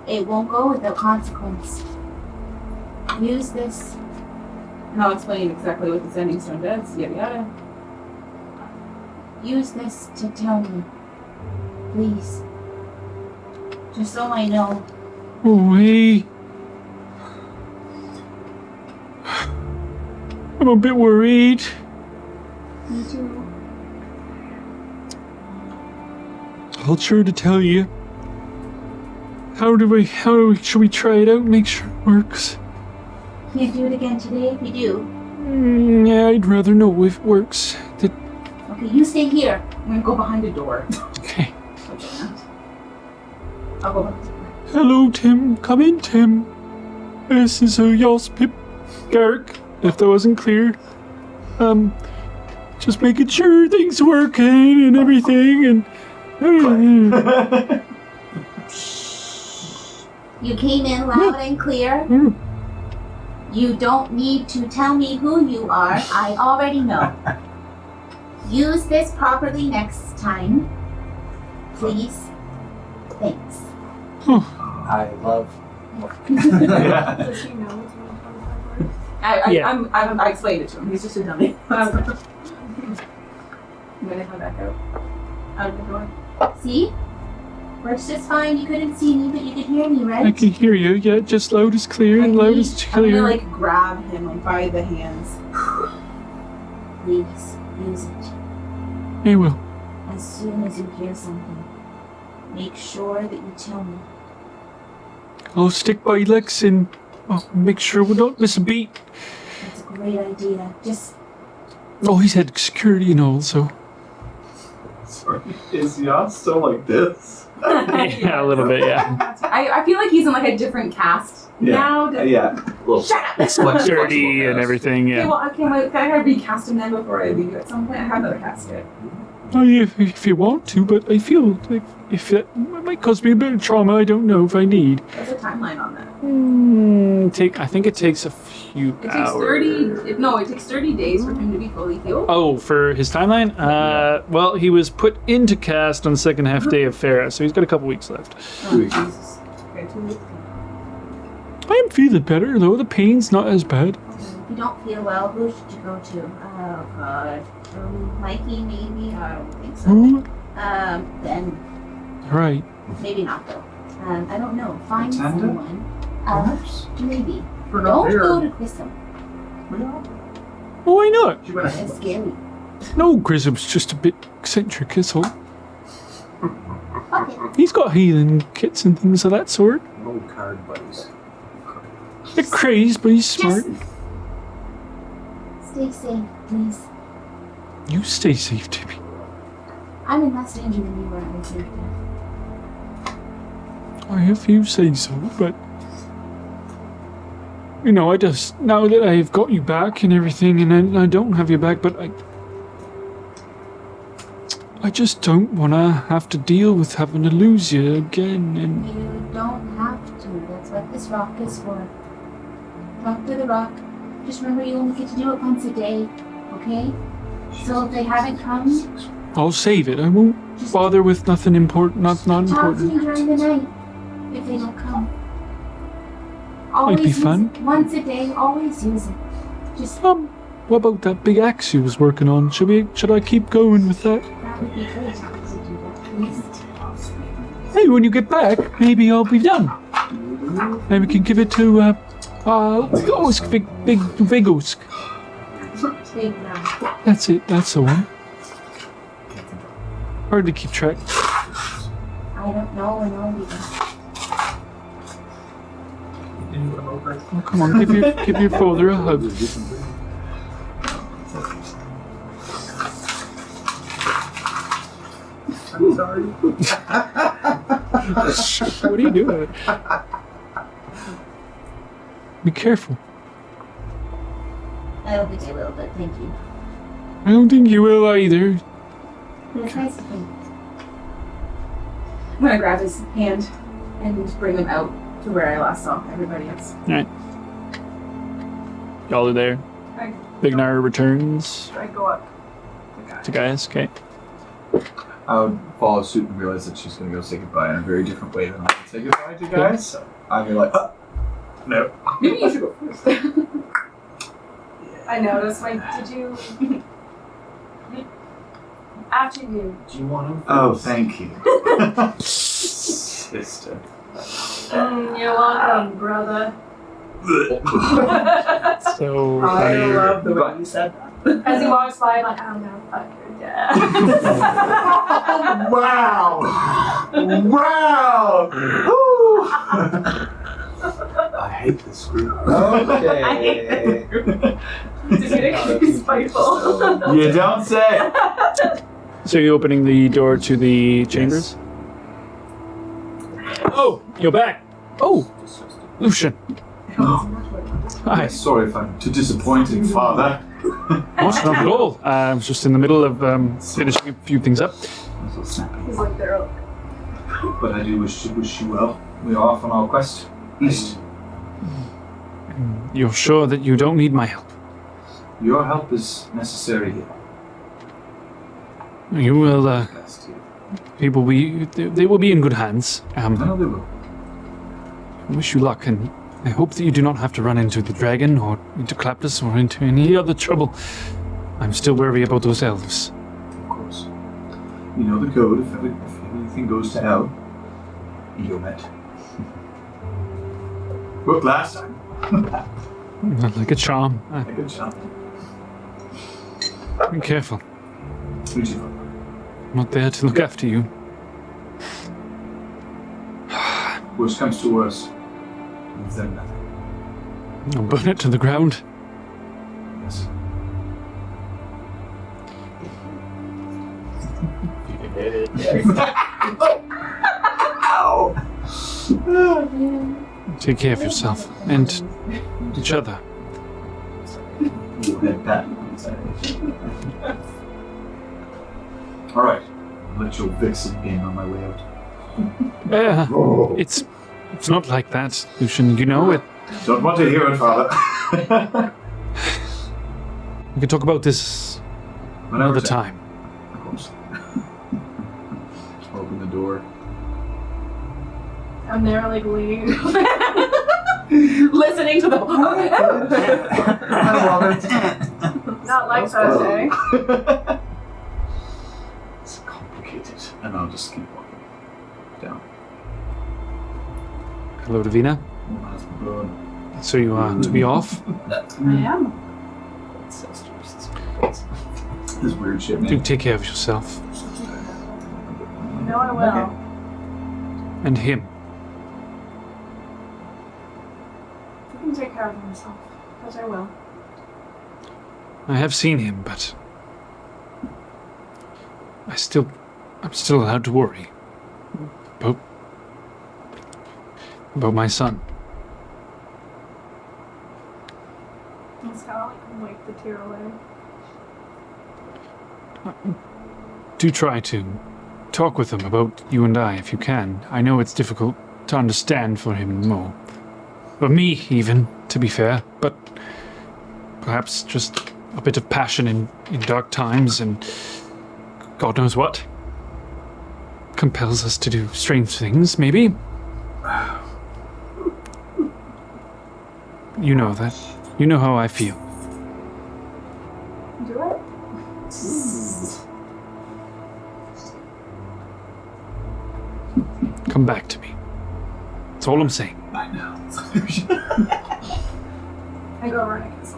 it won't go without consequence. Use this. And I'll explain exactly what the sending stone does, yada yada. Use this to tell me. Please. Just so I know. Oh, hey. I'm a bit worried. Me too. I'll sure to tell you. Should we try it out and make sure it works? Can't do it again today if you do. Yeah, I'd rather know if it works. Okay, you stay here. I'm gonna go behind the door. Okay. I'll go behind the door. Hello, Tim. Come in, Tim. This is Pip Garrick, if that wasn't clear. Just making sure things are working and everything, and... You came in loud and clear. You don't need to tell me who you are. I already know. Use this properly next time. Please. Thanks. I love. Does he know it's 125 words? I explained it to him. He's just a dummy. I'm gonna come back out of the door. See? Works just fine. You couldn't see me, but you could hear me, right? I can hear you, yeah, just loud as clear and loud as I'm clear. gonna grab him by the hands. Please, use it. I will. As soon as you hear something, make sure that you tell me. I'll stick by Lex and make sure we don't miss a beat. That's a great idea. Just He's had security and all, so... Sorry, is Jan still like this? Yeah, a little bit, yeah. I feel like he's in a different cast now. Yeah. Shut up! Security and everything, Okay, yeah. well, can I recast him then before I leave you at some point? I have another cast yet. Oh, yeah, if you want to, but I feel like if that might cause me a bit of trauma, I don't know if I need. What's the timeline on that? I think it takes a few It takes hours. 30 days for him to be fully healed. Oh, for his timeline? Well, he was put into cast on the second half day of Farah, so he's got a couple weeks left. Oh, Jesus. Okay, 2 weeks. I am feeling better, though. The pain's not as bad. if you don't feel well, who should you go to? Oh God, Mikey maybe? I don't think so. Who? Then Right. maybe not though. I don't know. Find Attendant? someone. Maybe. For not Don't there. go to Grissom. Oh, why not? She went It's scary. No, Grizzum's just a bit eccentric, that's all. Okay. He's got healing kits and things of that sort. No card buddies. They're crazed, but he's smart. Just stay safe, please. You stay safe, Timmy. I'm in less danger than you are, I think. If you say so, but... You know, now that I've got you back and everything, and I don't have you back, but I just don't want to have to deal with having to lose you again, and... You don't have to. That's what this rock is for. Talk to the rock. Just remember you only get to do it once a day, okay? So if they haven't come, I'll save it. I won't bother with nothing important, not talk to important. me during the night if they don't come. Might be Always use fun. it once a day, always use it. Just, What about that big axe you was working on? Should I keep going with that? that would be great to do that, please. Hey, when you get back, maybe I'll be done. Maybe we can give it to, Osk, big Osk. Big round. That's it, that's the one. Hard to keep track. I don't know when I'll be done. Oh, come on, give your father a hug. I'm sorry. What are you doing? Be careful. I don't think I will, but thank you. I don't think you will either. But it's nice of you. I'm gonna grab his hand and bring him out to where I last saw everybody else. Y'all are there. I, Big Nar returns I go up. to Gaius. Okay. I would follow suit and realize that she's going to go say goodbye in a very different way than I would say goodbye to guys. So I'm going to be like, no. Maybe you should go first. I noticed. Wait, did you? After you. Do you want him? Oh, thank you. Sister. You're welcome, brother. So I you're- love the way you said that. As he walks by, I'm like, I'm gonna fuck your dad. Wow! Wow! Woo! I hate this group. Okay. Just gonna be spiteful. You don't say. So you're opening the door to the chambers? Oh, you're back. Oh, Lucian. Hi. Sorry if I'm too disappointing, Father. Not at all. I was just in the middle of finishing a few things up. I'm so snappy. He's like, they're like, But I do wish you well. We are off on our quest east. You're sure that you don't need my help? Your help is necessary here. You will, Best here. people they will be in good hands. I know they will. I wish you luck, and I hope that you do not have to run into the dragon, or into Claptus, or into any other trouble. I'm still wary about those elves. Of course. You know the code. If anything goes to hell, you're met. Worked last time. Like a charm. Good job. Be careful. Who'd you vote? I'm not there to look after you. Worst comes to worst. Leave them nothing. I'll burn it to the ground. Yes. Take care of yourself and each other. You'll head back. Alright. I'll let your vixen in on my way out. It's not like that, Lucian. You know it. Don't want to hear it, Father. We can talk about this another time. Of course. Open the door. I'm there, like, leaning, listening to the. I love it. Not like that, eh? It's complicated. And I'll just keep walking down. Hello, Davina. That's blood. So you are to be off? I am. This weird shit, Do man. take care of yourself. You know I will. And him. You can take care of myself. Because I will. I have seen him, but I'm still allowed to worry about my son. It's kind of like wipe the tear away. Do try to talk with him about you and I if you can. I know it's difficult to understand for him more. For me, even, to be fair, but perhaps just a bit of passion in dark times and God knows what compels us to do strange things, maybe. You know that. You know how I feel. Do it? Come back to me. That's all I'm saying. I know. I go run and kiss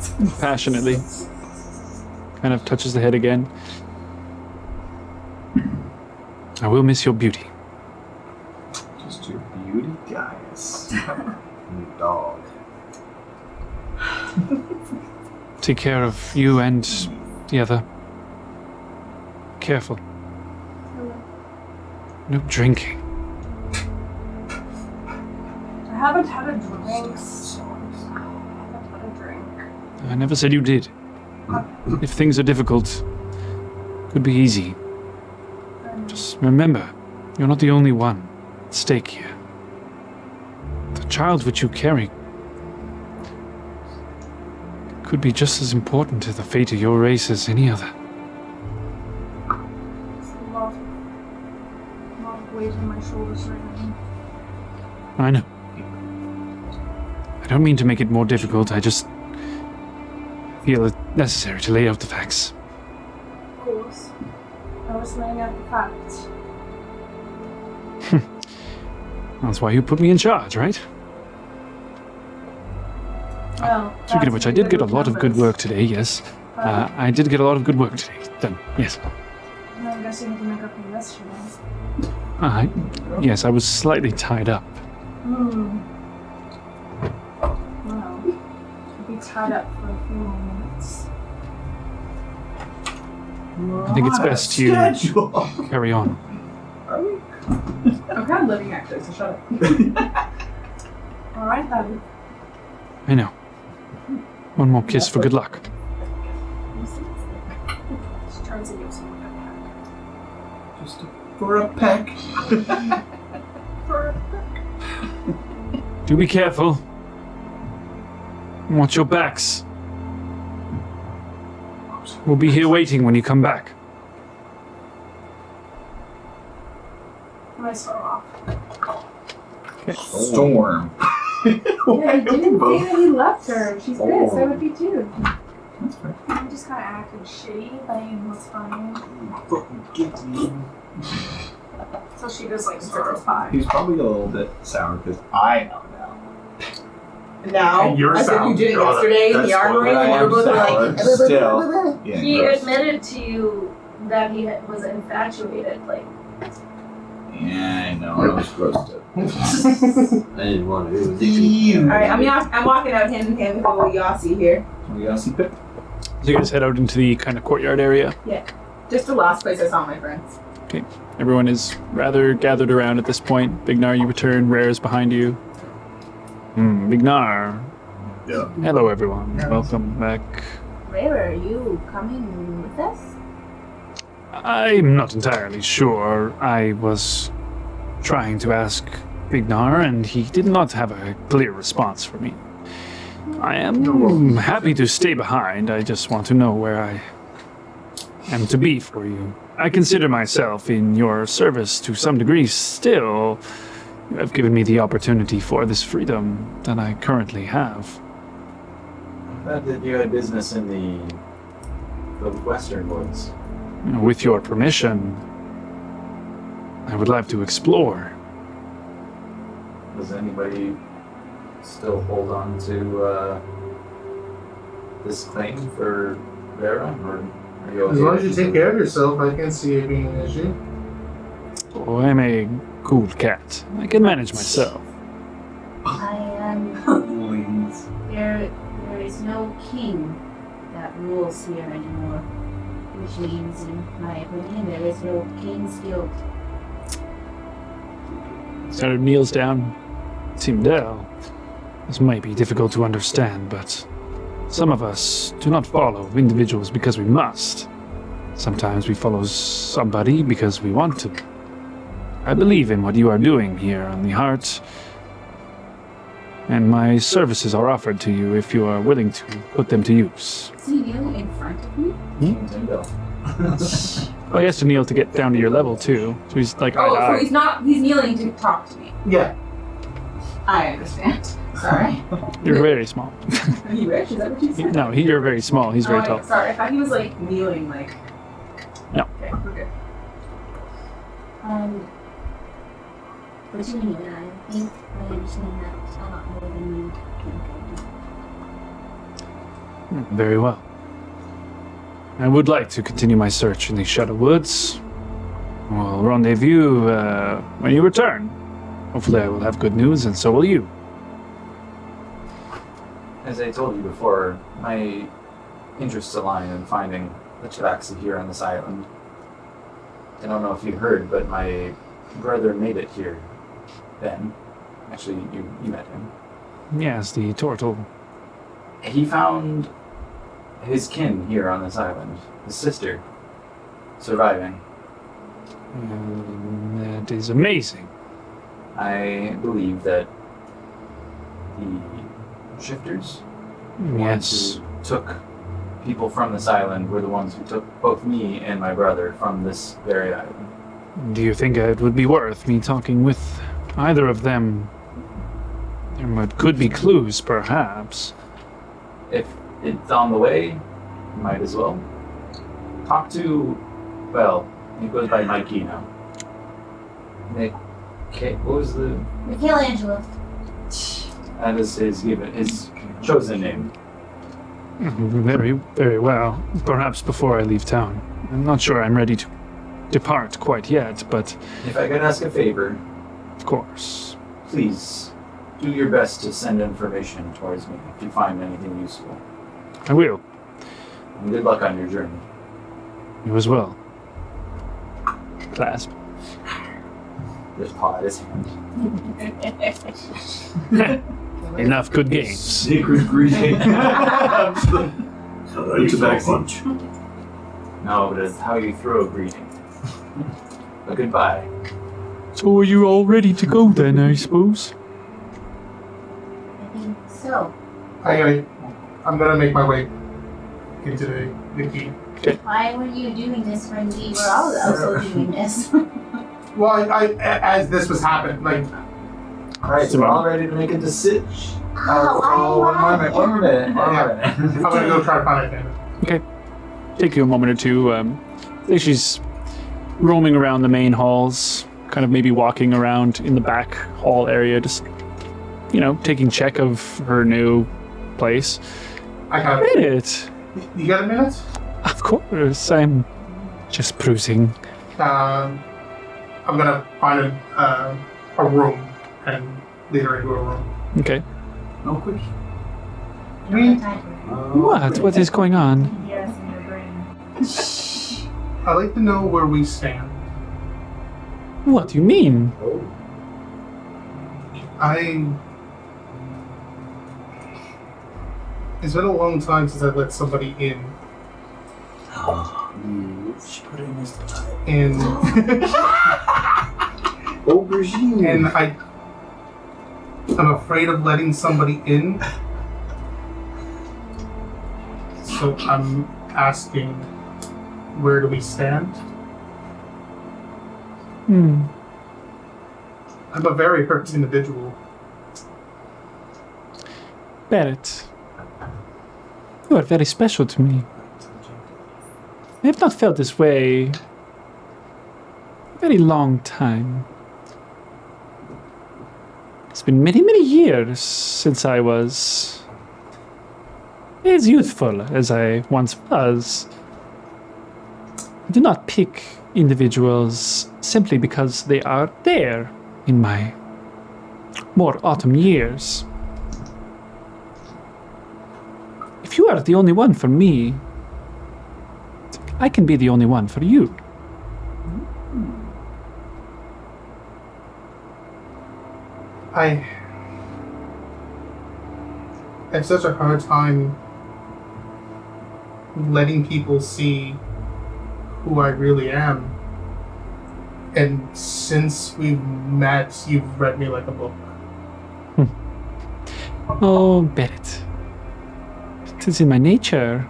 him. Passionately. Kind of touches the head again. I will miss your beauty. Just your beauty, guys. You dog. Take care of you and the other. Careful. No drinking. I haven't had a drink. I haven't had a drink. I never said you did. If things are difficult, could be easy. Just remember, you're not the only one at stake here. The child which you carry could be just as important to the fate of your race as any other. It's a lot of weight on my shoulders right now. I know. I don't mean to make it more difficult, I just feel it necessary to lay out the facts. Of course. I was laying out the facts. That's why you put me in charge, right? Well, Speaking of which, I did get a lot of good work today, yes. I did get a lot of good work today done, yes. I guess you had to make up for yesterday. Yes, I was slightly tied up. Well, you'd be tied up for a few more minutes. I think it's best you carry on. I'm kind of living actually, so shut up. Alright then. I know. One more kiss for good luck. She turns and gives him a peck. Just for a peck. Do be careful. Watch your backs. We'll be here waiting when you come back. I might start off. Storm. Yeah, I didn't say that he left her. She's pissed. I would be too. That's fair. I'm just kind of acting shitty, playing what's funny. So she just like stirs by. He's probably a little bit sour because I know now. Now, And you're I said sound. you did it Oh, yesterday in that's the armory, what I and you were am both sour. like, Still. Yeah, He gross. admitted to you that he was infatuated. Like, Yeah, I know. I was gross too. I didn't want to. It was Alright, I'm walking out hand in hand with little Yossi here. We got some pip. So you guys head out into the kind of courtyard area. Just the last place I saw my friends. Everyone is rather gathered around at this point. Bignar, you return. Rare is behind you. Bignar. Yeah. Hello, everyone. Welcome back. Rare, are you coming with us? I'm not entirely sure. I was trying to ask Bignar, and he did not have a clear response for me. I am happy to stay behind. I just want to know where I am to be for you. I consider myself in your service to some degree still. You have given me the opportunity for this freedom that I currently have. I thought that you had business in the western woods. With your permission, I would like to explore. Does anybody still hold on to this claim for Vera, or are you okay? As long as you take care of yourself, I can't see it being an issue. Oh, I'm a cool cat. I can manage myself. I am. There is no king that rules here anymore, which means, in my opinion, there is no king's guild. Sort of kneels down. Simdel, this might be difficult to understand, but some of us do not follow individuals because we must. Sometimes we follow somebody because we want to. I believe in what you are doing here on the Heart, and my services are offered to you if you are willing to put them to use. Is he kneeling in front of me? Well, he has to kneel to get down to your level, too. So he's like eye to Oh, so eye. he's kneeling to talk to me. Yeah. I understand. Sorry. You're very small. Are you rich? Is that what you said? No, you're very small. He's very tall. Sorry, I thought he was like kneeling, like. No. Okay, we're good. What do you mean? I think I understand that a lot more than you think I do. Very well. I would like to continue my search in the Shadow Woods. We'll rendezvous when you return. Hopefully I will have good news, and so will you. As I told you before, my interests align in finding the Tabaxi here on this island. I don't know if you heard, but my brother made it here. Ben. Actually, you met him. Yes, the turtle. He found his kin here on this island, his sister, surviving. That is amazing. I believe that the shifters, the Yes. ones who took people from this island, were the ones who took both me and my brother from this very island. Do you think it would be worth me talking with either of them? There could be clues, perhaps. If it's on the way, might as well. Talk to, well, he goes by Mikey now. Nick Okay, what was the... Michelangelo. That is his chosen name. Very, very well. Perhaps before I leave town. I'm not sure I'm ready to depart quite yet, but... If I could ask a favor, Of course. please do your best to send information towards me if you find anything useful. I will. And good luck on your journey. You as well. Clasp. Just paw at his hand. Enough good games. Secret greeting. So you throw a punch. No, but it's how you throw a greeting. But goodbye. So are you all ready to go then, I suppose? I think so. I'm gonna make my way into the key. Why were you doing this when we were all also doing this? Well, as this was happening, like, Alright, so we're all ready to make a decision. One more minute. I'm gonna go try to find it. Okay. Take you a moment or two. I think she's roaming around the main halls, kind of maybe walking around in the back hall area, just, taking check of her new place. I kind of. Minute. You got a minute? Of course, I'm just bruising. I'm gonna find a room and lead her into a room. Okay. No quick. What is going on? Yes, in your brain. I'd like to know where we stand. What do you mean? It's been a long time since I let somebody in. She put it in his tie. And Aubergine. and I'm afraid of letting somebody in. So I'm asking, where do we stand? I'm a very hurt individual. Barrett, you are very special to me. I have not felt this way a very long time. It's been many, many years since I was as youthful as I once was. I do not pick individuals simply because they are there in my more autumn years. If you are the only one for me, I can be the only one for you. I have such a hard time letting people see who I really am. And since we've met, you've read me like a book. Oh, Barrett. It is in my nature.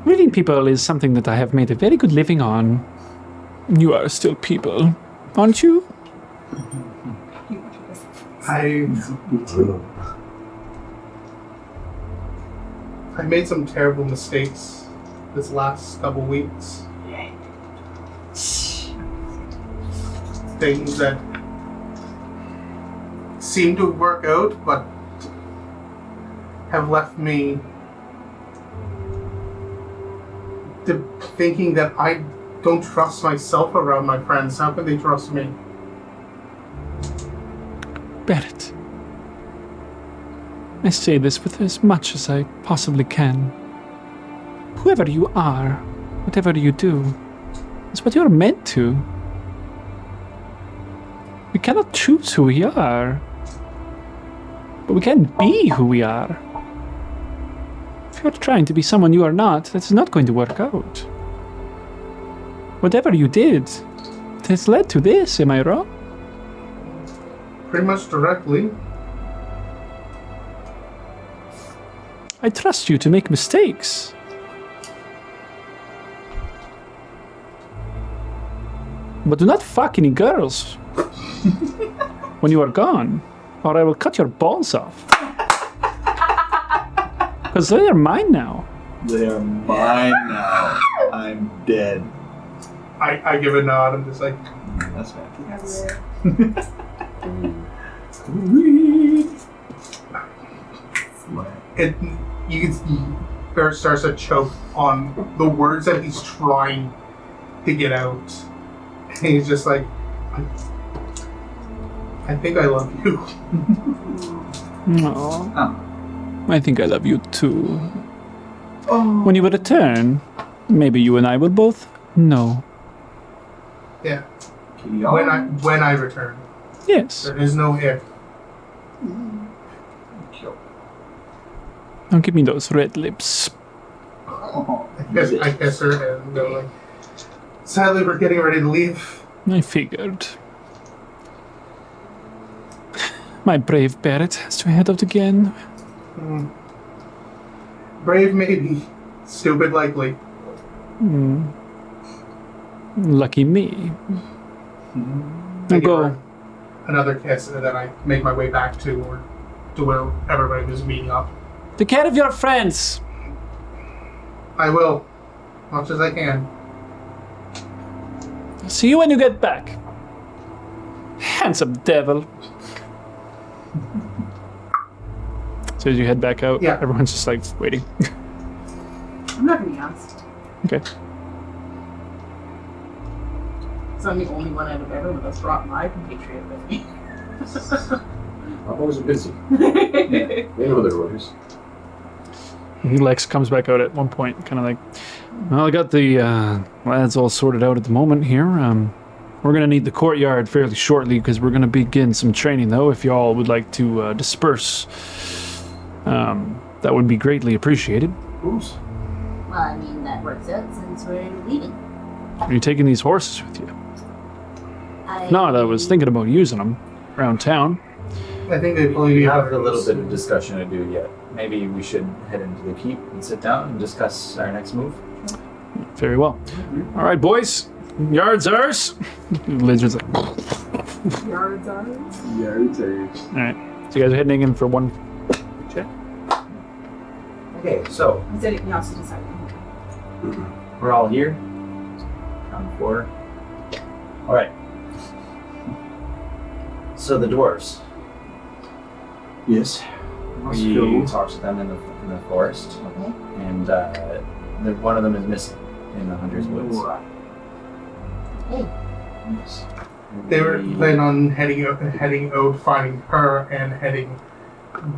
Reading people is something that I have made a very good living on. You are still people, aren't you? I made some terrible mistakes this last couple weeks. Things that seem to work out, but have left me thinking that I don't trust myself around my friends. How can they trust me? Barrett. I say this with as much as I possibly can. Whoever you are, whatever you do, is what you're meant to. We cannot choose who we are, but we can be who we are. If you're trying to be someone you are not, that's not going to work out. Whatever you did, it has led to this, am I wrong? Pretty much directly. I trust you to make mistakes. But do not fuck any girls when you are gone, or I will cut your balls off. Because they are mine now. They are mine now. I'm dead. I give a nod. I'm just like, That's fantastic. You can see Barrett starts to choke on the words that he's trying to get out. And he's just like, I think I love you. Aww. I think I love you too. When you return, maybe you and I will both know. Yeah. When I return. Yes. There is no if. Don't give me those red lips. I kiss her and go like, sadly we're getting ready to leave. I figured. My brave Barrett has to head out again. Brave maybe. Stupid likely. Lucky me. I Go. give her another kiss and then I make my way back to where everybody was meeting up. Take care of your friends. I will. Much as I can. See you when you get back. Handsome devil. So as you head back out, Yeah. everyone's just like waiting. I'm not gonna be honest. Okay. So I'm the only one out of everyone that's brought my compatriot with me. I'm always busy. They know their orders. Lex comes back out at one point, kind of like, well, I got the lads all sorted out at the moment here. We're going to need the courtyard fairly shortly because we're going to begin some training, though. If y'all would like to disperse, that would be greatly appreciated. Well, I mean, that works out since we're leaving. Are you taking these horses with you? No, I was thinking about using them around town. I think they probably We have a little bit of discussion to do yet. Maybe we should head into the keep and sit down and discuss our next move. Very well. All right, boys. Yards ours. Lizard's like, all Yards are. right. So you guys are heading in for one check. Okay, so I said it, he also decided. we're all here. Round 4. All right. So the dwarves. Yes. We talked to them in the forest, Okay. and one of them is missing in the Hunter's Woods. Yes. They were planning on heading out, finding her, and heading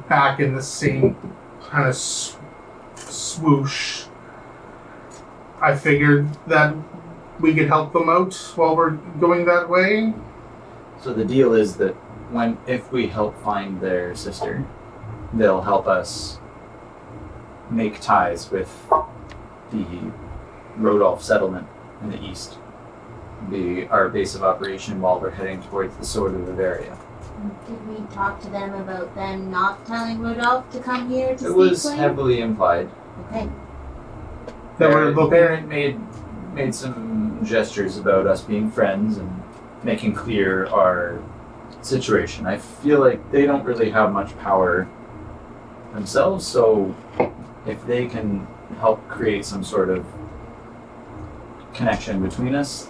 back in the same kind of swoosh. I figured that we could help them out while we're going that way. So the deal is that if we help find their sister, they'll help us make ties with the Rodolph settlement in the east. Be our base of operation while we're heading towards the sword of Bavaria. Did we talk to them about them not telling Rodolph to come here to It was speak with? heavily implied. Okay. That we're looking. Barrett made some gestures about us being friends and making clear our situation. I feel like they don't really have much power themselves, so if they can help create some sort of connection between us,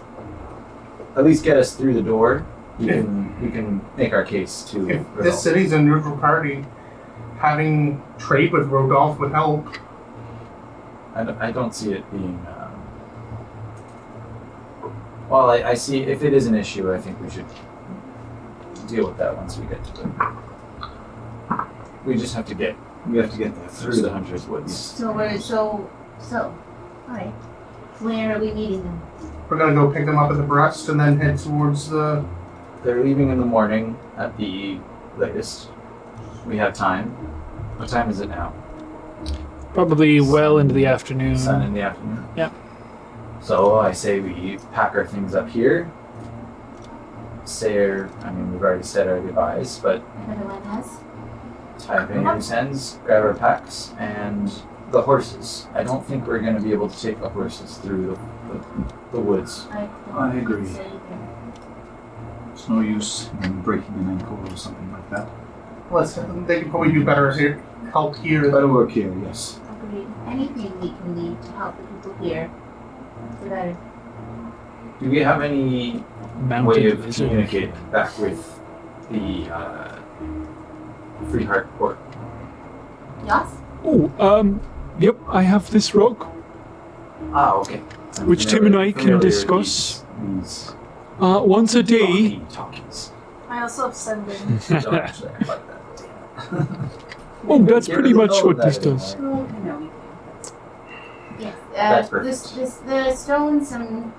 at least get us through the door, we can make our case to If Rodolph. this city's a neutral party, having trade with Rodolph would help. I don't see it being. Well, I see if it is an issue, I think we should deal with that once we get to it. We just have to get We have to get there through the Hunter's Woods. So alright. Where are we meeting them? We're gonna go pick them up at the breast and then head towards the. They're leaving in the morning at the latest. We have time. What time is it now? Probably well into the afternoon. Sun in the afternoon. Yep. So I say we pack our things up here. We've already said our goodbyes, but Everyone has? tie up any loose ends, grab our packs, and the horses. I don't think we're going to be able to take the horses through the woods. I agree. It's no use in breaking an ankle or something like that. They could probably do better here, help here. Better work here, yes. Agreed. Anything we can need to help the people here, the better. Do we have any Mounted way of lizard. communicating back with the Free Heart Port? Yes? Oh, yep, I have this rock, Ah, okay. which Tim and I can discuss once a day. Talkies. I also have sending. Don't actually act like that. Oh, that's Get pretty rid of much all what that this does. anymore. Oh, no, we Yes. That's perfect. The stones and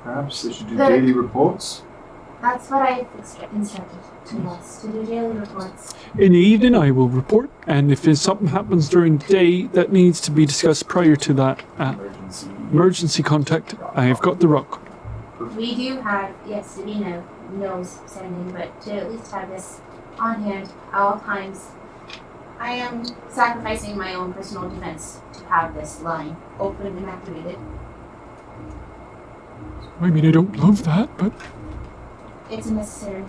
Perhaps they should do The- daily reports. that's what I instructed to us to do daily reports. In the evening, I will report, and if there's something happens during the day that needs to be discussed prior to that emergency contact, I have got the rock. We do have, yes, Sabina knows sending, but to at least have this on hand at all times. I am sacrificing my own personal defense to have this line open and activated. I mean, I don't love that, but It's a necessary.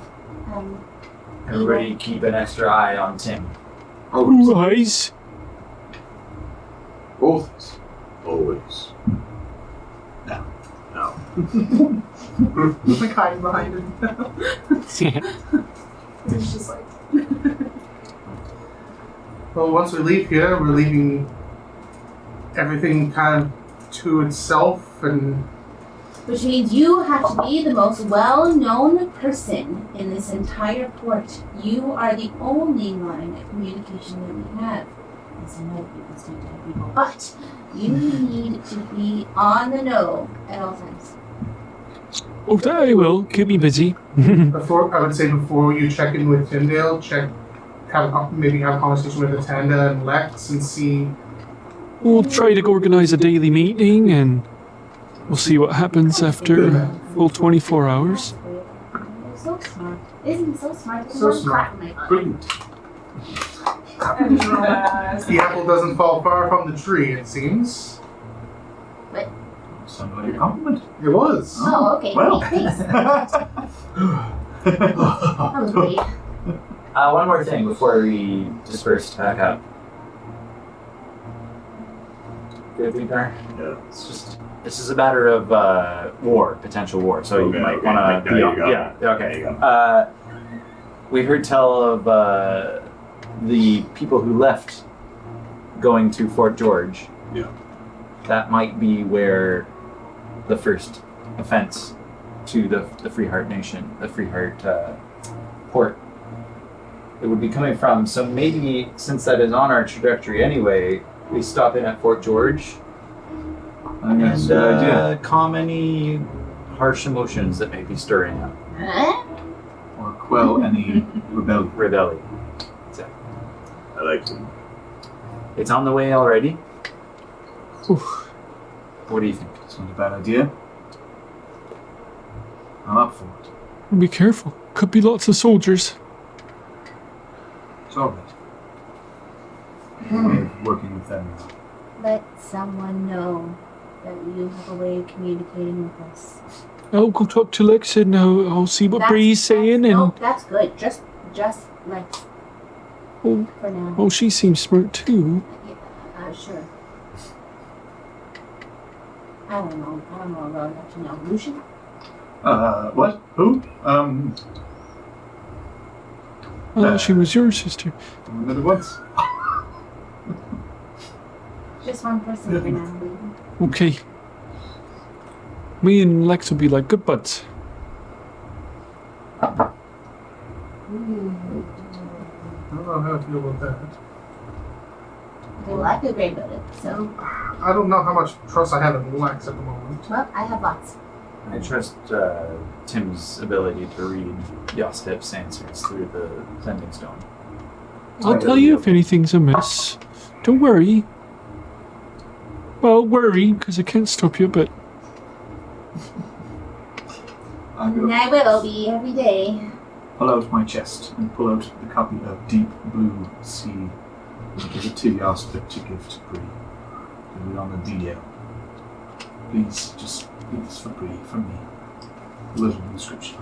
Everybody keep an extra eye on Tim. ooh, eyes. Both. Always. Like hiding behind him. It's just like, Well, once we leave here, we're leaving everything kind of to itself, and Which means you have to be the most well-known person in this entire port. You are the only line of communication that we have. Yes, I know people speak to other people, but you need to be on the know at all times. Oh, that I will. Keep me busy. before you check in with Tyndale, maybe have a conversation with Atanda and Lex and see. We'll try to organize a daily meeting, and we'll see what happens after a full 24 hours. You're so smart. Isn't he so smart? So smart. Brilliant. The apple doesn't fall far from the tree, it seems. Sounded like a compliment. It was. Oh, okay. Well. Thanks. That was great. One more thing before we disperse back up. Good, Peter? Yeah. It's just, this is a matter of war, potential war, so Okay, you might okay. want to There be you on. go. Yeah, There you okay. go. We heard tell of the people who left going to Fort George. Yeah. That might be where the first offense to the Free Heart Nation, the Free Heart port, it would be coming from. So maybe, since that is on our trajectory anyway, we stop in at Fort George I think that's a and good idea. calm any harsh emotions that may be stirring up. Huh? Or quell any rebellion. Rebellion. I like them. It's on the way already. Oof. What do you think? It's not a bad idea. I'm up for it. Be careful. Could be lots of soldiers. It's all right. Way of working with them. Let someone know that you have a way of communicating with us. I'll go talk to Lex, and I'll see what Bree's saying, No, and that's good. Just Lex. Oh. For now. oh, she seems smart too. Sure. I don't know well enough to know. Lucian? What? Who? She was your sister. Another once. Just one person for now. Okay. Me and Lex will be like good buds. I don't know how I feel about that. Well, I feel great about it. So, I don't know how much trust I have in Lex at the moment. well, I have lots. I trust Tim's ability to read Yostep's answers through the sending stone. I'll tell you if anything's amiss. Don't worry. Well, worry, because I can't stop you, but I'm And gonna I will be every day. pull out my chest and pull out the copy of Deep Blue Sea and give it to Yasper to give to Bree. Do it on the DL. Please, just give this for Bree, from me. A little inscription.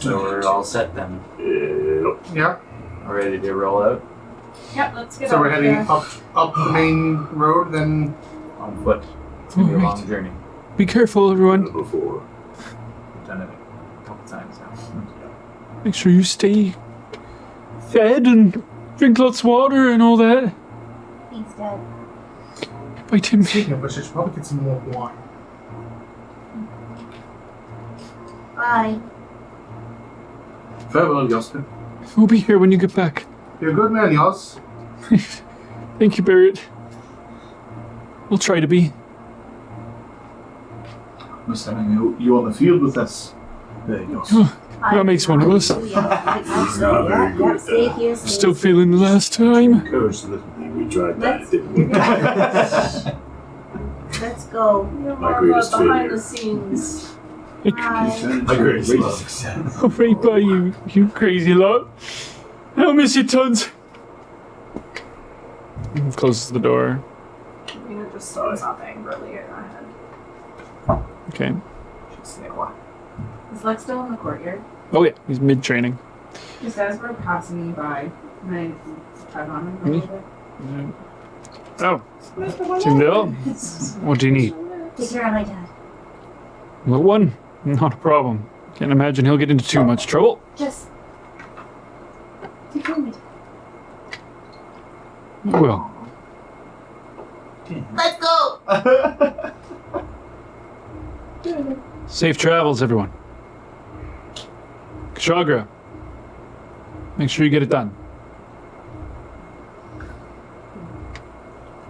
So we're all set then. Yep. Yeah. Ready to roll out Yep, let's get So out we're of heading here. up the main road, then. on foot. It's gonna be a Alright. long journey. Be careful, everyone. Before. We've done it a couple times now. Make sure you stay fed and drink lots of water and all that. Thanks, Dad. Bye, Tim. Speaking of which, I should probably get some more wine. Bye. Farewell, Yosper. We'll be here when you get back. You're a good man, Yos. Thank you, Barrett. We'll try to be. Must having you on the field with us. There, Yos. That makes one of us. Not very good at Stay that. here. Stay Still feeling the last time. Coach, we tried that, didn't we? Let's go. You're My more greatest about behind failure. the scenes. Bye. My greatest love. success. Oh, right by you, you crazy lot. I'll miss you tons. Closes the door. Rena just throws up angrily at our head. Okay. She's like, what? Is Lex still in the courtyard? Oh yeah, he's mid-training. These guys were passing me by. Can I tug on him a little bit? Oh, Tyndale, what do you need? Take care of my dad. Little one? Not a problem. Can't imagine he'll get into too much trouble. Just take care of my dad. Well, Let's go. safe travels, everyone. Kshagra, make sure you get it done.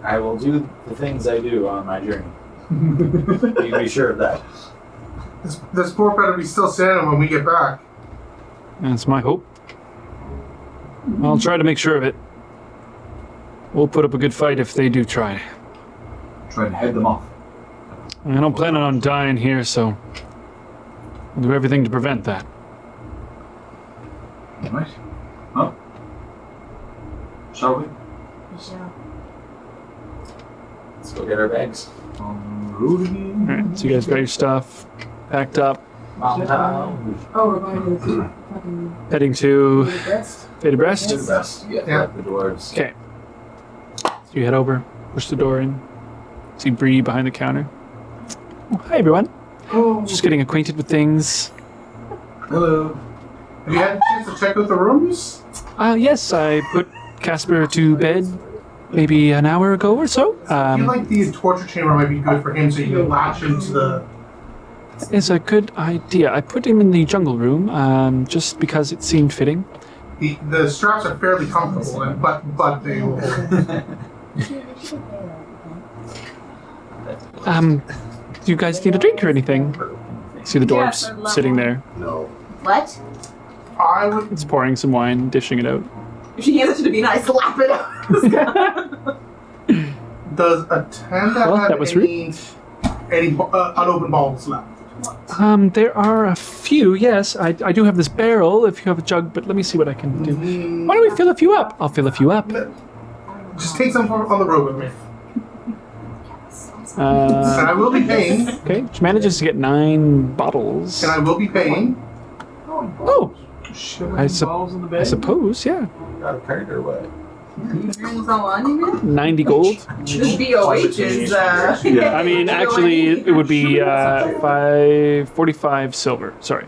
I will do the things I do on my journey. You can be sure of that. This poor better be still standing when we get back. That's my hope. I'll try to make sure of it. We'll put up a good fight if they do try. Try and head them off. I don't plan on dying here, so I'll do everything to prevent that. Alright. Well. Shall we? Michelle. Let's go get our bags. On the road again? Alright, so you guys got your stuff packed up, Mountain town. Oh, we're going to the fucking heading to breast. Faded Breast. Do the best. Yeah. The dwarves. Okay. So you head over, push the door in, see Bree behind the counter. Oh, hi everyone. Just getting acquainted with things. Hello. Have you had a chance to check out the rooms? Yes, I put Casper to bed maybe an hour ago or so. I feel like the torture chamber might be good for him so you can latch into the... It's a good idea. I put him in the jungle room just because it seemed fitting. The straps are fairly comfortable, but they will... Do you guys need a drink or anything? See the Yes, I'd dwarves love sitting one. there. No. What? I would... It's pouring some wine, dishing it out. If she hands it to Davina, I slap it out. Does a tent Well, have that was any unopened bottles left? There are a few, yes. I do have this barrel if you have a jug, but let me see what I can do. Why don't we fill a few up? I'll fill a few up. Just take some on the road with me. And Uh, I will be paying. okay, she manages to get 9 bottles. And I will be paying. Oh, I suppose, yeah. Got a card or what? Rings on, you mean? 90 gold. This BOH is, I mean, actually, it would be 45 silver. Sorry.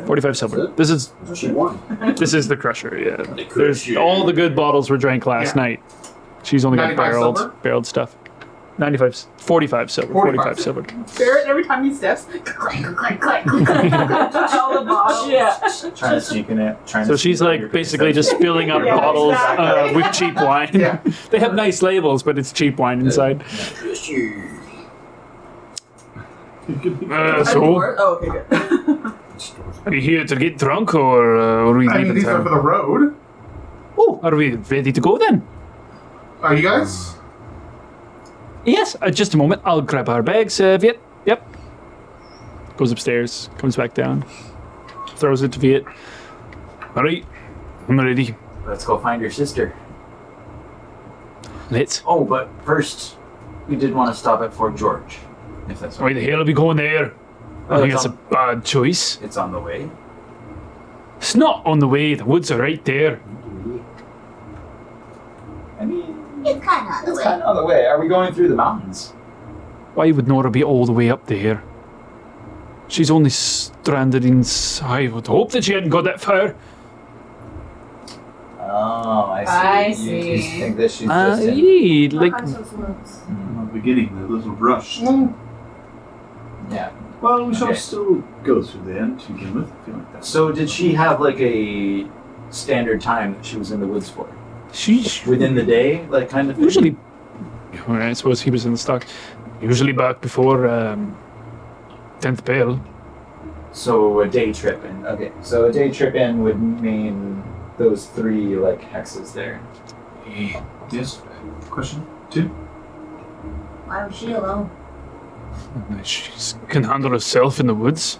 45 silver. This is She won. the crusher, yeah. There's all the good bottles were drank last night. She's only got 95 silver? barreled stuff. 45 silver. 45 silver. Barrett, every time he steps, clank, clank, clank, clank, clank, clank. All the bottles. Yeah. Trying to sneak in it. So she's like basically just filling up Yeah, bottles exactly. with cheap wine. Yeah. They have nice labels, but it's cheap wine inside. So, Oh, okay, good. are you here to get drunk or are we I mean, leaving these are for town? the road. Oh, are we ready to go then? Are you guys? Yes, just a moment. I'll grab our bags, Viet. Yep. Goes upstairs, comes back down, throws it to Viet. All right, I'm ready. Let's go find your sister. Let's. Oh, but first, we did want to stop at Fort George. If that's Why the hell are we going there? I think it's that's a bad choice. It's on the way. It's not on the way. The woods are right there. I mean, It's kind of on the it's way. kind of on the way. Are we going through the mountains? Why would Nora be all the way up there? She's only stranded in... I would hope that she hadn't got that far. Oh, I see. I You see. think that she's just in... Yeah, like... Behind those woods. I'm beginning the little brush. Yeah. Well, we shall Okay. still go through there to begin with. I feel like that's So did she have like a standard time that she was in the woods for? She's Within the day, like kind of thing? usually... Well, I suppose he was in the stock. Usually back before 10th bell. So a day trip in. Okay, so a day trip in would mean those 3 like hexes there. yes. Question 2. Why was she alone? She can handle herself in the woods.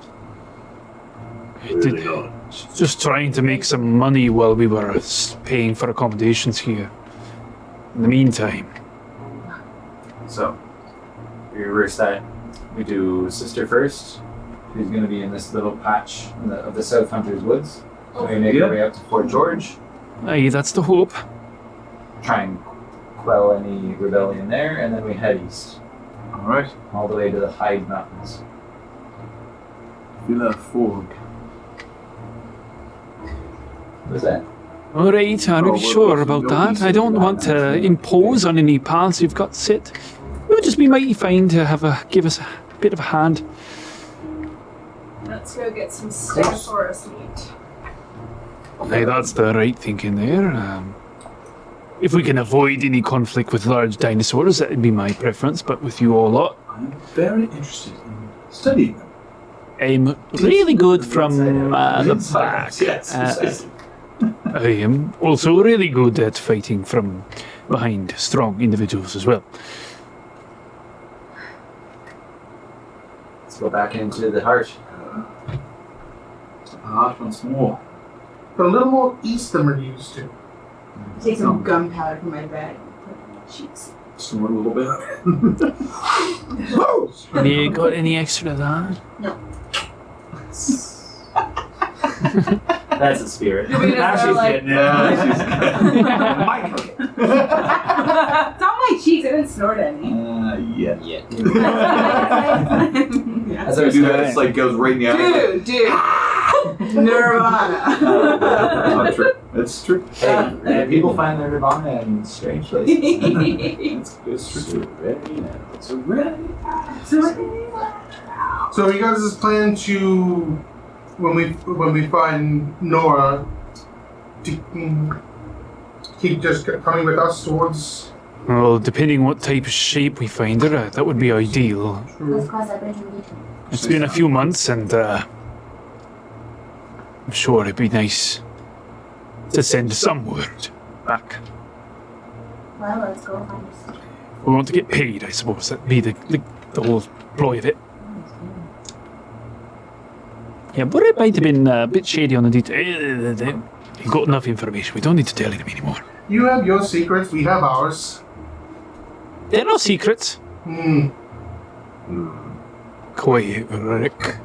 Really not. She's just trying to make some money while we were paying for accommodations here. In the meantime, So we reverse that. We do sister first, who's going to be in this little patch of the South Hunters Woods. So we make our way up to Fort George, aye, that's the hope. try and quell any rebellion there, and then we head east, Alright. all the way to the Hyde Mountains. Villa Forg. What's that? All right, I'm Oh, not well, sure well, about no, that. he's I don't not want to that. impose on any paths you've got set. It would just be mighty fine to give us a bit of a hand. Let's go get some Stegosaurus meat. Aye, that's the right thinking there. If we can avoid any conflict with large dinosaurs, that would be my preference, but with you all lot, I'm very interested in studying them. I'm really good from the back. Yes, precisely. I am also really good at fighting from behind strong individuals as well. Let's go back into the heart. Heart once more. But a little more east than we're used to. Take some gunpowder from my bag and put it on my cheeks. Snort a little bit. Have you got any extra of that? That's a spirit. You'll be Now just she's like- getting it. It's on my cheeks. I didn't snort any. Yeah. Yeah. Yeah. As I I was do doing that, it's like goes right in the eye. Dude. Nirvana. Not true. That's true. Hey, and people find their nirvana in strange places. It's true. It's ready. So you guys' plan to, when we find Nora, to keep just coming with us towards... Well, depending what type of shape we find her, that would be ideal. Let's cross that bridge when we get to it. It's been a few months, and I'm sure it'd be nice to send some word back. Well, let's go find us. We want to get paid, I suppose. That'd be the whole ploy of it. Yeah, but it might have been a bit shady on the detail. You got enough information. We don't need to tell him anymore. You have your secrets, we have ours. They're no secrets. Quiet, Rick.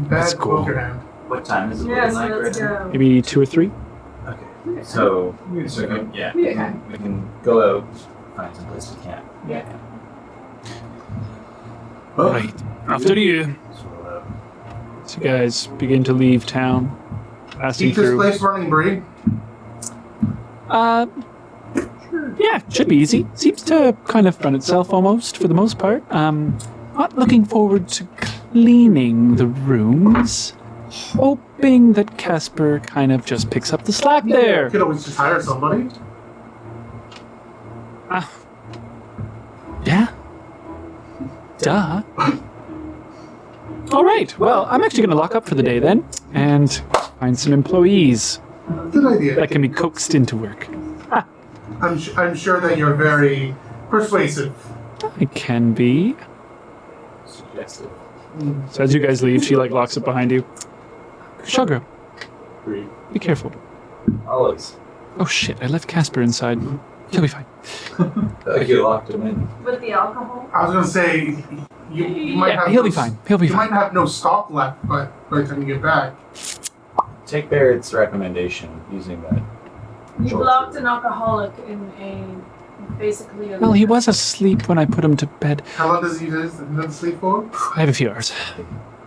Let's Bad go. poker hand. What time is it? Yeah, looking so like let's right now? go. Maybe 2 or 3. Okay. So, Wait a second. yeah, Yeah. we can go out, find some place to camp. Yeah. Oh. Right. After you. So you guys begin to leave town. Passing Keep this through. place running, Bree. Yeah, should be easy. Seems to kind of run itself almost, for the most part. Not looking forward to cleaning the rooms. Hoping that Casper kind of just picks up the slack You there. could always just hire somebody. Yeah. Duh. All right. Well, I'm actually going to lock up for the day then and find some employees Good idea. that can be coaxed into work. I'm sure that you're very persuasive. I can be. Suggestive. So as you guys leave, she like locks it behind you. Sugar, Agreed. be careful. Always. Oh shit! I left Casper inside. He'll be fine. Like you locked him in. With the alcohol? I was gonna say, you might Yeah, have he'll be no- fine. He'll be You might fine. have no stock left, but by the time you get back, take Barrett's recommendation using that. You blocked an alcoholic in basically a... Well, he was asleep when I put him to bed. How long does he sleep for? I have a few hours.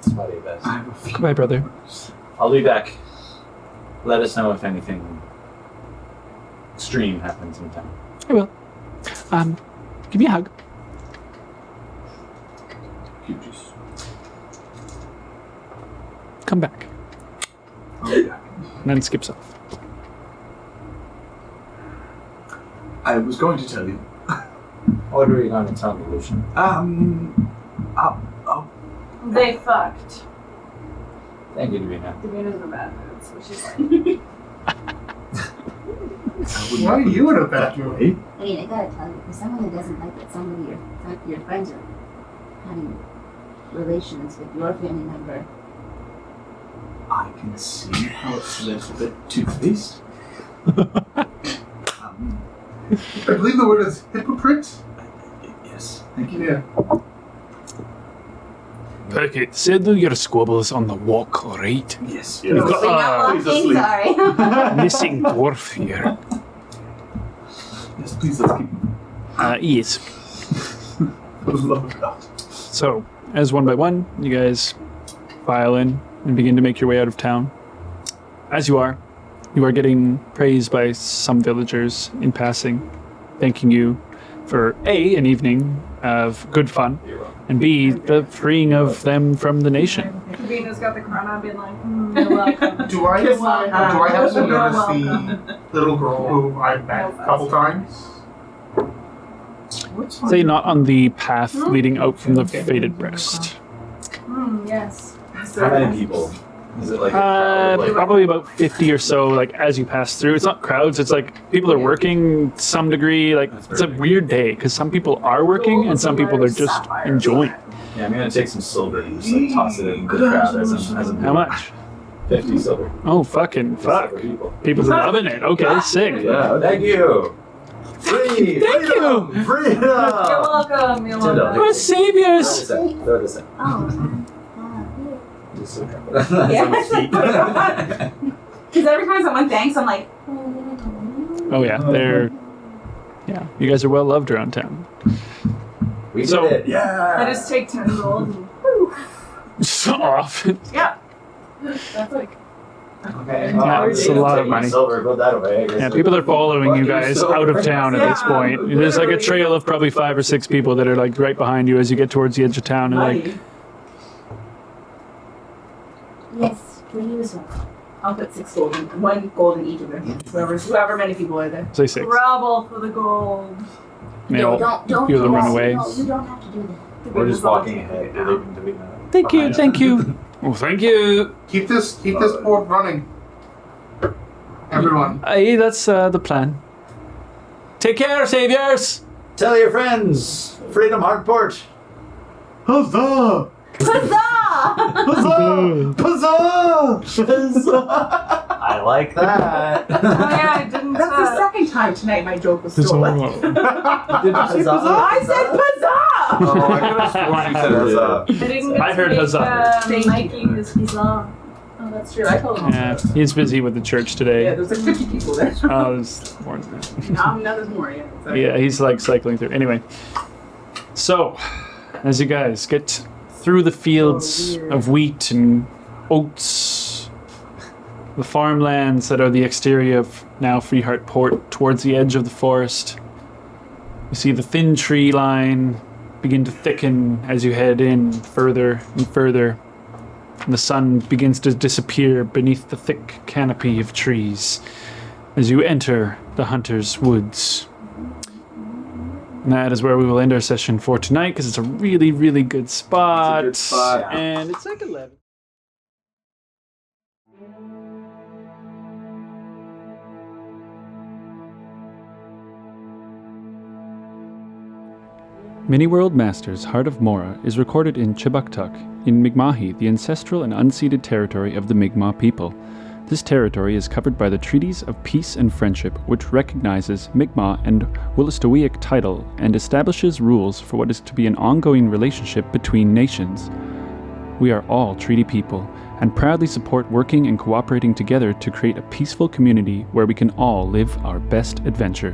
Smutty best. Goodbye, brother. I'll be back. Let us know if anything extreme happens in town. I will. Give me a hug. You just. Come back. Oh, yeah. And then skips off. I was going to tell you. What are you going to tell me, Lucian? They fucked. Thank you, Davina. Davina's in a bad mood, so she's like... Why are you in a bad mood? I mean, I gotta tell you, for someone who doesn't like that somebody your friends are having relations with your family member. I can see how it's a little bit two-faced. I believe the word is hypocrite. Yes, thank you. Yeah. Okay, settle your squabbles on the walk, alright? Yes. We've got We're not please walking, asleep. sorry. a missing dwarf here. Yes, please, let's keep. Yes. For the love of God. So, as one by one, you guys file in and begin to make your way out of town. As you are getting praised by some villagers in passing, thanking you for A, an evening of good fun, and B, the freeing of them from the nation. Davina's got the crown on, being like, you're welcome. Do I You're welcome. have to You're notice welcome. the little girl who I've met a couple times? Say not on the path leading out from the faded breast. Yes. How many people? Is it like a crowd? Like, Probably about 50 or so, like, as you pass through. It's not crowds, it's like people are working to some degree. Like, it's a weird day, because some people are working and some people are just enjoying. yeah, I'm gonna take some silver and just like toss it in the crowd as I'm How much? 50 silver. Oh, fucking fuck. For people. People are loving it. Okay, sick. Yeah, thank you. Free! Thank you! Freedom! You're welcome. You're welcome. We're saviors! Throw this in. Oh, Just so Yes. Because every time someone thanks, I'm like, Oh, yeah, yeah, you guys are well loved around town. We did So- it. Yeah! I just take 10 gold and Just off. yeah. That's like Okay. Yeah, it's a lot of Take my money. silver, put that away. I guess. Yeah, people are following you guys out of town at this point. There's like a trail of probably 5 or 6 people that are like right behind you as you get towards the edge of town and like, money. yes, for you as well. I'll put 6 gold in, 1 gold in each of them. However many people are there. say 6. grovel for the gold. They all Don't feel them do run that. away. No, you don't have to do that. We're just walking ahead. We're leaving Davina Thank you, behind. thank you. Oh, thank you. Keep this port running. Everyone. Aye, that's the plan. Take care, saviors! Tell your friends! Freedom Hardport! Huzzah! Huzzah! Huzzah! Huzzah! I like that. Oh yeah, I didn't. That's the second time tonight my joke was stolen. Did you say I said huzzah! Oh, I could have sworn you said Huzzah. I didn't get I to heard make, huzzah. Thank Mikey you. his pizza. Oh, that's true. I told him. Yeah, he's busy with the church Yeah, today. there's like 50 people there. Oh, there's more than that. Now there's more. Yeah. Sorry. Yeah, he's like cycling through. Anyway, so as you guys get through the fields of wheat and oats, the farmlands that are the exterior of now Freeheart Port, towards the edge of the forest, you see the thin tree line begin to thicken as you head in further and further, and the sun begins to disappear beneath the thick canopy of trees as you enter the Hunter's Woods. And that is where we will end our session for tonight, because it's a really, really good spot. It's a good spot. And it's like 11. Mini World Masters Heart of Mora is recorded in Chibuktuk, in Mi'kmahi, the ancestral and unceded territory of the Mi'kmaq people. This territory is covered by the Treaties of Peace and Friendship, which recognizes Mi'kmaq and Wolastoqiyik title and establishes rules for what is to be an ongoing relationship between nations. We are all treaty people, and proudly support working and cooperating together to create a peaceful community where we can all live our best adventure.